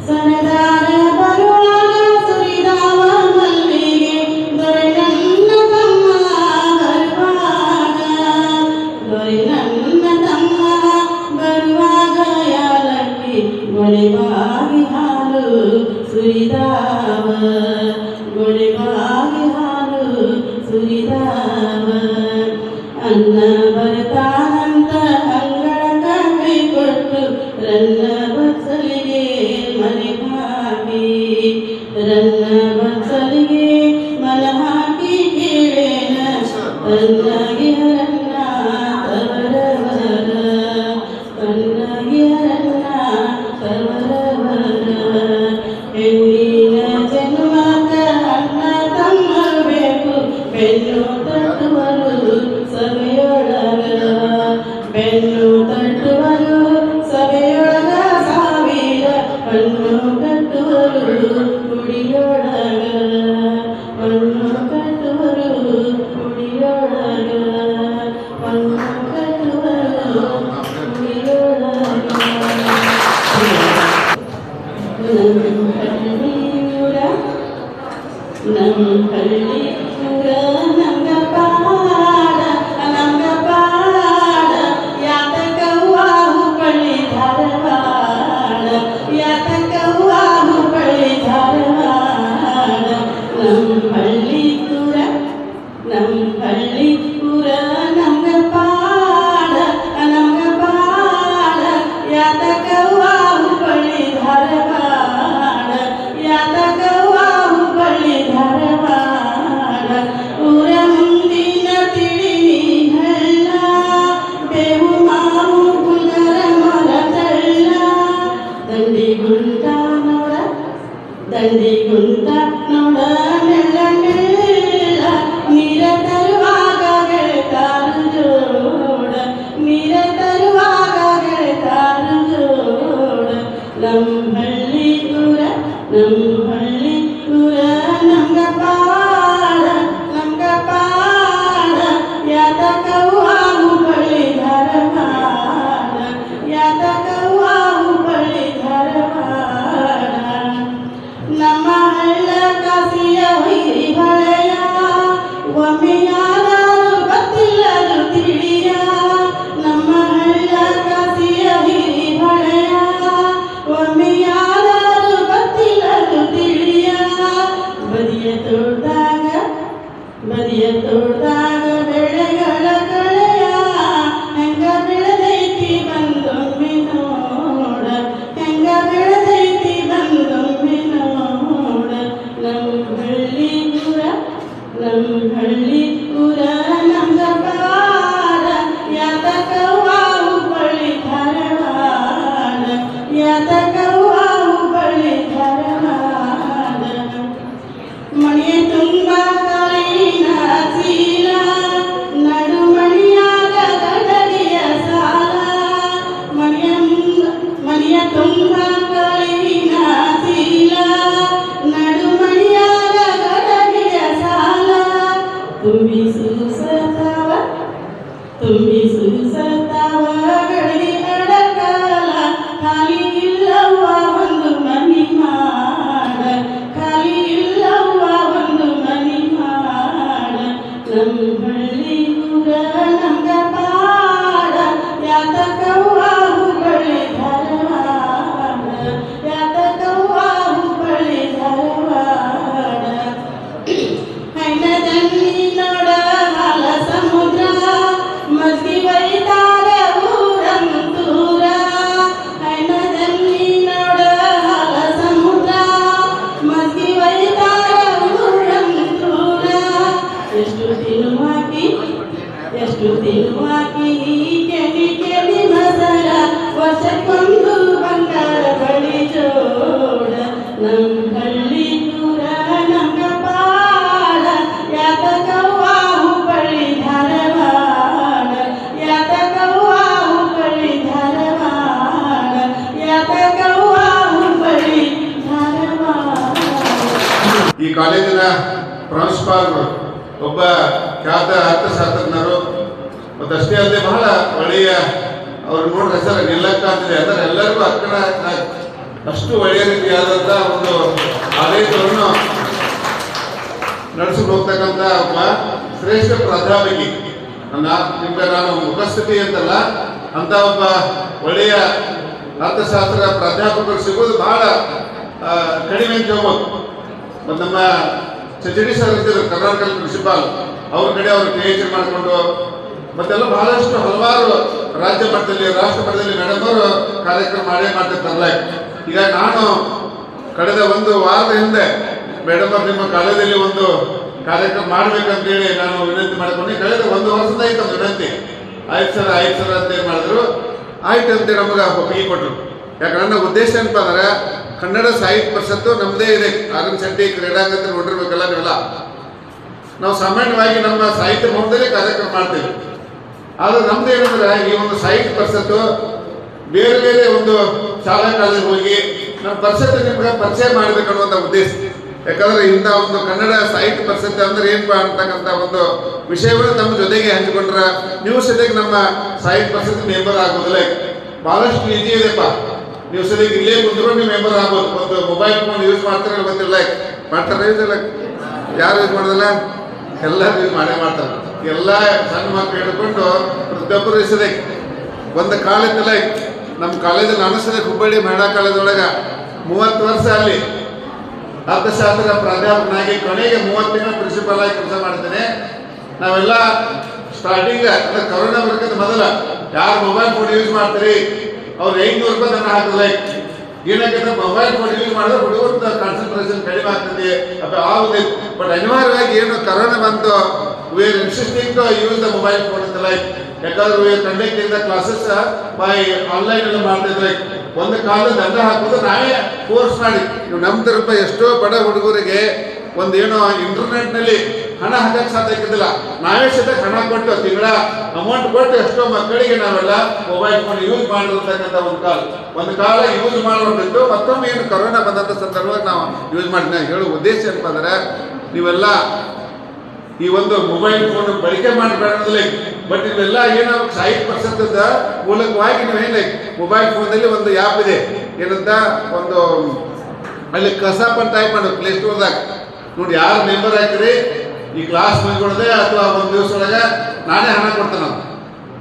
ಸರದಾರ ಬರುವಾಗ ಸುರಿದಾವ ಮಲ್ಲಿಗೆ ದೊರೆ ನನ್ನ ತಮ್ಮ ಬರುವಾಗ ದೊರೆ ನನ್ನ ತಮ್ಮ ಬರುವಾಗ ಯಾಲಕ್ಕಿ ಗೊಳೆವಾಗಿ ಹಾಲು ಸುರಿದಾವ ಗೊಳೆವಾಗಿ ಹಾಲು ಸುರಿದಾವ ಅನ್ನ ಬರ್ತಾನಂತ ಅಂಗಳಕ ಕೈ ಕೊಟ್ಟು ರನ್ನ ಬಚ್ಚಲಿಗೆ ಮನೆ ಹಾಕಿ ರನ್ನ ಬಚ್ಚಲಿಗೆ ಮನ ಹಾಕಿ ಕೇಳೇನ ತನ್ನಗೆ ರನ್ನ ತವರವರ ತನ್ನಗೆ ರನ್ನ ತವರವರ ಹೆಣ್ಣಿನ ಜನ್ಮಕ ಅಣ್ಣ ತಮ್ಮರು ಬೇಕು ಬೆನ್ನು ತಟ್ಟುವರು ಸಭೆಯೊಳಗ ಬೆನ್ನು ತಟ್ಟುವರು ಸಭೆಯೊಳಗ ಸಾವಿರ ಮಣ್ಣು ಕಟ್ಟುವರು ಗುಡಿಯೊಳಗ ಮಣ್ಣು ಕಟ್ಟುವರು ಗುಡಿಯೊಳಗ ಮಣ್ಣು ಕಟ್ಟುವರು ಗುಡಿಯೊಳಗ ನಮ್ಮ ಹಳ್ಳಿ ಊರ ನಂಗ ಪಾಡ ಯಾತಕವ್ವ ಹುಬ್ಬಳ್ಳಿ ಧಾರವಾಡ ಯಾತಕವ್ವ ಹುಬ್ಬಳ್ಳಿ ಧಾರವಾಡ ನಮ್ಮ ಹಳ್ಳಿ ಊರ ನಂಗ ಪಾಡ ಯಾತಕವ್ವ ಹುಬ್ಬಳ್ಳಿ ಧಾರವಾಡ ಯಾತಕವ್ವ ಹುಬ್ಬಳ್ಳಿ ಧಾರವಾಡ ಊರ ಮುಂದಿನ ತಿಳಿ ಹಳ್ಳ ಬೇವು ಮಾವು ಗುಣರ ಮರ ತಳ್ಳ ದಂಡಿ ಗುಂಟ ನೋಡ ನೆಲ್ಲ ನೆಲ್ಲ ನೀರ ತರುವಾಗ ಗೆಳತಾರು ಜೋಡ ನಮ್ಮ ಹಳ್ಳಿ ಊರ ನಮ್ಗ ಪಾಡ ಯಾತಕವ್ವ ಹುಬ್ಬಳ್ಳಿ ಧಾರವಾಡ ಯಾತಕವ್ವ ಹುಬ್ಬಳ್ಳಿ ಧಾರವಾಡ ನಮ್ಮ ಹಳ್ಳ ಕಾಸಿಯ ಹಿರಿ ಹೊಳೆಯ ಒಮ್ಮೆ ಯಾರು ಗೊತ್ತಿಲ್ಲದು ತಿಳಿಯ ನಮ್ಮ ಹಳ್ಳ ಕಾಸಿಯ ಹಿರಿ ಹೊಳೆಯ ಒಮ್ಮೆ ಯಾರು ಗೊತ್ತಿಲ್ಲದು ತಿಳಿಯ ಬದಿಯ ತೋಟದಾಗ ಬೆಳೆಗಳ ಕಳೆಯ ಹೆಂಗ ಬೆಳೆದೈತಿ ಬಂದೊಮ್ಮೆ ನೋಡ ಹೆಂಗ ಬೆಳೆದೈತಿ ಬಂದೊಮ್ಮೆ ನೋಡ ನಮ್ಮ ಹಳ್ಳಿ ಊರ ನಮ್ಗ ಪಾಡ ಯಾತಕವ್ವ ಹುಬ್ಬಳ್ಳಿ ಧಾರವಾಡ ಯಾತಕವ್ವ ಹುಬ್ಬಳ್ಳಿ ಧಾರವಾಡ ಮನೆಯ ತುಂಬ ಕಾಳಿನ ಚೀಲ ನಡು ಮಣಿಯಾಗ ಗಡಗಿಯ ಸಾಲ ಮನೆಯ ತುಂಬ ಕಾಳಿನ ಚೀಲ ನಡು ಮಣಿಯಾಗ ಗಡಗಿಯ ಸಾಲ ತುಂಬಿಸು ಸತಾವ ಗಡಿ ಅಡಕಾಲ ಖಾಲಿ ಇಲ್ಲವ್ವ ಒಂದು ಮನಿ ಮಾಡ ಖಾಲಿ ಇಲ್ಲವ್ವ ಒಂದು ಮನಿ ಮಾಡ ನಮ್ಮ ಹಳ್ಳಿ ಊರ ನಮ್ಗ ಪಾಡ ಯಾತಕವ್ವ ಹುಬ್ಬಳ್ಳಿ ಧಾರವಾಡ ಯಾತಕವ್ವ ಹುಬ್ಬಳ್ಳಿ ಧಾರವಾಡ ಹೈನದಲ್ಲಿ ನೋಡ ಹಾಲ ಸಮುದ್ರ ಮಸ್ಗಿ ಬೈತಾರ ಊರಂತೂರ ಹೈನದಲ್ಲಿ ನೋಡ ಹಾಲ ಸಮುದ್ರ ಮಸ್ಗಿ ಬೈತಾರ ಊರಂತೂರ ಎಷ್ಟು ತಿನ್ನುವಾಕಿ ಕೆಡಿ ಮಸರ ವರ್ಷಕ್ಕೊಂದು ಬಂಗಾರ ಬಳಿ ಜೋಡ ನಮ್ಮ ಹಳ್ಳಿ ಊರ ನಮ್ಗ ಪಾಡ ಯಾತಕವ್ವ ಹುಬ್ಬಳ್ಳಿ ಧಾರವಾಡ ಯಾತಕವ್ವ ಹುಬ್ಬಳ್ಳಿ ಧಾರವಾಡ ಯಾತಕವ್ವ ಹುಬ್ಬಳ್ಳಿ ಧಾರವಾಡ. ಈ ಕಾಲೇಜಿನ ಪ್ರಾಂಶುಪಾಲರು ಒಬ್ಬ ಖ್ಯಾತ ಅರ್ಥಶಾಸ್ತ್ರಜ್ಞರು ಮತ್ತಷ್ಟೇ ಅಲ್ಲದೆ ಬಹಳ ಒಳ್ಳೆಯ ಅವ್ರು ನೋಡ್ರ ಹೆಸರು ನಿಲ್ಲಕ್ಕ ಅಂತಿದೆ ಅಂದರೆ ಎಲ್ಲರಿಗೂ ಅಕ್ಕಡ ಅಷ್ಟು ಒಳ್ಳೆಯ ರೀತಿಯಾದಂಥ ಒಂದು ಆಡಳಿತವನ್ನು ನಡೆಸಿಕೊಂಡು ಹೋಗ್ತಕ್ಕಂಥ ಒಬ್ಬ ಶ್ರೇಷ್ಠ ಪ್ರಾಧ್ಯಾಪಕಿ ನಿಮ್ಗೆ ನಾನು ಮುಖಸ್ಥಿತಿ ಅಂತಲ್ಲ ಅಂತ ಒಬ್ಬ ಒಳ್ಳೆಯ ಅರ್ಥಶಾಸ್ತ್ರ ಪ್ರಾಧ್ಯಾಪಕರು ಸಿಗೋದು ಬಹಳ ಕಡಿಮೆ ಅಂತ ಹೇಳ್ಬೋದು. ಮತ್ತು ನಮ್ಮ ಚಚಡಿ ಸರ್ ಇದ್ದರು ಕರ್ನಾಟಕ ಪ್ರಿನ್ಸಿಪಾಲ್ ಅವ್ರ ಕಡೆ ಅವರು PhD ಮಾಡಿಕೊಂಡು ಮತ್ತೆಲ್ಲ ಬಹಳಷ್ಟು ಹಲವಾರು ರಾಜ್ಯ ಮಟ್ಟದಲ್ಲಿ ರಾಷ್ಟ್ರ ಮಟ್ಟದಲ್ಲಿ ಮೇಡಮ್ ಅವರು ಕಾರ್ಯಕ್ರಮ ಮಾಡ್ತಿರ್ತಾರಲ್ಲ. ಈಗ ನಾನು ಕಳೆದ ಒಂದು ವಾರದ ಹಿಂದೆ ಮೇಡಮ್ ಅವರು ನಿಮ್ಮ ಕಾಲೇಜಲ್ಲಿ ಒಂದು ಕಾರ್ಯಕ್ರಮ ಮಾಡ್ಬೇಕಂತೇಳಿ ನಾನು ವಿನಂತಿ ಮಾಡ್ಕೊಂಡು ಕಳೆದ ಒಂದು ವರ್ಷದ ಆಯ್ತು ಒಂದು ವಿನಂತಿ ಆಯ್ತು ಸರ್ ಅಂತ ಮಾಡಿದ್ರು. ಆಯ್ತು ಅಂತೇಳಿ ನಮಗೆ ಒಪ್ಪಿಗೆ ಕೊಟ್ಟರು. ಯಾಕಂದ್ರೆ ನನ್ನ ಉದ್ದೇಶ ಏನಪ್ಪ ಅಂದ್ರೆ ಕನ್ನಡ ಸಾಹಿತ್ಯ ಪರಿಷತ್ತು ನಮ್ಮದೇ ಇದೆ. ಆರ್.ಎನ್. ಶೆಟ್ಟಿ ಕ್ರೀಡಾಂಗಣ ನೋಡಿರ್ಬೇಕಲ್ಲ ನೀವೆಲ್ಲ. ನಾವು ಸಾಮಾನ್ಯವಾಗಿ ನಮ್ಮ ಸಾಹಿತ್ಯ ಭವನದಲ್ಲಿ ಕಾರ್ಯಕ್ರಮ ಮಾಡ್ತೇವೆ. ಆದರೆ ನಮ್ದು ಏನಂದ್ರೆ ಈ ಒಂದು ಸಾಹಿತ್ಯ ಪರಿಷತ್ತು ಬೇರೆ ಬೇರೆ ಒಂದು ಶಾಲಾ ಕಾಲೇಜಿಗೆ ಹೋಗಿ ನಮ್ಮ ಪರಿಷತ್ತು ನಿಮ್ಗೆ ಪರಿಚಯ ಮಾಡಬೇಕನ್ನುವಂಥ ಉದ್ದೇಶ. ಯಾಕಂದ್ರೆ ಇಂಥ ಒಂದು ಕನ್ನಡ ಸಾಹಿತ್ಯ ಪರಿಷತ್ತು ಅಂದ್ರೆ ಏನಪ್ಪ ಅಂತಕ್ಕಂಥ ಒಂದು ವಿಷಯಗಳು ನಮ್ಮ ಜೊತೆಗೆ ಹಂಚಿಕೊಂಡ್ರೆ ನೀವು ಸದ್ಯಕ್ಕೆ ನಮ್ಮ ಸಾಹಿತ್ಯ ಪರಿಷತ್ ಮೆಂಬರ್ ಆಗೋದಿಲ್ಲ. ಬಹಳಷ್ಟು ಈಜಿ ಇದೆಪ್ಪ. ನೀವು ಸದ್ಯಕ್ಕೆ ಇಲ್ಲೇ ಕುಂತ್ಕೊಂಡು ನೀವು ಮೆಂಬರ್ ಆಗ್ಬೋದು. ಒಂದು ಮೊಬೈಲ್ ಫೋನ್ ಯೂಸ್ ಮಾಡ್ತಾರೆ ಗೊತ್ತಿಲ್ಲ, ಮಾಡ್ತಾರೆ ಯೂಸ್ ಇಲ್ಲ, ಯಾರು ಯೂಸ್ ಮಾಡೋದಿಲ್ಲ, ಎಲ್ಲರೂ ಯೂಸ್ ಮಾಡ್ತಾರೆ. ಎಲ್ಲ ಸಣ್ಣ ಮಕ್ಕಳು ಹಿಡ್ಕೊಂಡು ಪ್ರತಿಯೊಬ್ಬರು ಸದ್ಯಕ್ಕೆ ಒಂದು ಕಾಲೇಜಲ್ಲ ನಮ್ಮ ಕಾಲೇಜಲ್ಲಿ ನಾನು ಸದ್ಯಕ್ಕೆ ಹುಬ್ಬಳ್ಳಿ ಮಹಿಳಾ ಕಾಲೇಜೊಳಗೆ 30 ವರ್ಷ ಅಲ್ಲಿ ಅರ್ಥಶಾಸ್ತ್ರ ಪ್ರಾಧ್ಯಾಪಕನಾಗಿ ಕೊನೆಗೆ 30 ತಿಂಗಳು ಪ್ರಿನ್ಸಿಪಾಲ್ ಆಗಿ ಕೆಲಸ ಮಾಡ್ತೇನೆ. ನಾವೆಲ್ಲ ಸ್ಟಾರ್ಟಿಂಗ್ ಅಂದ್ರೆ ಕೊರೋನಾ ಬರೋಕ್ಕಿಂತ ಮೊದಲ ಯಾರು ಮೊಬೈಲ್ ಫೋನ್ ಯೂಸ್ ಮಾಡ್ತೀರಿ ಅವ್ರು 500 ರೂಪಾಯಿ ದಂಡ ಹಾಕಿಲ್ಲ. ಏನಕ್ಕೆ ಮೊಬೈಲ್ ಫೋನ್ ಯೂಸ್ ಮಾಡಿದ್ರೆ ಹುಡುಗರ ಕಾನ್ಸಂಟ್ರೇಷನ್ ಕಡಿಮೆ ಆಗ್ತದೆ ಆಗುದೇ. ಬಟ್ ಅನಿವಾರ್ಯವಾಗಿ ಏನು ಕರೋನಾ ಬಂತು, we are insisting to use the mobile phone ಅಂತ ಲೈಕ್. ಯಾಕಂದ್ರೆ we are conducting the classes by online ಎಲ್ಲ ಮಾಡ್ತಿದ್ರೆ ಒಂದು ಕಾಲ ದಂಡ ಹಾಕೋದು ನಾವೇ ಫೋರ್ಸ್ ಮಾಡಿ. ನೀವು ನಂಬ್ತಿರಪ್ಪ, ಎಷ್ಟೋ ಬಡ ಹುಡುಗರಿಗೆ ಒಂದು ಏನೋ ಇಂಟರ್ನೆಟ್ನಲ್ಲಿ ಹಣ ಹಾಕಕ್ಕೆ ಸಾಧ್ಯ ಆಗಿದ್ದಿಲ್ಲ. ನಾವೇ ಸಹಿತ ಹಣ ಕೊಟ್ಟು ತಿಂಗಳ ಅಮೌಂಟ್ ಕೊಟ್ಟು ಎಷ್ಟೋ ಮಕ್ಕಳಿಗೆ ನಾವೆಲ್ಲ ಮೊಬೈಲ್ ಫೋನ್ ಯೂಸ್ ಮಾಡಿರ್ತಕ್ಕಂಥ ಒಂದು ಕಾಲ ಯೂಸ್ ಮಾಡೋದಿತ್ತು. ಮತ್ತೊಮ್ಮೆ ಏನು ಕೊರೋನಾ ಬಂದಂಥ ಸಂದರ್ಭದಲ್ಲಿ ನಾವು ಯೂಸ್ ಮಾಡಿ ಹೇಳೋ ಉದ್ದೇಶ ಏನಪ್ಪ ಅಂದ್ರೆ, ನೀವೆಲ್ಲ ಈ ಒಂದು ಮೊಬೈಲ್ ಫೋನ್ ಬಳಕೆ ಮಾಡಬೇಡೋದಿಲ್ಲ. ಬಟ್ ಇವೆಲ್ಲ ಏನಾಗ 60% ಮೂಲಕವಾಗಿ ನೀವೇನು ಮೊಬೈಲ್ ಫೋನಲ್ಲಿ ಒಂದು ಆ್ಯಪ್ ಇದೆ, ಏನಂತ ಒಂದು ಅಲ್ಲಿ ಕಸಾಪ್ ಅಂತ ಟೈಪ್ ಮಾಡೋದು ಪ್ಲೇಸ್ಟೋರ್ದಾಗ ನೋಡಿ. ಯಾರು ಮೆಂಬರ್ ಹಾಕಿರಿ ಈ ಕ್ಲಾಸ್ ಮುಗಿಕೊಡದೆ ಅಥವಾ ಒಂದು ದಿವಸ ಒಳಗೆ ನಾನೇ ಹಣ ಕೊಡ್ತೇನೆ.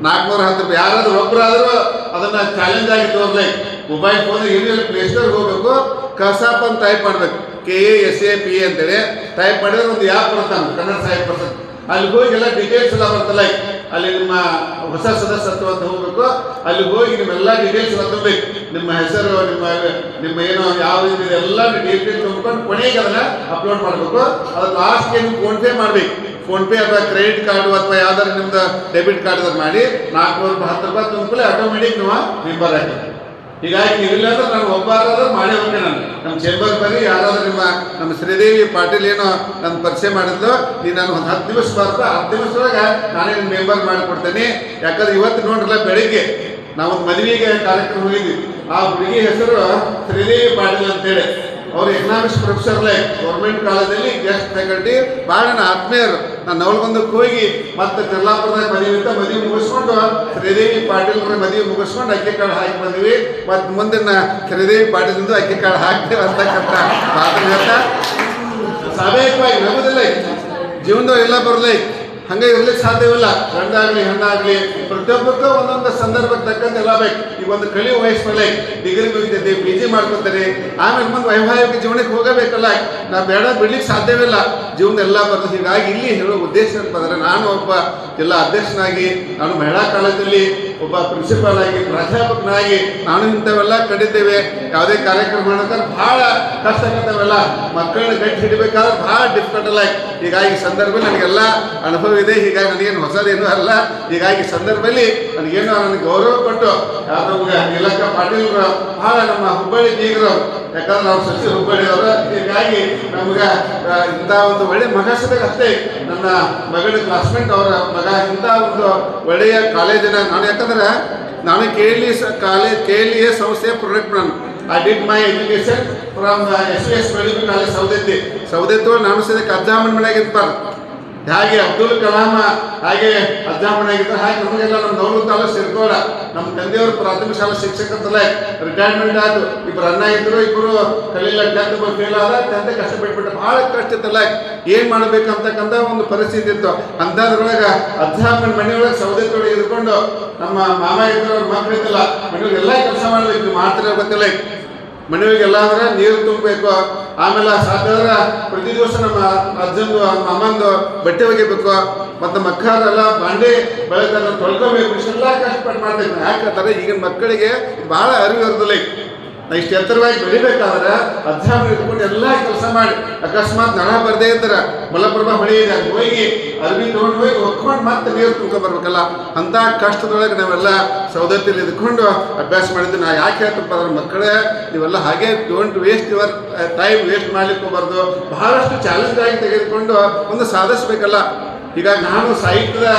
410 ರೂಪಾಯಿ ಯಾರಾದ್ರೂ ಒಬ್ಬರಾದ್ರೂ ಅದನ್ನ ಚಾಲೆಂಜ್ ಆಗಿ ತೋರ್ಲಿ. ಮೊಬೈಲ್ ಫೋನ್ ಏನಿಲ್ಲ, ಪ್ಲೇಸ್ಟೋರ್ಗೆ ಹೋಗ್ಬೇಕು, ಕಸಾಪ್ ಅಂತ ಟೈಪ್ ಮಾಡ್ಬೇಕು, KASAP ಅಂತೇಳಿ ಟೈಪ್ ಮಾಡಿದ್ರೆ ಒಂದು ಆ್ಯಪ್ ಬರುತ್ತಾನೆ ಕನ್ನಡ 100%. ಅಲ್ಲಿ ಹೋಗಿ ಎಲ್ಲ ಡೀಟೇಲ್ಸ್ ಎಲ್ಲ ಬರ್ತಲ್ಲ. ಅಲ್ಲಿ ನಿಮ್ಮ ಹೊಸ ಸದಸ್ಯತ್ವ ಅಂತ ಹೋಗ್ಬೇಕು, ಅಲ್ಲಿ ಹೋಗಿ ನಿಮ್ಮೆಲ್ಲ ಡೀಟೇಲ್ಸ್ ಎಲ್ಲ ತುಂಬಬೇಕು. ನಿಮ್ಮ ಹೆಸರು, ನಿಮ್ಮ ಏನೋ ಯಾವ ರೀತಿ ಎಲ್ಲ ಡೀಟೇಲ್ಸ್ ತುಂಬಿಕೊಂಡು ಕೊನೆಗೆ ಅದನ್ನ ಅಪ್ಲೋಡ್ ಮಾಡಬೇಕು. ಅದು ಲಾಸ್ಟ್ಗೆ ನೀವು ಫೋನ್ಪೇ ಮಾಡಬೇಕು. ಫೋನ್ಪೇ ಅಥವಾ ಕ್ರೆಡಿಟ್ ಕಾರ್ಡು ಅಥವಾ ಯಾವ್ದಾದ್ರು ನಿಮ್ದು ಡೆಬಿಟ್ ಕಾರ್ಡ್ ಮಾಡಿ 410 ರೂಪಾಯಿ ತುಂಬಿಕೊಳ್ಳಿ, ಆಟೋಮೆಟಿಕ್ ನೀವು ಮೆಂಬರ್ ಆಗ್ತದೆ. ಹೀಗಾಗಿ ನೀವಿಲ್ಲ ಅಂದ್ರೆ ನಾನು ಒಬ್ಬರಾದ್ರೂ ಮಾಡೇ ಹೋಗ್ತೇನೆ. ನಮ್ಮ ಚೇಂಬರ್ ಬರೀ ಯಾರಾದ್ರೂ ನಮ್ಮ ಶ್ರೀದೇವಿ ಪಾಟೀಲ್ ಏನೋ ನನ್ನ ಪರಿಚಯ ಮಾಡಿದ್ಲು, ನೀನು ನಾನು ಒಂದು 10 ದಿವಸ ಬರ್ತಾ 10 ದಿವಸದೊಳಗೆ ನಾನೇ ನಿನ್ನ ಮೆಂಬರ್ ಮಾಡಿಕೊಡ್ತೇನೆ. ಯಾಕಂದ್ರೆ ಇವತ್ತು ನೋಡ್ರಲ್ಲ, ಬೆಳಿಗ್ಗೆ ನಾವೊಂದು ಮದುವೆಗೆ ಕಾರ್ಯಕ್ರಮ ಹೋಗಿದ್ವಿ. ಆ ಹುಡುಗಿ ಹೆಸರು ಶ್ರೀದೇವಿ ಪಾಟೀಲ್ ಅಂತೇಳಿ. ಅವ್ರು ಎಕನಾಮಿಕ್ಸ್ ಪ್ರೊಫೆಸರ್ ಗೌರ್ಮೆಂಟ್ ಕಾಲೇಜಲ್ಲಿ ಗೆಸ್ಟ್ ಫ್ಯಾಕಲ್ಟಿ, ಭಾಳ ನನ್ನ ಆತ್ಮೀಯರು. ನಾನು ನವಲಗುಂದಕ್ಕೆ ಹೋಗಿ ಮತ್ತೆ ಕರ್ಲಾಪುರದಾಗ ಮದುವೆ ಮುಗಿಸ್ಕೊಂಡು ಶ್ರೀದೇವಿ ಪಾಟೀಲ್ ಮದುವೆ ಮುಗಿಸ್ಕೊಂಡು ಅಕ್ಕಿ ಕಾಳು ಹಾಕಿ ಬಂದ್ವಿ. ಮತ್ತು ಮುಂದಿನ ಶ್ರೀದೇವಿ ಪಾಟೀಲಿಂದ ಅಕ್ಕಿ ಕಾಳು ಹಾಕ್ತೇವೆ ಅಂತಕ್ಕಂಥ ಮಾತು ಹೇಳ್ತಾ ಸ್ವಾಭಾವಿಕವಾಗಿ ನಗೋದಿಲ್ಲ. ಜೀವನದಾಗ ಎಲ್ಲ ಬರಲಿ, ಹಂಗೆ ಇರ್ಲಿಕ್ಕೆ ಸಾಧ್ಯವಿಲ್ಲ. ಗಂಡಾಗ್ಲಿ ಹೆಣ್ಣಾಗ್ಲಿ ಪ್ರತಿಯೊಬ್ಬರಿಗೂ ಒಂದೊಂದು ಸಂದರ್ಭಕ್ಕೆ ತಕ್ಕಂತೆ ಎಲ್ಲ ಬೇಕು. ಈಗ ಒಂದು ಕಲಿಯುವ ವಯಸ್ಸಲ್ಲಿ ಡಿಗ್ರಿ ಮುಗಿತೈತಿ, PG ಮಾಡ್ಕೊತಾರೆ, ಆಮೇಲೆ ಮುಂದೆ ವೈವಾಹಿಕ ಜೀವನಕ್ಕೆ ಹೋಗಬೇಕಲ್ಲ. ನಾವು ಬೇಡ ಬಿಡ್ಲಿಕ್ಕೆ ಸಾಧ್ಯವಿಲ್ಲ, ಜೀವನ ಎಲ್ಲ ಬರ್ತದೆ. ಹೀಗಾಗಿ ಇಲ್ಲಿ ಹೇಳೋ ಉದ್ದೇಶ ಅಂತಂದ್ರೆ, ನಾನು ಒಬ್ಬ ಜಿಲ್ಲಾ ಅಧ್ಯಕ್ಷನಾಗಿ, ನಾನು ಮಹಿಳಾ ಕಾಲೇಜಲ್ಲಿ ಒಬ್ಬ ಪ್ರಿನ್ಸಿಪಾಲ್ ಆಗಿ, ಪ್ರಾಧ್ಯಾಪಕನಾಗಿ ನಾನು ಇಂಥವೆಲ್ಲ ಕಂಡಿದ್ದೇವೆ. ಯಾವುದೇ ಕಾರ್ಯಕ್ರಮ ಮಾಡೋದ್ರೆ ಭಾಳ ಕಷ್ಟ ಆಗತ್ತವೆಲ್ಲ. ಮಕ್ಕಳನ್ನ ಗಟ್ಟಿ ಹಿಡಿಬೇಕಾದ್ರೆ ಭಾಳ ಡಿಫಿಕಲ್ಟ್ ಅಲ್ಲ. ಹೀಗಾಗಿ ಸಂದರ್ಭದಲ್ಲಿ ನನಗೆಲ್ಲ ಅನುಭವ ಇದೆ. ಹೀಗಾಗಿ ನನಗೇನು ಹೊಸದೇನು ಅಲ್ಲ. ಹೀಗಾಗಿ ಸಂದರ್ಭದಲ್ಲಿ ನನಗೆ ಗೌರವ ಕೊಟ್ಟು ನಮ್ಗೆ ಇಲಕ್ಕ ಪಾಟೀಲ್ರು ಭಾಳ ನಮ್ಮ ಹುಬ್ಬಳ್ಳಿ ಬೀಗರು, ಯಾಕಂದ್ರೆ ಅವ್ರು ಸಸಿ ಹುಬ್ಬಳ್ಳಿಯವರು. ಹೀಗಾಗಿ ನಮ್ಗೆ ಇಂಥ ಒಂದು ಒಳ್ಳೆ ಮಗ ಸಿದಾಗ ಅಷ್ಟೇ. ನನ್ನ ಮಗಳ ಕ್ಲಾಸ್ಮೇಟ್ ಅವರ ಮಗ ಇಂಥ ಒಂದು ಒಳ್ಳೆಯ ಕಾಲೇಜಿನ ನಾನು, ಯಾಕಂದ್ರೆ ನಾನು KLE ಸಂಸ್ಥೆಯ ಪ್ರಾಡಕ್ಟ್. ನಾನು I did my education from SVS Medical College Saundatti. ನಾನು ಸದ್ಯಕ್ಕೆ ಅಜ್ಜಾಮನ ಮನೆಯಾಗಿರ್ತಾರೆ. ಹಾಗೆ ಅಬ್ದುಲ್ ಕಲಾಂ ಹಾಗೆ ಅಜ್ಜಾಮನಾಗಿದ್ದಾರೆ. ಹಾಗೆ ನಮಗೆಲ್ಲ ನಮ್ಮ ನವಲಗುಂದ ತಾಲೂಕು ಸಿರ್ಕೋಡ ನಮ್ಮ ತಂದೆಯವರು ಪ್ರಾಥಮಿಕ ಶಾಲಾ ಶಿಕ್ಷಕರಲ್ಲ, ರಿಟೈರ್ಮೆಂಟ್ ಆಯ್ತು. ಇಬ್ಬರು ಅಣ್ಣ ಇದ್ರು, ಇಬ್ಬರು ಕಲೀಲ 10th ಫೇಲ್ ಆದ, 10th ಕಷ್ಟಪಟ್ಬಿಟ್ಟು ಭಾಳ ಕಷ್ಟ ಇತ್ತಲ್ಲ. ಏನು ಮಾಡಬೇಕಂತಕ್ಕಂಥ ಒಂದು ಪರಿಸ್ಥಿತಿ ಇತ್ತು. ಅಂಥದ್ರೊಳಗೆ ಅಜ್ಜಾಮನ ಮನೆಯೊಳಗೆ ಸೌದತ್ತಿ ಒಳಗೆ ಇದ್ಕೊಂಡು ನಮ್ಮ ಮಾಮ ಇದ್ದವ್ರ ಮಕ್ಕಳು ಇದ್ದಿಲ್ಲ, ಮನೆಯೊಳಗೆ ಎಲ್ಲ ಕೆಲಸ ಮಾಡಬೇಕು. ಮಾಡ್ತಿರೋ ಗೊತ್ತಿಲ್ಲ. ಮನೆಯೊಳಗೆಲ್ಲ ಅಂದ್ರೆ ನೀರು ತುಂಬಬೇಕು. ಆಮೇಲೆ ಸಾಧ್ಯ ಪ್ರತಿ ದಿವಸ ನಮ್ಮ ಅಜ್ಜಂದು ಅಮ್ಮಂದು ಬಟ್ಟೆ ಒಗಿಬೇಕು. ಮತ್ತು ಮಕ್ಕಳೆಲ್ಲ ಬಾಂಡೆ ಬೆಳಗ್ಗೆ ತೊಳ್ಕೊಬೇಕು. ಇಷ್ಟೆಲ್ಲ ಕಷ್ಟಪಟ್ಟು ಮಾಡ್ಬೇಕು. ಯಾಕಂತಾರೆ ಈಗಿನ ಮಕ್ಕಳಿಗೆ ಭಾಳ ಅರಿವು ಇರೋದಿಲ್ಲ. ಇಷ್ಟು ಎತ್ತರವಾಗಿ ಬೆಳಿಬೇಕಾದ್ರೆ ಅಜ್ಜಾಮನ ಇಟ್ಕೊಂಡು ಎಲ್ಲ ಕೆಲಸ ಮಾಡಿ, ಅಕಸ್ಮಾತ್ ನಳ ಬರದೇ ಇದ್ರೆ ಮಲಪ್ರಭಾ ಹೊಳಿ ಇದೆ, ಅಲ್ಲಿ ಹೋಗಿ ಅರ್ಬಿ ತೊಗೊಂಡು ಹೋಗಿ ಹೊಕ್ಕೊಂಡು ಮತ್ತೆ ನೀರು ತುಂಬ್ಕೊಂಡ್ಬರ್ಬೇಕಲ್ಲ. ಅಂಥ ಕಷ್ಟದೊಳಗೆ ನಾವೆಲ್ಲ ಸೌದತ್ತಿಯಲ್ಲಿ ಇದ್ಕೊಂಡು ಅಭ್ಯಾಸ ಮಾಡಿದ್ವಿ. ನಾ ಯಾಕೆ ಹೇಳ್ತಪ್ಪ ಅಂದ್ರೆ, ಮಕ್ಕಳೇ ನೀವೆಲ್ಲ ಹಾಗೆ don't waste your time waste ಮಾಡ್ಲಿಕ್ಕೆ ಹೋಗ್ಬಾರ್ದು. ಬಹಳಷ್ಟು ಚಾಲೆಂಜ್ ಆಗಿ ತೆಗೆದುಕೊಂಡು ಒಂದು ಸಾಧಿಸ್ಬೇಕಲ್ಲ. ಹೀಗಾಗಿ ನಾನು ಸಾಹಿತ್ಯದ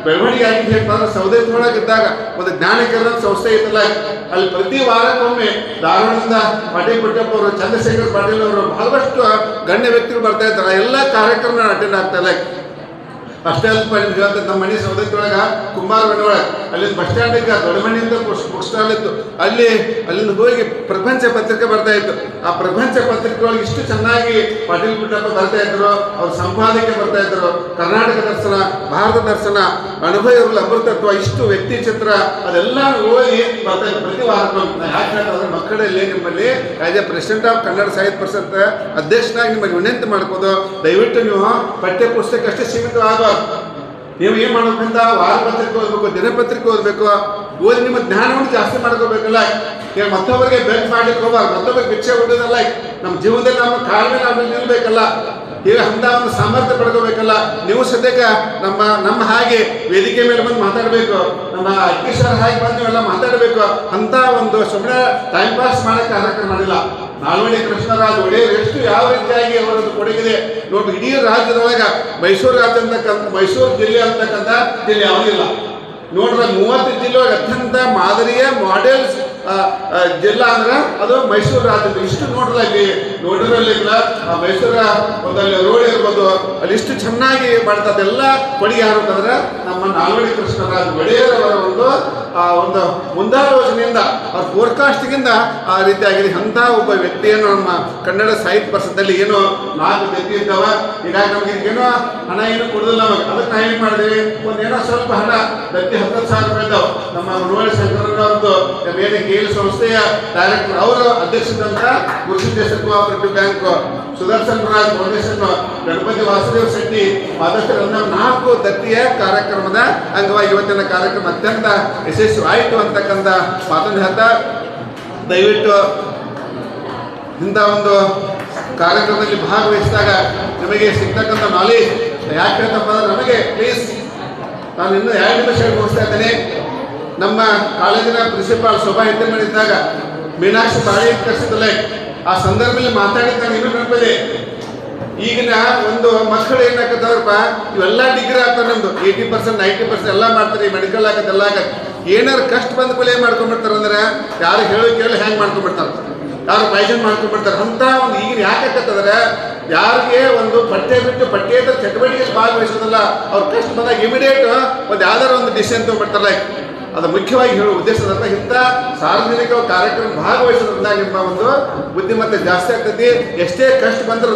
ಬೆಳವಣಿಗೆ ಆಗಿದ್ದು ಹೇಳ್ತಾರೆ. ಸೌದತ್ತಿ ಒಳಗಿದ್ದಾಗ ಒಂದು ಜ್ಞಾನಕೇಂದ್ರ ಸಂಸ್ಥೆ ಇತ್ತಲ್ಲ, ಅಲ್ಲಿ ಪ್ರತಿ ವಾರಕ್ಕೊಮ್ಮೆ ಧಾರವಾಡದಿಂದ ಪಾಟೀಲ್ ಪುಟ್ಟಪ್ಪ ಅವರು, ಚಂದ್ರಶೇಖರ್ ಪಾಟೀಲ್ ಅವರು, ಬಹಳಷ್ಟು ಗಣ್ಯ ವ್ಯಕ್ತಿಗಳು ಬರ್ತಾ ಇದ್ದಾರೆ. ಎಲ್ಲ ಕಾರ್ಯಕ್ರಮ ಅಟೆಂಡ್ ಆಗ್ತಾ ಇಲ್ಲ. ಅಷ್ಟೇ ಅಲ್ಪ ನಿಮ್ಗೆ ಹೇಳ್ತದೆ, ನಮ್ಮ ಮನೆ ಸೌದತ್ತಿ ಒಳಗೆ ಕುಂಬಾರ ಮನೆ ಒಳಗೆ ಅಲ್ಲಿಂದ ಬಸ್ ಸ್ಟ್ಯಾಂಡಿಗೆ ದೊಡ್ಡ ಮನೆಯಿಂದ ಬುಕ್ ಸ್ಟಾಲ್ ಇತ್ತು. ಅಲ್ಲಿಂದ ಹೋಗಿ ಪ್ರಪಂಚ ಪತ್ರಿಕೆ ಬರ್ತಾ ಇತ್ತು. ಆ ಪ್ರಪಂಚ ಪತ್ರಿಕೆ ಒಳಗೆ ಇಷ್ಟು ಚೆನ್ನಾಗಿ ಪಾಟೀಲ್ ಪುಟ್ಟಪ್ಪ ಬರ್ತಾ ಇದ್ರು, ಅವ್ರ ಸಂಪಾದಕಿ ಬರ್ತಾ ಇದ್ರು. ಕರ್ನಾಟಕ ದರ್ಶನ, ಭಾರತ ದರ್ಶನ, ಅನುಭವ ಇರಲು ಅಮೃತತ್ವ, ಇಷ್ಟು ವ್ಯಕ್ತಿ ಚಿತ್ರ ಅದೆಲ್ಲ ಓದಿ ಬರ್ತಾ ಇದ್ರು ಪ್ರತಿ ವಾರಕ್ಕೊಮ್ಮೆ. ಯಾಕೆ ಹೇಳ್ತಾರೆ, ಮಕ್ಕಳಲ್ಲಿ ನಿಮ್ಮಲ್ಲಿ as A president of Kannada Sahitya Parishat ಅಧ್ಯಕ್ಷನಾಗಿ ನಿಮ್ಮಲ್ಲಿ ವಿನಂತಿ ಮಾಡ್ಕೋದು, ದಯವಿಟ್ಟು ನೀವು ಪಠ್ಯ ಪುಸ್ತಕ ಅಷ್ಟೇ ಸೀಮಿತವಾಗಬಾರ್ದು. ನೀವು ಏನು ಮಾಡ್ಬೇಕಂತ ವಾರಪತ್ರಿಕೆ ಓದಬೇಕು, ದಿನಪತ್ರಿಕೆ ಓದಬೇಕು. ಓದಿ ನಿಮ್ಮ ಜ್ಞಾನವನ್ನು ಜಾಸ್ತಿ ಮಾಡ್ಕೋಬೇಕಲ್ಲ. ಈಗ ಮತ್ತೊಬ್ಬರಿಗೆ ಬೆಟ್ ಮಾಡ್ಲಿಕ್ಕೆ ಹೋಗ್ಬಾರ್ದು, ಮತ್ತೊಬ್ಬರಿಗೆ ಭಿಕ್ಷೆ ಕೊಡೋದಲ್ಲ. ನಮ್ಮ ಜೀವನದಲ್ಲಿ ನಮ್ಮ ಕಾಲ ಮೇಲೆ ಆಮೇಲೆ ನಿಲ್ಬೇಕಲ್ಲ. ಈಗ ಅಂತ ಒಂದು ಸಾಮರ್ಥ್ಯ ಪಡ್ಕೋಬೇಕಲ್ಲ. ನೀವು ಸದ್ಯಕ್ಕೆ ನಮ್ಮ ಹಾಗೆ ವೇದಿಕೆ ಮೇಲೆ ಬಂದು ಮಾತಾಡಬೇಕು, ನಮ್ಮ ಅಕ್ಕಿ ಸರ್ ಹಾಗೆ ಬಂದು ನೀವೆಲ್ಲ ಮಾತಾಡಬೇಕು. ಅಂತ ಒಂದು ಸುಮ್ಮನೆ ಟೈಮ್ ಪಾಸ್ ಮಾಡೋಕ್ಕೆ ಕಾರ್ಯಕ್ರಮ ಮಾಡಿಲ್ಲ. ನಾಲ್ವಡಿ ಕೃಷ್ಣರಾಜ ಒಡೆಯರ್ ಎಷ್ಟು ಯಾವ ರೀತಿಯಾಗಿ ಅವರದ್ದು ಕೊಡುಗಿದೆ ನೋಡಿ. ಇಡೀ ರಾಜ್ಯದೊಳಗೆ ಮೈಸೂರು ರಾಜ್ಯ ಅಂತಕ್ಕಂಥ ಮೈಸೂರು ಜಿಲ್ಲೆ ಅಂತಕ್ಕಂಥ ಜಿಲ್ಲೆ ಯಾವುದಿಲ್ಲ ನೋಡ್ರೆ. 30 ಜಿಲ್ಲೆ ಅತ್ಯಂತ ಮಾದರಿಯ ಮಾಡೆಲ್ಸ್ ಜಿಲ್ಲಾ ಅಂದ್ರೆ ಅದು ಮೈಸೂರು ರಾಜ್ಯದ. ಇಷ್ಟು ನೋಡ್ರಲ್ಲ ಇಲ್ಲಿ ನೋಡಿರಲಿಲ್ಲ ಮೈಸೂರ ಒಂದಲ್ಲಿ ರೋಡ್ ಇರ್ಬೋದು, ಅಲ್ಲಿ ಇಷ್ಟು ಚೆನ್ನಾಗಿ ಮಾಡ್ತದೆಲ್ಲ ಕೊಡುಗೆ ಯಾರು ಅಂತಂದ್ರೆ ನಮ್ಮ ನಾಲ್ವಡಿ ಕೃಷ್ಣರಾಜ ಒಡೆಯರ್ ಅವರ ಒಂದು ಮುಂದಾಲೋಚನೆಯಿಂದ ಅವ್ರ ಫೋರ್ಕಾಸ್ಟಿಗಿಂದ ಆ ರೀತಿಯಾಗಿದೆ. ಅಂಥ ಒಬ್ಬ ವ್ಯಕ್ತಿಯನ್ನು ನಮ್ಮ ಕನ್ನಡ ಸಾಹಿತ್ಯ ಪರಿಷತ್ತಲ್ಲಿ ಏನೋ 4 ವ್ಯಕ್ತಿ ಇದ್ದಾವ. ಹೀಗಾಗಿ ನಮ್ಗೆ ಏನೋ ಹಣ ಏನು ಕೊಡೋದಿಲ್ಲ ನಮಗೆ. ಅದಕ್ಕೆ ನಾವು ಏನು ಮಾಡಿದೀವಿ, ಒಂದೇನೋ ಸ್ವಲ್ಪ ಹಣ ದತ್ತಿ 10,000 ರೂಪಾಯಿ ಇದ್ದಾವೆ. ನಮ್ಮ ನೋಳಿ ಶಂಕರಣ್ಣವ್ರದ್ದು ಬೇರೆ ಕೇಲ್ ಸಂಸ್ಥೆಯ ಡೈರೆಕ್ಟರ್ ಅವರ ಅಧ್ಯಕ್ಷದಂತ Gurusiddeshwara cooperative bank, Sudarshan Raj foundation, Ganapati Vasudeva Shetty ಮಾದಷ್ಟರನ್ನ 4 ದತ್ತಿಯ ಕಾರ್ಯಕ್ರಮದ ಅಂಗವಾಗಿ ಇವತ್ತಿನ ಕಾರ್ಯಕ್ರಮ ಅತ್ಯಂತ ಯಶಸ್ವಿ ಆಯಿತು ಅಂತಕ್ಕಂಥ ಮಾತನ್ನು ಹೇಳ್ತಾ, ದಯವಿಟ್ಟು ಇಂಥ ಒಂದು ಕಾರ್ಯಕ್ರಮದಲ್ಲಿ ಭಾಗವಹಿಸಿದಾಗ ನಮಗೆ ಸಿಗ್ತಕ್ಕಂಥ ನಾಲೆಜ್ ಯಾಕೆ ಹೇಳ್ತಪ್ಪ ಅಂದ್ರೆ ನಮಗೆ ಪ್ಲೀಸ್ ನಾನು ಇನ್ನೂ 2 ನಿಮಿಷ ಮುಗಿಸ್ತಾ ಇದ್ದೇನೆ. ನಮ್ಮ ಕಾಲೇಜಿನ ಪ್ರಿನ್ಸಿಪಾಲ್ ಶೋಭಾ ಮಾಡಿದ್ದಾಗ ಮೀನಾಕ್ಷಿ ಬಾಳಿ ಕಳಿಸಿದಲ್ಲ, ಆ ಸಂದರ್ಭದಲ್ಲಿ ಮಾತಾಡಿದ್ದಾಗ ಇನ್ನೂ ನೆನಪಿದೆ. ಈಗಿನ ಒಂದು ಮಕ್ಕಳು ಏನಾಗತ್ತವ್ರಪ್ಪ, ಇವೆಲ್ಲ ಡಿಗ್ರಿ ಆಗ್ತಾರೆ, ನಮ್ದು 80% 90% ಎಲ್ಲ ಮಾಡ್ತಾರೆ, ಮೆಡಿಕಲ್ ಆಗತ್ತೆ ಎಲ್ಲ ಆಗತ್ತೆ. ಏನಾರು ಕಷ್ಟ ಬಂದ ಮೇಲೆ ಏನು ಮಾಡ್ಕೊಂಡ್ಬಿಡ್ತಾರೆ ಅಂದ್ರೆ ಯಾರು ಹೇಳೋ ಕೇಳಿ ಹ್ಯಾಂಗೆ ಮಾಡ್ಕೊಂಡ್ಬಿಡ್ತಾರೆ, ಯಾರು ಪಾಯ್ಸನ್ ಮಾಡ್ಕೊಂಡ್ಬಿಡ್ತಾರೆ. ಅಂತ ಒಂದು ಈಗಿನ ಯಾಕೆ ಆಕತ್ತಂದ್ರೆ ಯಾರಿಗೆ ಒಂದು ಪಠ್ಯ ಬಿಟ್ಟು ಪಠ್ಯೇತರ ಚಟುವಟಿಕೆಯಲ್ಲಿ ಭಾಗವಹಿಸೋದಿಲ್ಲ, ಅವ್ರು ಕಷ್ಟ ಬಂದಾಗ ಇಮಿಡಿಯೇಟ್ ಒಂದು ಯಾವ್ದಾರು ಒಂದು ಡಿಸಿಷನ್ ತೊಗೊಂಡ್ಬಿಡ್ತಾರಲ್ಲ. ಅದು ಮುಖ್ಯವಾಗಿ ಹೇಳುವ ಉದ್ದೇಶದಿಂದ ಇಂಥ ಸಾರ್ವಜನಿಕ ಕಾರ್ಯಕ್ರಮ ಭಾಗವಹಿಸೋದ್ರಿಂದ ನಿಮ್ಮ ಒಂದು ಬುದ್ಧಿಮತ್ತೆ ಜಾಸ್ತಿ ಆಗ್ತೈತಿ. ಎಷ್ಟೇ ಕಷ್ಟ ಬಂದ್ರೂ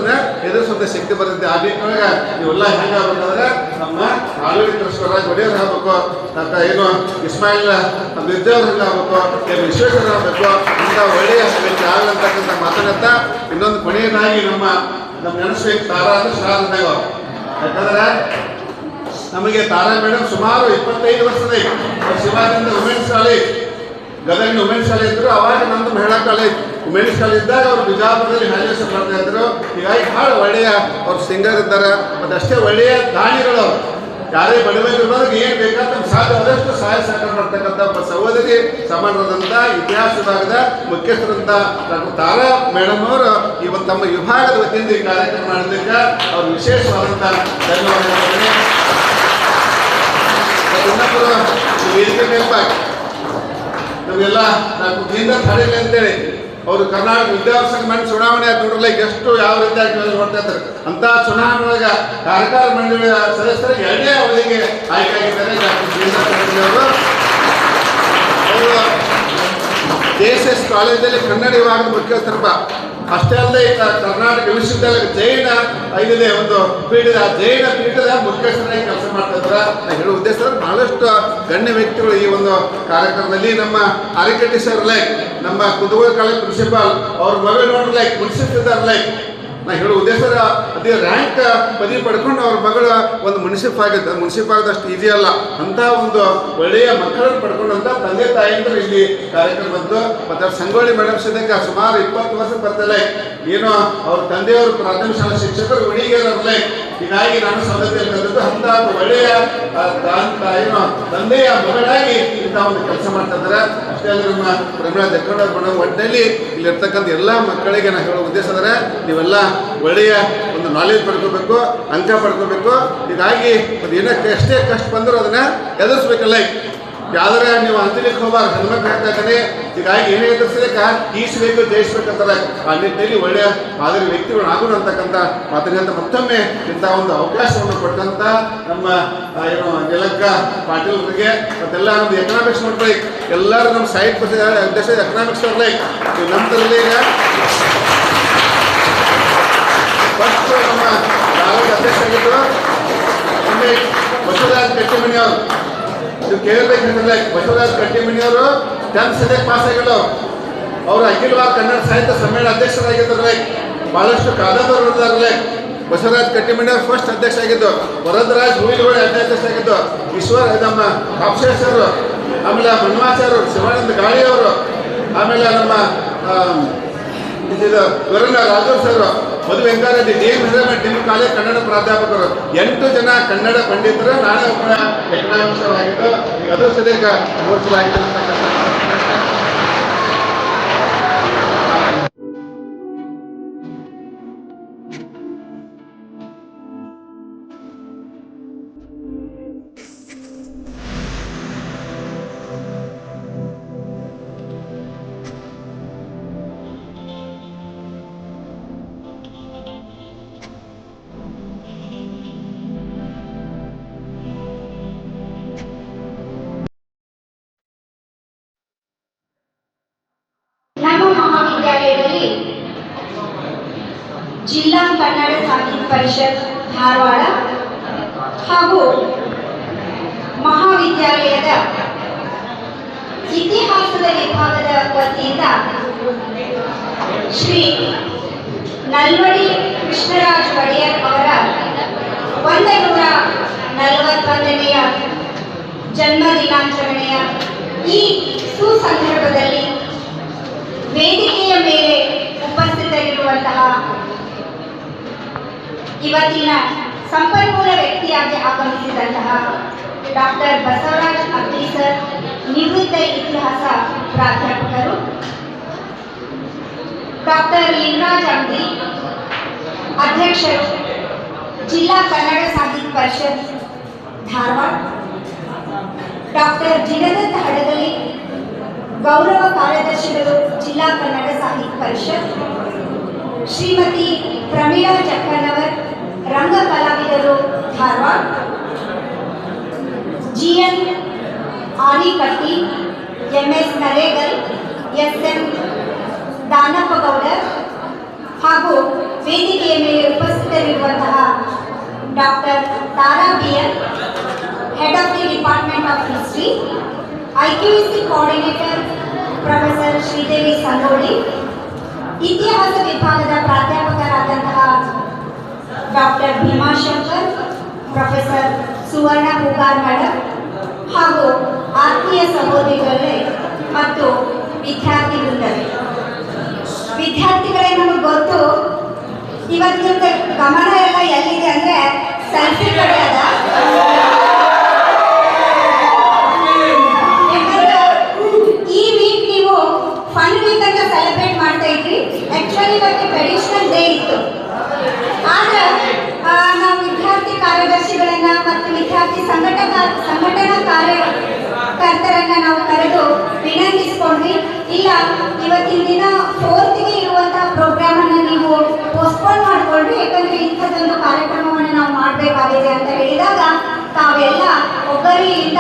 ಎದುರಿಸುವಂಥ ಶಕ್ತಿ ಬರ್ತೈತಿ. ಆ ನಿಟ್ಟಿನೊಳಗೆ ನೀವೆಲ್ಲ ಹೆಂಗಾಗಬೇಕಂದ್ರೆ ನಮ್ಮ ನಾಲ್ವಡಿ ಕೃಷ್ಣರಾಜ ಒಡೆಯರ್ ಆಗಬೇಕು, ಏನು ಇಸ್ಮಾಯಿಲ್ ಮಿರ್ಜಾವ್ರು ಹೆಂಗಾಗಬೇಕು, ಏನು ವಿಶ್ವೇಶ್ವರ ಆಗಬೇಕು, ಇಂಥ ಒಳ್ಳೆಯ ವ್ಯಕ್ತಿ ಆಗಲಂತಕ್ಕಂಥ ಮಾತನಾಡ್ತಾ ಇನ್ನೊಂದು ಕೊನೆಯದಾಗಿ ನಮ್ಮ ನೆನಸ್ಬೇಕು ತಾರಾ ಅಂದ್ರೆ ಶಾರದಾಗ. ಯಾಕಂದ್ರೆ ನಮಗೆ ತಾರಾ ಮೇಡಮ್ ಸುಮಾರು 25 ವರ್ಷದ ಶಿವಾನಂದ ವುಮೆನ್ಸ್ ಕಾಲೇಜ್, ಗದಗಿನ ವುಮೆನ್ಸ್ ಕಾಲೇಜ್ ಇದ್ರು. ಅವಾಗ ನಮ್ಮದು ಮಹಿಳಾ ಕಾಲೇಜ್ ವುಮೆನ್ಸ್ ಕಾಲೇಜ್ ಇದ್ದಾಗ ಅವರು ಬಿಜಾಪುರದಲ್ಲಿ ಹ್ಯಾಲೇಷನ್ ಮಾಡ್ತಾ ಇದ್ರು. ಹೀಗಾಗಿ ಭಾಳ ಒಳ್ಳೆಯ ಅವ್ರು ಸಿಂಗರ್ ಇದ್ದಾರೆ, ಮತ್ತು ಅಷ್ಟೇ ಒಳ್ಳೆಯ ದಾನಿಗಳು ಅವರು. ಯಾರೇ ಬಡವರಿಗೆ ಏನು ಬೇಕಾದ ನಮ್ಮ ಸಾಧ್ಯವಾದಷ್ಟು ಸಹಾಯ ಸಹಕಾರ ಮಾಡ್ತಕ್ಕಂಥ ಒಬ್ಬ ಸಹೋದರಿ ಸಮಾನರಾದಂಥ ಇತಿಹಾಸ ವಿಭಾಗದ ಮುಖ್ಯಸ್ಥರಂತ ಡಾಕ್ಟರ್ ತಾರಾ ಮೇಡಮ್ ಅವರು ಇವತ್ತು ತಮ್ಮ ವಿಭಾಗದ ವತಿಯಿಂದ ಈ ಕಾರ್ಯಕ್ರಮ ಮಾಡೋದಕ್ಕೆ ಅವ್ರು ವಿಶೇಷವಾದಂಥ ಧನ್ಯವಾದಗಳು. ಇನ್ನೊಬ್ಬರು ವೇದಿಕೆ ಮೇಲ್ಪಾಗಿ ನಮಗೆಲ್ಲ ಡಾಕ್ಟರ್ ದೀನದಯಾಳ್ ಠಾಣೆ ಅಂತೇಳಿ ಅವರು ಕರ್ನಾಟಕ ವಿದ್ಯಾರ್ಥಿ ಸಂಘ ಚುನಾವಣೆ ನೋಡ್ರಲ್ಲ ಎಷ್ಟು ಯಾವ ರೀತಿಯಾಗಿ ನೋಡ್ತಾ ಇದ್ದಾರೆ. ಅಂತ ಚುನಾವಣೆ ಒಳಗೆ ಕಾರ್ಯಕಾರಿ ಮಂಡಳಿಯ ಸದಸ್ಯರಿಗೆ 2ನೇ ಅವಧಿಗೆ ಆಯ್ಕೆ ಆಗಿದ್ದಾರೆ ಡಾಕ್ಟರ್ ದೀನದಯಾಳ್ ಠಾಣೆ ಅವರು. JSS ಕಾಲೇಜಲ್ಲಿ ಕನ್ನಡ ವಿಭಾಗದ ಮುಖ್ಯಸ್ಥರಪ್ಪ. ಅಷ್ಟೇ ಅಲ್ಲದೆ ಕರ್ನಾಟಕ ವಿಶ್ವವಿದ್ಯಾಲಯ ಜೈನ ಐದಿದೆ ಒಂದು ಪೀಠದ ಜೈನ ಪೀಠದ ಮುಖ್ಯಸ್ಥರಾಗಿ ಕೆಲಸ ಮಾಡ್ತಾ ಇದ್ದಾರೆ. ಹೇಳುವ ಉದ್ದೇಶ ಬಹಳಷ್ಟು ಗಣ್ಯ ವ್ಯಕ್ತಿಗಳು ಈ ಒಂದು ಕಾರ್ಯಕ್ರಮದಲ್ಲಿ ನಮ್ಮ ಅರಿಕಟ್ಟಿ ಸರ್ ಲೈಕ್, ನಮ್ಮ ಕುಂದಗೋಳ ಕಾಲೇಜ್ ಪ್ರಿನ್ಸಿಪಾಲ್ ಅವ್ರ ಮಗಳು ನೋಡ್ರಿ ಲೈಕ್ ಮುನ್ಸಿಪಲ್ ಲೈಕ್. ನಾ ಹೇಳುವ ಉದ್ದೇಶ ಅದೇ ರ್ಯಾಂಕ್ ಪದವಿ ಪಡ್ಕೊಂಡು ಅವ್ರ ಮಗಳು ಒಂದು ಮುನ್ಸಿಪ್ ಆಗದಷ್ಟು ಈಜಿ ಅಲ್ಲ. ಅಂತ ಒಂದು ಒಳ್ಳೆಯ ಮಕ್ಕಳನ್ನು ಪಡ್ಕೊಂಡಂತ ತಂದೆ ತಾಯಿಯಂದ್ರೆ ಇಲ್ಲಿ ಕಾರ್ಯಕ್ರಮ ಬಂತು. ಮತ್ತು ಸಂಗೊಳ್ಳಿ ಮೇಡಮ್ ಸದ್ಯಕ್ಕೆ ಸುಮಾರು 20 ವರ್ಷ ಬರ್ತಲ್ಲ. ಏನೋ ಅವ್ರ ತಂದೆಯವರು ಪ್ರಾಥಮಿಕ ಶಾಲಾ ಶಿಕ್ಷಕರು ಹುಡುಗಿಯರಲ್ಲೇ. ಹೀಗಾಗಿ ನಾನು ಸೌಲಭ್ಯ ಕಲಿತು ಅಂತ ಒಳ್ಳೆಯ ಏನೋ ತಂದೆಯ ಮಗಳಾಗಿ ಇಂಥ ಒಂದು ಕೆಲಸ ಮಾಡ್ತಾ ಇದ್ದಾರೆ. ಅಷ್ಟೇ ಅಲ್ಲ ನಮ್ಮ ಪ್ರಮಿಳಾ ದಕ್ಕಣ್ಣವ್ರ ಮೇಡಮ್ ಒಟ್ಟಿನಲ್ಲಿ ಇಲ್ಲಿರ್ತಕ್ಕಂಥ ಎಲ್ಲ ಮಕ್ಕಳಿಗೆ ನಾನು ಹೇಳೋ ಉದ್ದೇಶ ಅಂದರೆ ನೀವೆಲ್ಲ ಒಳ್ಳೆಯ ಒಂದು ನಾಲೆಜ್ ಪಡ್ಕೋಬೇಕು, ಅಂಕ ಪಡ್ಕೋಬೇಕು. ಹೀಗಾಗಿ ಅದು ಏನಕ್ಕೆ ಎಷ್ಟೇ ಕಷ್ಟ ಬಂದರೂ ಅದನ್ನು ಎದುರಿಸ್ಬೇಕಲ್ಲ. ಯಾವ್ದಾರ ನೀವು ಅಂತಲಿಕ್ಕೆ ಹೋಗಬಾರ್ದು, ಹೆಣ್ಮಕ್ಳು ಹೇಳ್ತಾ ಇದ್ದಾನೆ. ಹೀಗಾಗಿ ಏನೇ ಎದುರಿಸಲಿಕ್ಕೆ ಈಸ್ಬೇಕು ಜಯಿಸ್ಬೇಕಂತಾರೆ. ಆ ನಿಟ್ಟಿನಲ್ಲಿ ಒಳ್ಳೆಯ ಮಾದರಿ ವ್ಯಕ್ತಿಗಳು ಆಗೋಣ ಅಂತಕ್ಕಂಥ ಮಾತನ್ನ ಮತ್ತೊಮ್ಮೆ ಇಂಥ ಒಂದು ಅವಕಾಶವನ್ನು ಕೊಟ್ಟಂತ ನಮ್ಮ ಏನು ಯಲಕ್ಕ ಪಾಟೀಲ್ರಿಗೆ ಮತ್ತೆಲ್ಲ ನಮ್ದು ಎಕನಾಮಿಕ್ಸ್ ನೋಡ್ಬೇಕು. ಎಲ್ಲರೂ ನಮ್ಮ ಸಾಹಿತ್ಯ ಉದ್ದೇಶ ಎಕನಾಮಿಕ್ಸ್ ನೋಡ್ಲೈಕ್ ನಮ್ಮ ತರಲಿ ಈಗ ಫಸ್ಟ್ ನಮ್ಮ ಕಾಲೇಜ್ ಅಧ್ಯಕ್ಷ ಆಗಿದ್ರು ಒಮ್ಮೆ ಬಸವರಾಜ್ ಕಟ್ಟಿಮನಿಯವರು. ಇದು ಕೇಳಬೇಕಂದ್ರೆ ಬಸವರಾಜ್ ಕಟ್ಟಿಮನಿಯವರು 10th ಸದ್ಯಕ್ಕೆ ಪಾಸ್ ಆಗಿಲ್ಲ. ಅವರು ಅಖಿಲ ಭಾರತ ಕನ್ನಡ ಸಾಹಿತ್ಯ ಸಮ್ಮೇಳನ ಅಧ್ಯಕ್ಷರಾಗಿದ್ದಾರೆ. ಬಹಳಷ್ಟು ಕಾದಂಬರಿ ಬರೆದಾರಲ್ಲ. ಬಸವರಾಜ್ ಕಟ್ಟಿಮನಿಯವರು ಫಸ್ಟ್ ಅಧ್ಯಕ್ಷ ಆಗಿದ್ದು, ವರದರಾಜ್ ಹೂವಿಲಗೋಡೆ ಅಧ್ಯಕ್ಷ ಆಗಿದ್ದು, ಈಶ್ವರ ನಮ್ಮ ಕಾಪಶೇಶ್ವರು, ಆಮೇಲೆ ಮನ್ವಾಚಾರ್ಯರು, ಶಿವಾನಂದ ಗಾಳಿಯವರು, ಆಮೇಲೆ ನಮ್ಮ ಇದು ವರುಣ ರಾಜೂರ್ ಸರ್, ಮಧು ವೆಂಕಟರೆಡ್ಡಿ, ಡಿ.ಎಂ. ಕಾಲೇಜ್ ಕನ್ನಡ ಪ್ರಾಧ್ಯಾಪಕರು. 8 ಜನ ಕನ್ನಡ ಪಂಡಿತರು. ನಾನೇ ಒಬ್ಬ ಎಕನಾಮಿಕ್ಸ್ ಆಗಿದ್ದು ಅದು ಸದ್ಯಕ್ಕೆ ಮೂರು. ಜಿಲ್ಲಾ ಕನ್ನಡ ಸಾಹಿತ್ಯ ಪರಿಷತ್ ಧಾರವಾಡ ಹಾಗೂ ಮಹಾವಿದ್ಯಾಲಯದ ಇತಿಹಾಸದ ವಿಭಾಗದ ವತಿಯಿಂದ ಶ್ರೀ ನಲ್ವಡಿ ಕೃಷ್ಣರಾಜ ಒಡೆಯರ್ ಅವರ 141ನೆಯ ಜನ್ಮ ದಿನಾಚರಣೆಯ ಈ ಸುಸಂದರ್ಭದಲ್ಲಿ ವೇದಿಕೆಯ ಮೇಲೆ ಉಪಸ್ಥಿತರಿರುವಂತಹ ಇವತ್ತಿನ ಸಂಪನ್ಮೂಲ ವ್ಯಕ್ತಿಯಾಗಿ ಆಗಮಿಸಿದಂತಹ ಡಾಕ್ಟರ್ ಬಸವರಾಜ್ ಅಕ್ಕಿ ಸರ್, ನಿವೃತ್ತ ಇತಿಹಾಸ ಪ್ರಾಧ್ಯಾಪಕರು, ಡಾಕ್ಟರ್ ಲಿಂಗರಾಜ್ ಅಂಗಡಿ, ಅಧ್ಯಕ್ಷರು, ಜಿಲ್ಲಾ ಕನ್ನಡ ಸಾಹಿತ್ಯ ಪರಿಷತ್ ಧಾರವಾಡ, ಡಾಕ್ಟರ್ ಜಿನದತ್ತ ಹಡಗಲಿ, ಗೌರವ ಕಾರ್ಯದರ್ಶಿಗಳು, ಜಿಲ್ಲಾ ಕನ್ನಡ ಸಾಹಿತ್ಯ ಪರಿಷತ್, ಶ್ರೀಮತಿ ಪ್ರಮೀಳಾ ಚಕ್ಕಣ್ಣವರ್, ರಂಗ ಕಲಾವಿದರು Dharwad, GN ಆರಿಕಟ್ಟಿ, MS Naregal, SM ದಾನಪ್ಪಗೌಡರ್ ಹಾಗೂ ವೇದಿಕೆಯ ಮೇಲೆ ಉಪಸ್ಥಿತರಿರುವಂತಹ doctor Tara BN, head of the department of history, IQEC coordinator professor Sridevi Sangoli, ಇತಿಹಾಸ ವಿಭಾಗದ ಪ್ರಾಧ್ಯಾಪಕರಾದಂತಹ doctor Bhimashankar, professor Suvarna Hugar madam ಹಾಗೂ ಆತ್ಮೀಯ ಸಹೋದರಿಗಳೇ ಮತ್ತು ವಿದ್ಯಾರ್ಥಿ ವೃಂದರೇ. ವಿದ್ಯಾರ್ಥಿಗಳೇ, ನಮಗೆ ಗೊತ್ತು ಇವತ್ತಿನ ಗಮನ ಎಲ್ಲ ಎಲ್ಲಿದೆ ಅಂದರೆ ಸೆಲ್ಫಿ ಕಡೆ ಅದ. ಯಾಕಂದ್ರೆ ಈ ವೀಕ್ ನೀವು ಫನ್ ವೀಕ್ ಅಂತ ಸೆಲೆಬ್ರೇಟ್ ಮಾಡ್ತಾ ಇದ್ರಿ. ಆ್ಯಕ್ಚುಲಿ ಇವತ್ತು ಟ್ರೆಡಿಷನಲ್ ಡೇ ಇತ್ತು. ಆದ್ರೆ ನಾವು ವಿದ್ಯಾರ್ಥಿ ಕಾರ್ಯದರ್ಶಿಗಳನ್ನ ಮತ್ತು ವಿದ್ಯಾರ್ಥಿ ಸಂಘಟನಾ ಕಾರ್ಯಕರ್ತರನ್ನ ನಾವು ಕರೆದು ವಿನಂತಿಸಿಕೊಂಡ್ವಿ, ಇಲ್ಲ ಇವತ್ತಿನ ದಿನ 4th ಇರುವಂತಹ ಪ್ರೋಗ್ರಾಮ್ ಅನ್ನ ನೀವು ಪೋಸ್ಟ್ಪೋನ್ ಮಾಡ್ಕೊಳ್ರಿ, ಯಾಕಂದ್ರೆ ಇಂಥದ್ದೊಂದು ಕಾರ್ಯಕ್ರಮವನ್ನು ನಾವು ಮಾಡಬೇಕಾಗಿದೆ ಅಂತ ಹೇಳಿದಾಗ ತಾವೆಲ್ಲ ಒಬ್ಬರಿಯಿಂದ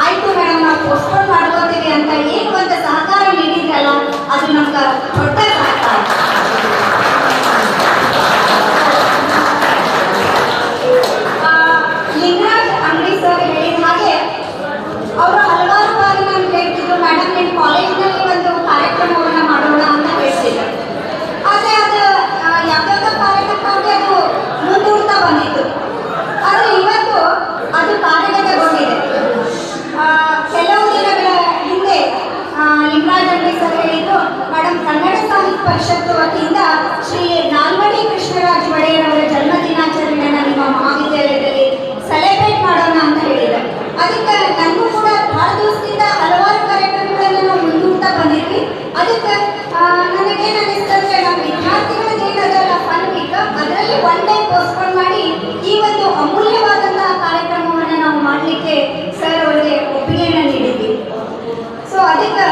ಆಯ್ತು ಮೇಡಮ್ ನಾವು ಪೋಸ್ಟ್ಪೋನ್ ಮಾಡ್ಕೋತೀವಿ ಅಂತ ಏನು ಒಂದು ಸಹಕಾರ ನೀಡಿದ್ರಲ್ಲ, ಅದು ನಮ್ಗೆ ದೊಡ್ಡ ಸಹಕಾರ. ಲಿಂಗರಾಜ್ ಅಂಗಡಿ ಸರ್ ಹೇಳಿದ ಹಾಗೆ ಅವರು ಹಲವಾರು ಬಾರಿ ನಾನು ಹೇಳ್ತಿದ್ರು, ಮೇಡಮ್ ನಿಮ್ಮ ಕಾಲೇಜಿನಲ್ಲಿ ಒಂದು ಕಾರ್ಯಕ್ರಮವನ್ನು ಮಾಡೋಣ ಅಂತ ಹೇಳ್ತಿದ್ರು. ಆದರೆ ಅದು ಯಾವ್ಯಾವ ಕಾರಣಕ್ಕಾಗಿ ಅದು ಮುಂದೂಡ್ತಾ ಬಂದಿತ್ತು. ಆದರೆ ಇವತ್ತು ಅದು ಕಾರ್ಯಗತಗೊಂಡಿದೆ. ಕೆಲವು ದಿನಗಳ ಹಿಂದೆ ಲಿಂಗರಾಜ್ ಅಂಗಡಿ ಸರ್ ಹೇಳಿದ್ರು, ಮೇಡಮ್ ಕನ್ನಡ ಸಾಹಿತ್ಯ ಪರಿಷತ್ ವತಿಯಿಂದ ಶ್ರೀ ನಾಲ್ವಡಿ ಕೃಷ್ಣರಾಜ ಒಡೆಯರ್ ಅವರ ಜನ್ಮ ದಿನಾಚರಣೆಯನ್ನು ನಿಮ್ಮ ಮಹಾವಿದ್ಯಾಲಯದಲ್ಲಿ ಸೆಲೆಬ್ರೇಟ್ ಮಾಡೋಣ ಅಂತ ಹೇಳಿದ್ದಾರೆ. ಅದಕ್ಕೆ ನನಗೂ ಕೂಡ ಬಹಳ ದಿವಸದಿಂದ ಹಲವಾರು ಕಾರ್ಯಕ್ರಮಗಳನ್ನು ನಾವು ಮುಂದೂಡ್ತಾ ಬಂದಿದ್ವಿ. ಅದಕ್ಕೆ ನನಗೇನು ಅನಿಸ್ತಂದ್ರೆ ನಮ್ಮ ವಿದ್ಯಾರ್ಥಿಗಳಿಗೆ ಏನದಲ್ಲ ಫನ್ ವೀಕ್, ಅದರಲ್ಲಿ ಒನ್ ಡೇ ಪೋಸ್ಟ್ಪೋನ್ ಮಾಡಿ ಈ ಒಂದು ಅಮೂಲ್ಯವಾದಂತಹ ಕಾರ್ಯಕ್ರಮವನ್ನು ನಾವು ಮಾಡಲಿಕ್ಕೆ ಸರ್ ಅವರಿಗೆ ಒಪ್ಪಿಗೆಯನ್ನು ನೀಡಿದ್ವಿ. ಸೊ ಅದಕ್ಕೆ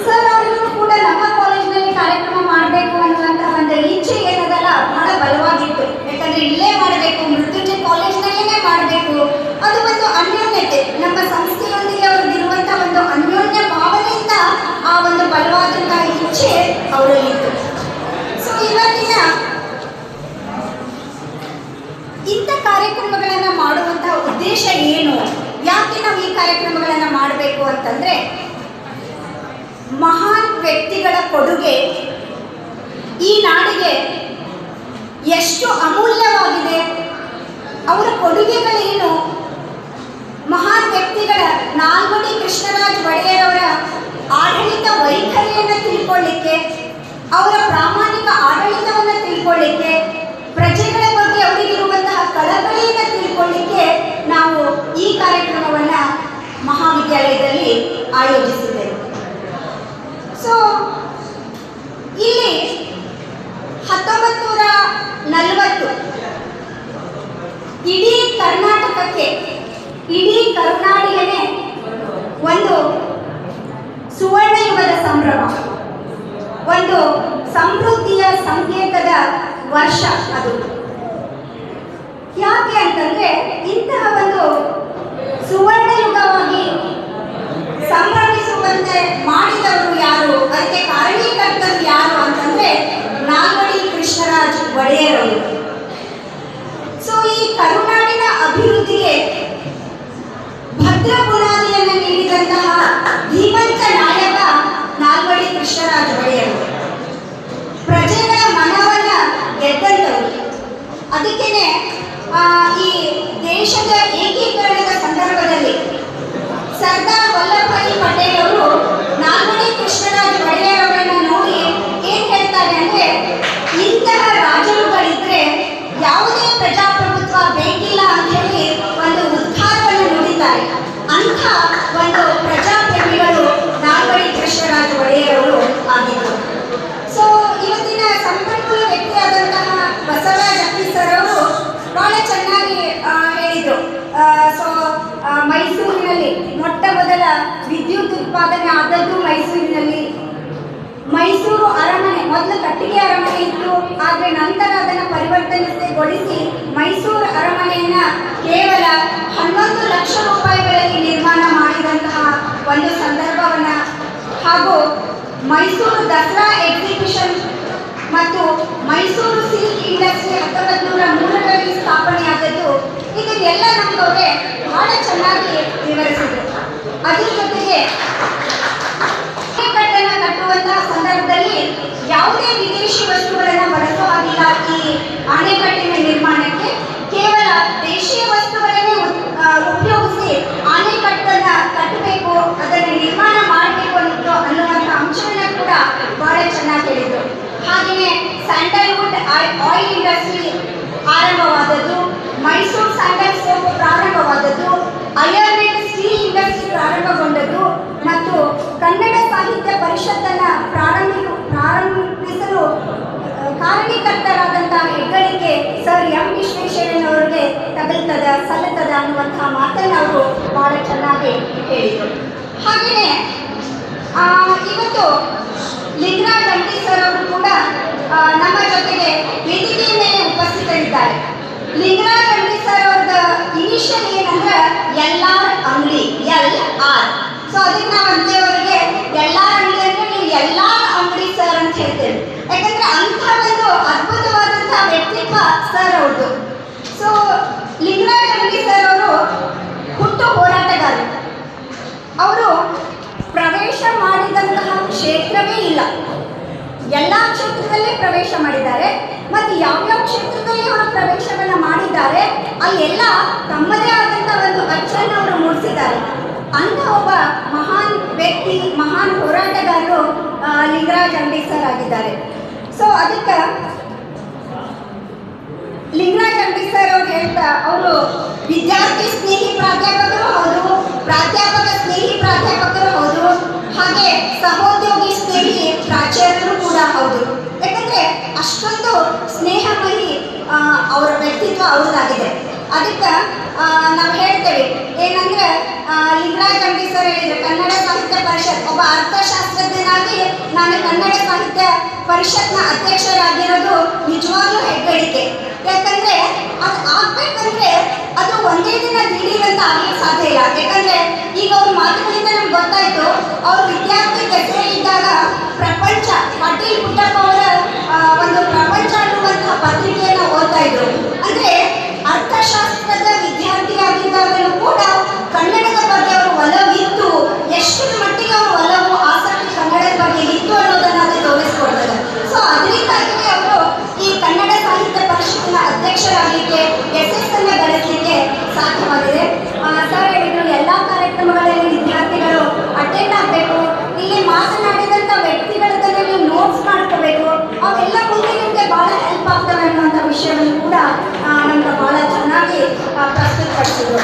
ಸರ್ ಅವರಿಗೂ ಕೂಡ ನಮ್ಮ ಕಾಲೇಜಿನಲ್ಲಿ ಕಾರ್ಯಕ್ರಮ ಮಾಡಬೇಕು ಅನ್ನುವಂಥ ಒಂದು ಇಚ್ಛೆ ಏನದಲ್ಲ ಬಹಳ ಬಲವಾಗಿತ್ತು. ಯಾಕಂದರೆ ಇಲ್ಲೇ ಮಾಡಬೇಕು, ಮೃತ್ಯುಂಜಯ ಕಾಲೇಜಿನಲ್ಲೇ ಮಾಡಬೇಕು, ಅದು ಒಂದು ಅನ್ಯೋನ್ಯತೆ, ನಮ್ಮ ಸಂಸ್ಥೆಯೊಂದಿಗೆ ಅವ್ರಿಗಿರುವಂಥ ಒಂದು ಅನ್ಯೋನ್ಯ ಭಾವನೆಯಿಂದ ಆ ಒಂದು ಬಲವಾದಂಥ ಇಚ್ಛೆ ಅವರಲ್ಲಿತ್ತು. ಸೊ ಇವತ್ತಿನ ಇಂಥ ಕಾರ್ಯಕ್ರಮಗಳನ್ನು ಮಾಡುವಂಥ ಉದ್ದೇಶ ಏನು, ಯಾಕೆ ನಾವು ಈ ಕಾರ್ಯಕ್ರಮಗಳನ್ನು ಮಾಡಬೇಕು ಅಂತಂದರೆ, ಮಹಾನ್ ವ್ಯಕ್ತಿಗಳ ಕೊಡುಗೆ ಈ ನಾಡಿಗೆ ಎಷ್ಟು ಅಮೂಲ್ಯವಾಗಿದೆ, ಅವರ ಕೊಡುಗೆಗಳೇನು, ಮಹಾನ್ ವ್ಯಕ್ತಿಗಳ ನಾಲ್ವಡಿ ಕೃಷ್ಣರಾಜ ಒಡೆಯರ್ ಅವರ ಆಡಳಿತ ವೈಖರಿಯನ್ನು ತಿಳ್ಕೊಳ್ಳಿಕ್ಕೆ, ಅವರ ಪ್ರಾಮಾಣಿಕ ಆಡಳಿತವನ್ನು ತಿಳ್ಕೊಳ್ಳಿಕ್ಕೆ, ಪ್ರಜೆಗಳ ಬಗ್ಗೆ ಅವರಿಗಿರುವಂತಹ ಕಳಕಳಿಯನ್ನು ತಿಳ್ಕೊಳ್ಳಿಕ್ಕೆ ನಾವು ಈ ಕಾರ್ಯಕ್ರಮವನ್ನು ಮಹಾವಿದ್ಯಾಲಯದಲ್ಲಿ ಆಯೋಜಿಸಿದ್ದೆವು. ಸೊ ಇಲ್ಲಿ 1940 ಇಡೀ ಕರ್ನಾಟಕಕ್ಕೆ, ಇಡೀ ಕರುನಾಡಿಗೆ ಒಂದು ಸುವರ್ಣ ಯುಗದ ಸಂಭ್ರಮ, ಒಂದು ಸಮೃದ್ಧಿಯ ಸಂಕೇತದ ವರ್ಷ ಅದು. ಯಾಕೆ ಅಂತಂದ್ರೆ ಇಂತಹ ಒಂದು ಸುವರ್ಣ ಯುಗವಾಗಿ ಸಂಭ್ರಮಿಸುವಂತೆ ಮಾಡಿದವರು ಯಾರು, ಅದಕ್ಕೆ ಕಾರಣೀಕರ್ತರು ಯಾರು ಅಂತಂದ್ರೆ ನಾಲ್ವಡಿ ಕೃಷ್ಣರಾಜ ದೇಶದ ಏಕೀಕರಣದ ಸಂದರ್ಭದಲ್ಲಿ ಸರ್ದಾರ್ ವಲ್ಲಭಭಾಯಿ ಪಟೇಲ್ ಅವರು ನಾಲ್ವಡಿ ಕೃಷ್ಣರಾಜ ಒಡೆಯರ್ ಅವರನ್ನ ನೋಡಿ ಏನ್ ಹೇಳ್ತಾರೆ ಅಂದ್ರೆ, ಇಂತಹ ರಾಜರುಗಳಿದ್ರೆ ಯಾವುದೇ ಪ್ರಜಾಪ್ರಭುತ್ವ ಬೇಕಿಲ್ಲ ಅಂತ ಹೇಳಿ ಒಂದು ಉದ್ಧಾರವನ್ನು ನುಡಿತಾರೆ. ಅಂಥ ಒಂದು ಪ್ರಜಾಪ್ರೇಮಿಗಳು ನಾಲ್ವಡಿ ಕೃಷ್ಣರಾಜ ಒಡೆಯರ್ ಅವರು ಆಗಿದ್ದರು. ಸೊ ಇವತ್ತಿನ ಸಂಪನ್ಮೂಲ ವ್ಯಕ್ತಿಯಾದಂತಹ ಬಸವರಾಜ ಅಕ್ಕಿ ಸರ್ ಅವರು ಬಹಳ ಚೆನ್ನಾಗಿ ಹೇಳಿದರು. ಸೊ ಮೈಸೂರಿನಲ್ಲಿ ಮೊಟ್ಟ ಮೊದಲ ವಿದ್ಯುತ್ ಉತ್ಪಾದನೆ ಆದದ್ದು ಮೈಸೂರಿನಲ್ಲಿ. ಮೈಸೂರು ಅರಮನೆ ಮೊದಲು ಕಟ್ಟಿಗೆ ಅರಮನೆ ಇತ್ತು, ಆದರೆ ನಂತರ ಅದನ್ನು ಪರಿವರ್ತನೆಗೊಳಿಸಿ ಮೈಸೂರು ಅರಮನೆಯನ್ನ ಕೇವಲ 11 ಲಕ್ಷ ರೂಪಾಯಿಗಳಲ್ಲಿ ನಿರ್ಮಾಣ ಮಾಡಿದಂತಹ ಒಂದು ಸಂದರ್ಭವನ್ನ, ಹಾಗೂ ಮೈಸೂರು ದಸರಾ ಎಕ್ಸಿಬಿಷನ್ ಮತ್ತು ಮೈಸೂರು ಸಿಲ್ಕ್ ಇಂಡಸ್ಟ್ರಿ 1903ರಲ್ಲಿ ಸ್ಥಾಪನೆಯಾದದ್ದು, ಇದನ್ನೆಲ್ಲ ನಮ್ಮವರೇ ಬಹಳ ಚೆನ್ನಾಗಿ ವಿವರಿಸಿದರು. ಅದ್ರ ಜೊತೆಗೆ ಅಣೆಕಟ್ಟನ್ನು ಕಟ್ಟುವಂತಹ ಸಂದರ್ಭದಲ್ಲಿ ಯಾವುದೇ ವಿದೇಶಿ ವಸ್ತುಗಳನ್ನು ಬಳಸೋ ಹಾಗಿಲ್ಲ. ಈ ಅಣೆಕಟ್ಟಿನ ನಿರ್ಮಾಣಕ್ಕೆ ಕೇವಲ ದೇಶೀಯ ವಸ್ತುಗಳನ್ನೇ ಉಪಯೋಗಿಸಿ ಅಣೆಕಟ್ಟನ್ನು ಕಟ್ಟಬೇಕು, ಅದನ್ನು ನಿರ್ಮಾಣ ಮಾಡಬೇಕು ಅನ್ನುವಂಥ ಅಂಶವನ್ನು ಕೂಡ ಬಹಳ ಚೆನ್ನಾಗಿ ಹೇಳಿದರು. ಹಾಗೆಯೇ ಸ್ಯಾಂಡಲ್ವುಡ್ ಆಯಿಲ್ ಇಂಡಸ್ಟ್ರಿ ಆರಂಭವಾದದ್ದು, ಮೈಸೂರು ಸ್ಯಾಂಡಲ್ ಸೋಪ್ ಪ್ರಾರಂಭವಾದದ್ದು, ಐರನ್ ಅಂಡ್ ಸ್ಟೀಲ್ ಇಂಡಸ್ಟ್ರಿ ಪ್ರಾರಂಭಗೊಂಡದ್ದು ಮತ್ತು ಕನ್ನಡ ಸಾಹಿತ್ಯ ಪರಿಷತ್ತನ್ನು ಪ್ರಾರಂಭಿಸಲು ಕಾರಣೀಕರ್ತರಾದಂತಹ ಹೆಗ್ಗಳಿಕೆ ಸರ್ ಎಂ ವಿಶ್ವೇಶ್ವರಯ್ಯನವರಿಗೆ ಸಲ್ಲುತ್ತದೆ ಅನ್ನುವಂತಹ ಮಾತನ್ನು ಅವರು ಬಹಳ ಚೆನ್ನಾಗಿ ಹೇಳಿದರು. ಹಾಗೆಯೇ ಇವತ್ತು ಲಿಂಗರಾಜ್ ಅಂಟಿ ಸರ್ ಅವರು ಕೂಡ ನಮ್ಮ ಜೊತೆಗೆ ವೇದಿಕೆಯ ಮೇಲೆ ಉಪಸ್ಥಿತರಿದ್ದಾರೆ. ಲಿಂಗರಾಜ್ ಅಂಟಿ ಸರ್ ಅವ್ರದ ಇನಿಷಿಯಲ್ ಏನಂದ್ರೆ LR ಅಂಗಡಿ, LR. ಸೊ ಅದಕ್ಕೆ ನಾವು ಅಂತೇವರಿಗೆ LR ಅಂಗಡಿ ಅಂದ್ರೆ ನೀವು LR ಅಂಗಡಿ ಸರ್ ಅಂತ ಹೇಳ್ತೇವೆ. ಯಾಕಂದ್ರೆ ಅಂಥ ಒಂದು ಅದ್ಭುತವಾದಂತಹ ವ್ಯಕ್ತಿತ್ವ ಸರ್ ಅವ್ರದ್ದು. ಸೊ ಲಿಂಗರಾಜ್ ಅಂಗಡಿ ಸರ್ ಅವರು ಹುಟ್ಟು ಹೋರಾಟಗಾರರು. ಅವರು ಪ್ರವೇಶ ಮಾಡಿದಂತಹ ಕ್ಷೇತ್ರವೇ ಇಲ್ಲ, ಎಲ್ಲ ಕ್ಷೇತ್ರದಲ್ಲೇ ಪ್ರವೇಶ ಮಾಡಿದ್ದಾರೆ. ಮತ್ತು ಯಾವ್ಯಾವ ಕ್ಷೇತ್ರದಲ್ಲಿ ಅವರು ಪ್ರವೇಶವನ್ನು ಮಾಡಿದ್ದಾರೆ ಅಲ್ಲೆಲ್ಲ ತಮ್ಮದೇ ಆದಂಥ ಒಂದು ಅಚ್ಚನ್ನು ಅವರು ಮೂಡಿಸಿದ್ದಾರೆ. ಅಂಥ ಒಬ್ಬ ಮಹಾನ್ ವ್ಯಕ್ತಿ, ಮಹಾನ್ ಹೋರಾಟಗಾರರು ಲಿಂಗರಾಜ್ ಅಂಗಡಿ ಸರ್ ಆಗಿದ್ದಾರೆ. ಸೊ ಅದಕ್ಕೆ ಲಿಂಗರಾಜ್ ಅಂಗಡಿ ಸರ್ ಅವ್ರು ಹೇಳ್ತಾ, ಅವರು ವಿದ್ಯಾರ್ಥಿ ಸ್ನೇಹಿ ಪ್ರಾಧ್ಯಾಪಕರು ಹೌದು, ಪ್ರಾಧ್ಯಾಪಕ ಸ್ನೇಹಿ ಪ್ರಾಧ್ಯಾಪಕರು ಹೌದು, ಹಾಗೆ ಸಹೋದ್ಯೋಗಿ ಸ್ನೇಹಿ ಪ್ರಾಚಾರ್ಯರು ಕೂಡ ಹೌದು. ಯಾಕಂದರೆ ಅಷ್ಟೊಂದು ಸ್ನೇಹಮಯಿ ಅವರ ವ್ಯಕ್ತಿತ್ವ ಅವ್ರದ್ದಾಗಿದೆ. ಅದಕ್ಕೆ ನಾವು ಹೇಳ್ತೇವೆ ಏನಂದ್ರೆ, ಲಿಂಗರಾಜ್ ಅಂಗಡಿ ಸರ್ ಹೇಳಿದ್ರು, ಕನ್ನಡ ಸಾಹಿತ್ಯ ಪರಿಷತ್ ಒಬ್ಬ ಅರ್ಥಶಾಸ್ತ್ರಜ್ಞನಾಗಿ ನಾನು ಕನ್ನಡ ಸಾಹಿತ್ಯ ಪರಿಷತ್ನ ಅಧ್ಯಕ್ಷರಾಗಿರೋದು ನಿಜವಾಗ್ಲೂ ಹೆಗ್ಗಳಿಕೆ. ಯಾಕಂದ್ರೆ ಅದು ಆಗ್ಬೇಕಂದ್ರೆ ಅದು ಒಂದೇ ದಿನ ದಿಢೀರಂತ ಆಗ್ಲಿಕ್ಕೆ ಸಾಧ್ಯ ಇಲ್ಲ. ಯಾಕಂದ್ರೆ ಈಗ ಅವ್ರ ಮಾತುಗಳಿಂದ ನಮ್ಗೆ ಗೊತ್ತಾಯ್ತು, ಅವ್ರ ವಿದ್ಯಾರ್ಥಿ ದಶೆಯಲ್ಲಿದ್ದಾಗ ಪ್ರಪಂಚ ಪಾಟೀಲ್ ಪುಟ್ಟಪ್ಪ ಅವರ ಒಂದು ಪ್ರಪಂಚ ಅನ್ನುವಂತಹ ಪತ್ರಿಕೆಯನ್ನು ಓದ್ತಾ ಇದ್ರು. ಅಂದ್ರೆ ಅರ್ಥಶಾಸ್ತ್ರದ ವಿದ್ಯಾರ್ಥಿಯಾಗಿದ್ದಾಗಲೂ ಕೂಡ ಕನ್ನಡದ ಬಗ್ಗೆ ಅವರು ಒಲವಿತ್ತು, ಎಷ್ಟು ಮಟ್ಟಿಗೆ ಅವರು ಒಲವು ಆಸಕ್ತಿ ಕನ್ನಡದ ಬಗ್ಗೆ ಇತ್ತು ಅನ್ನೋದನ್ನ ಅದು ತೋರಿಸ್ಕೊಡ್ತದೆ. ಸೊ ಅದರಿಂದಾಗಿ ಅವರು ಈ ಕನ್ನಡ ಸಾಹಿತ್ಯ ಪರಿಷತ್ತಿನ ಅಧ್ಯಕ್ಷರಾಗಲಿಕ್ಕೆ ಯಶಸ್ಸನ್ನು ಗಳಿಸಲಿಕ್ಕೆ ಸಾಧ್ಯವಾಗಿದೆ. ಸರ್ ಹೇಳಿದ್ರು, ಎಲ್ಲ ಕಾರ್ಯಕ್ರಮಗಳಲ್ಲಿ ವಿದ್ಯಾರ್ಥಿಗಳು ಅಟೆಂಡ್ ಆಗಬೇಕು, ಇಲ್ಲಿ ಮಾತನಾಡಿದಂಥ ವ್ಯಕ್ತಿಗಳನ್ನ ನೀವು ನೋಟ್ಸ್ ಮಾಡ್ಕೋಬೇಕು, ಅವೆಲ್ಲ ಮುಂದೆ ನಿಮಗೆ ಭಾಳ ಹೆಲ್ಪ್ ಆಗ್ತವೆ ಅನ್ನುವಂಥ ವಿಷಯವನ್ನು ಕೂಡ ನಮ್ಗೆ ಭಾಳ ಚೆನ್ನಾಗಿ ಪ್ರಸ್ತುತಪಡಿಸಿದ್ರು.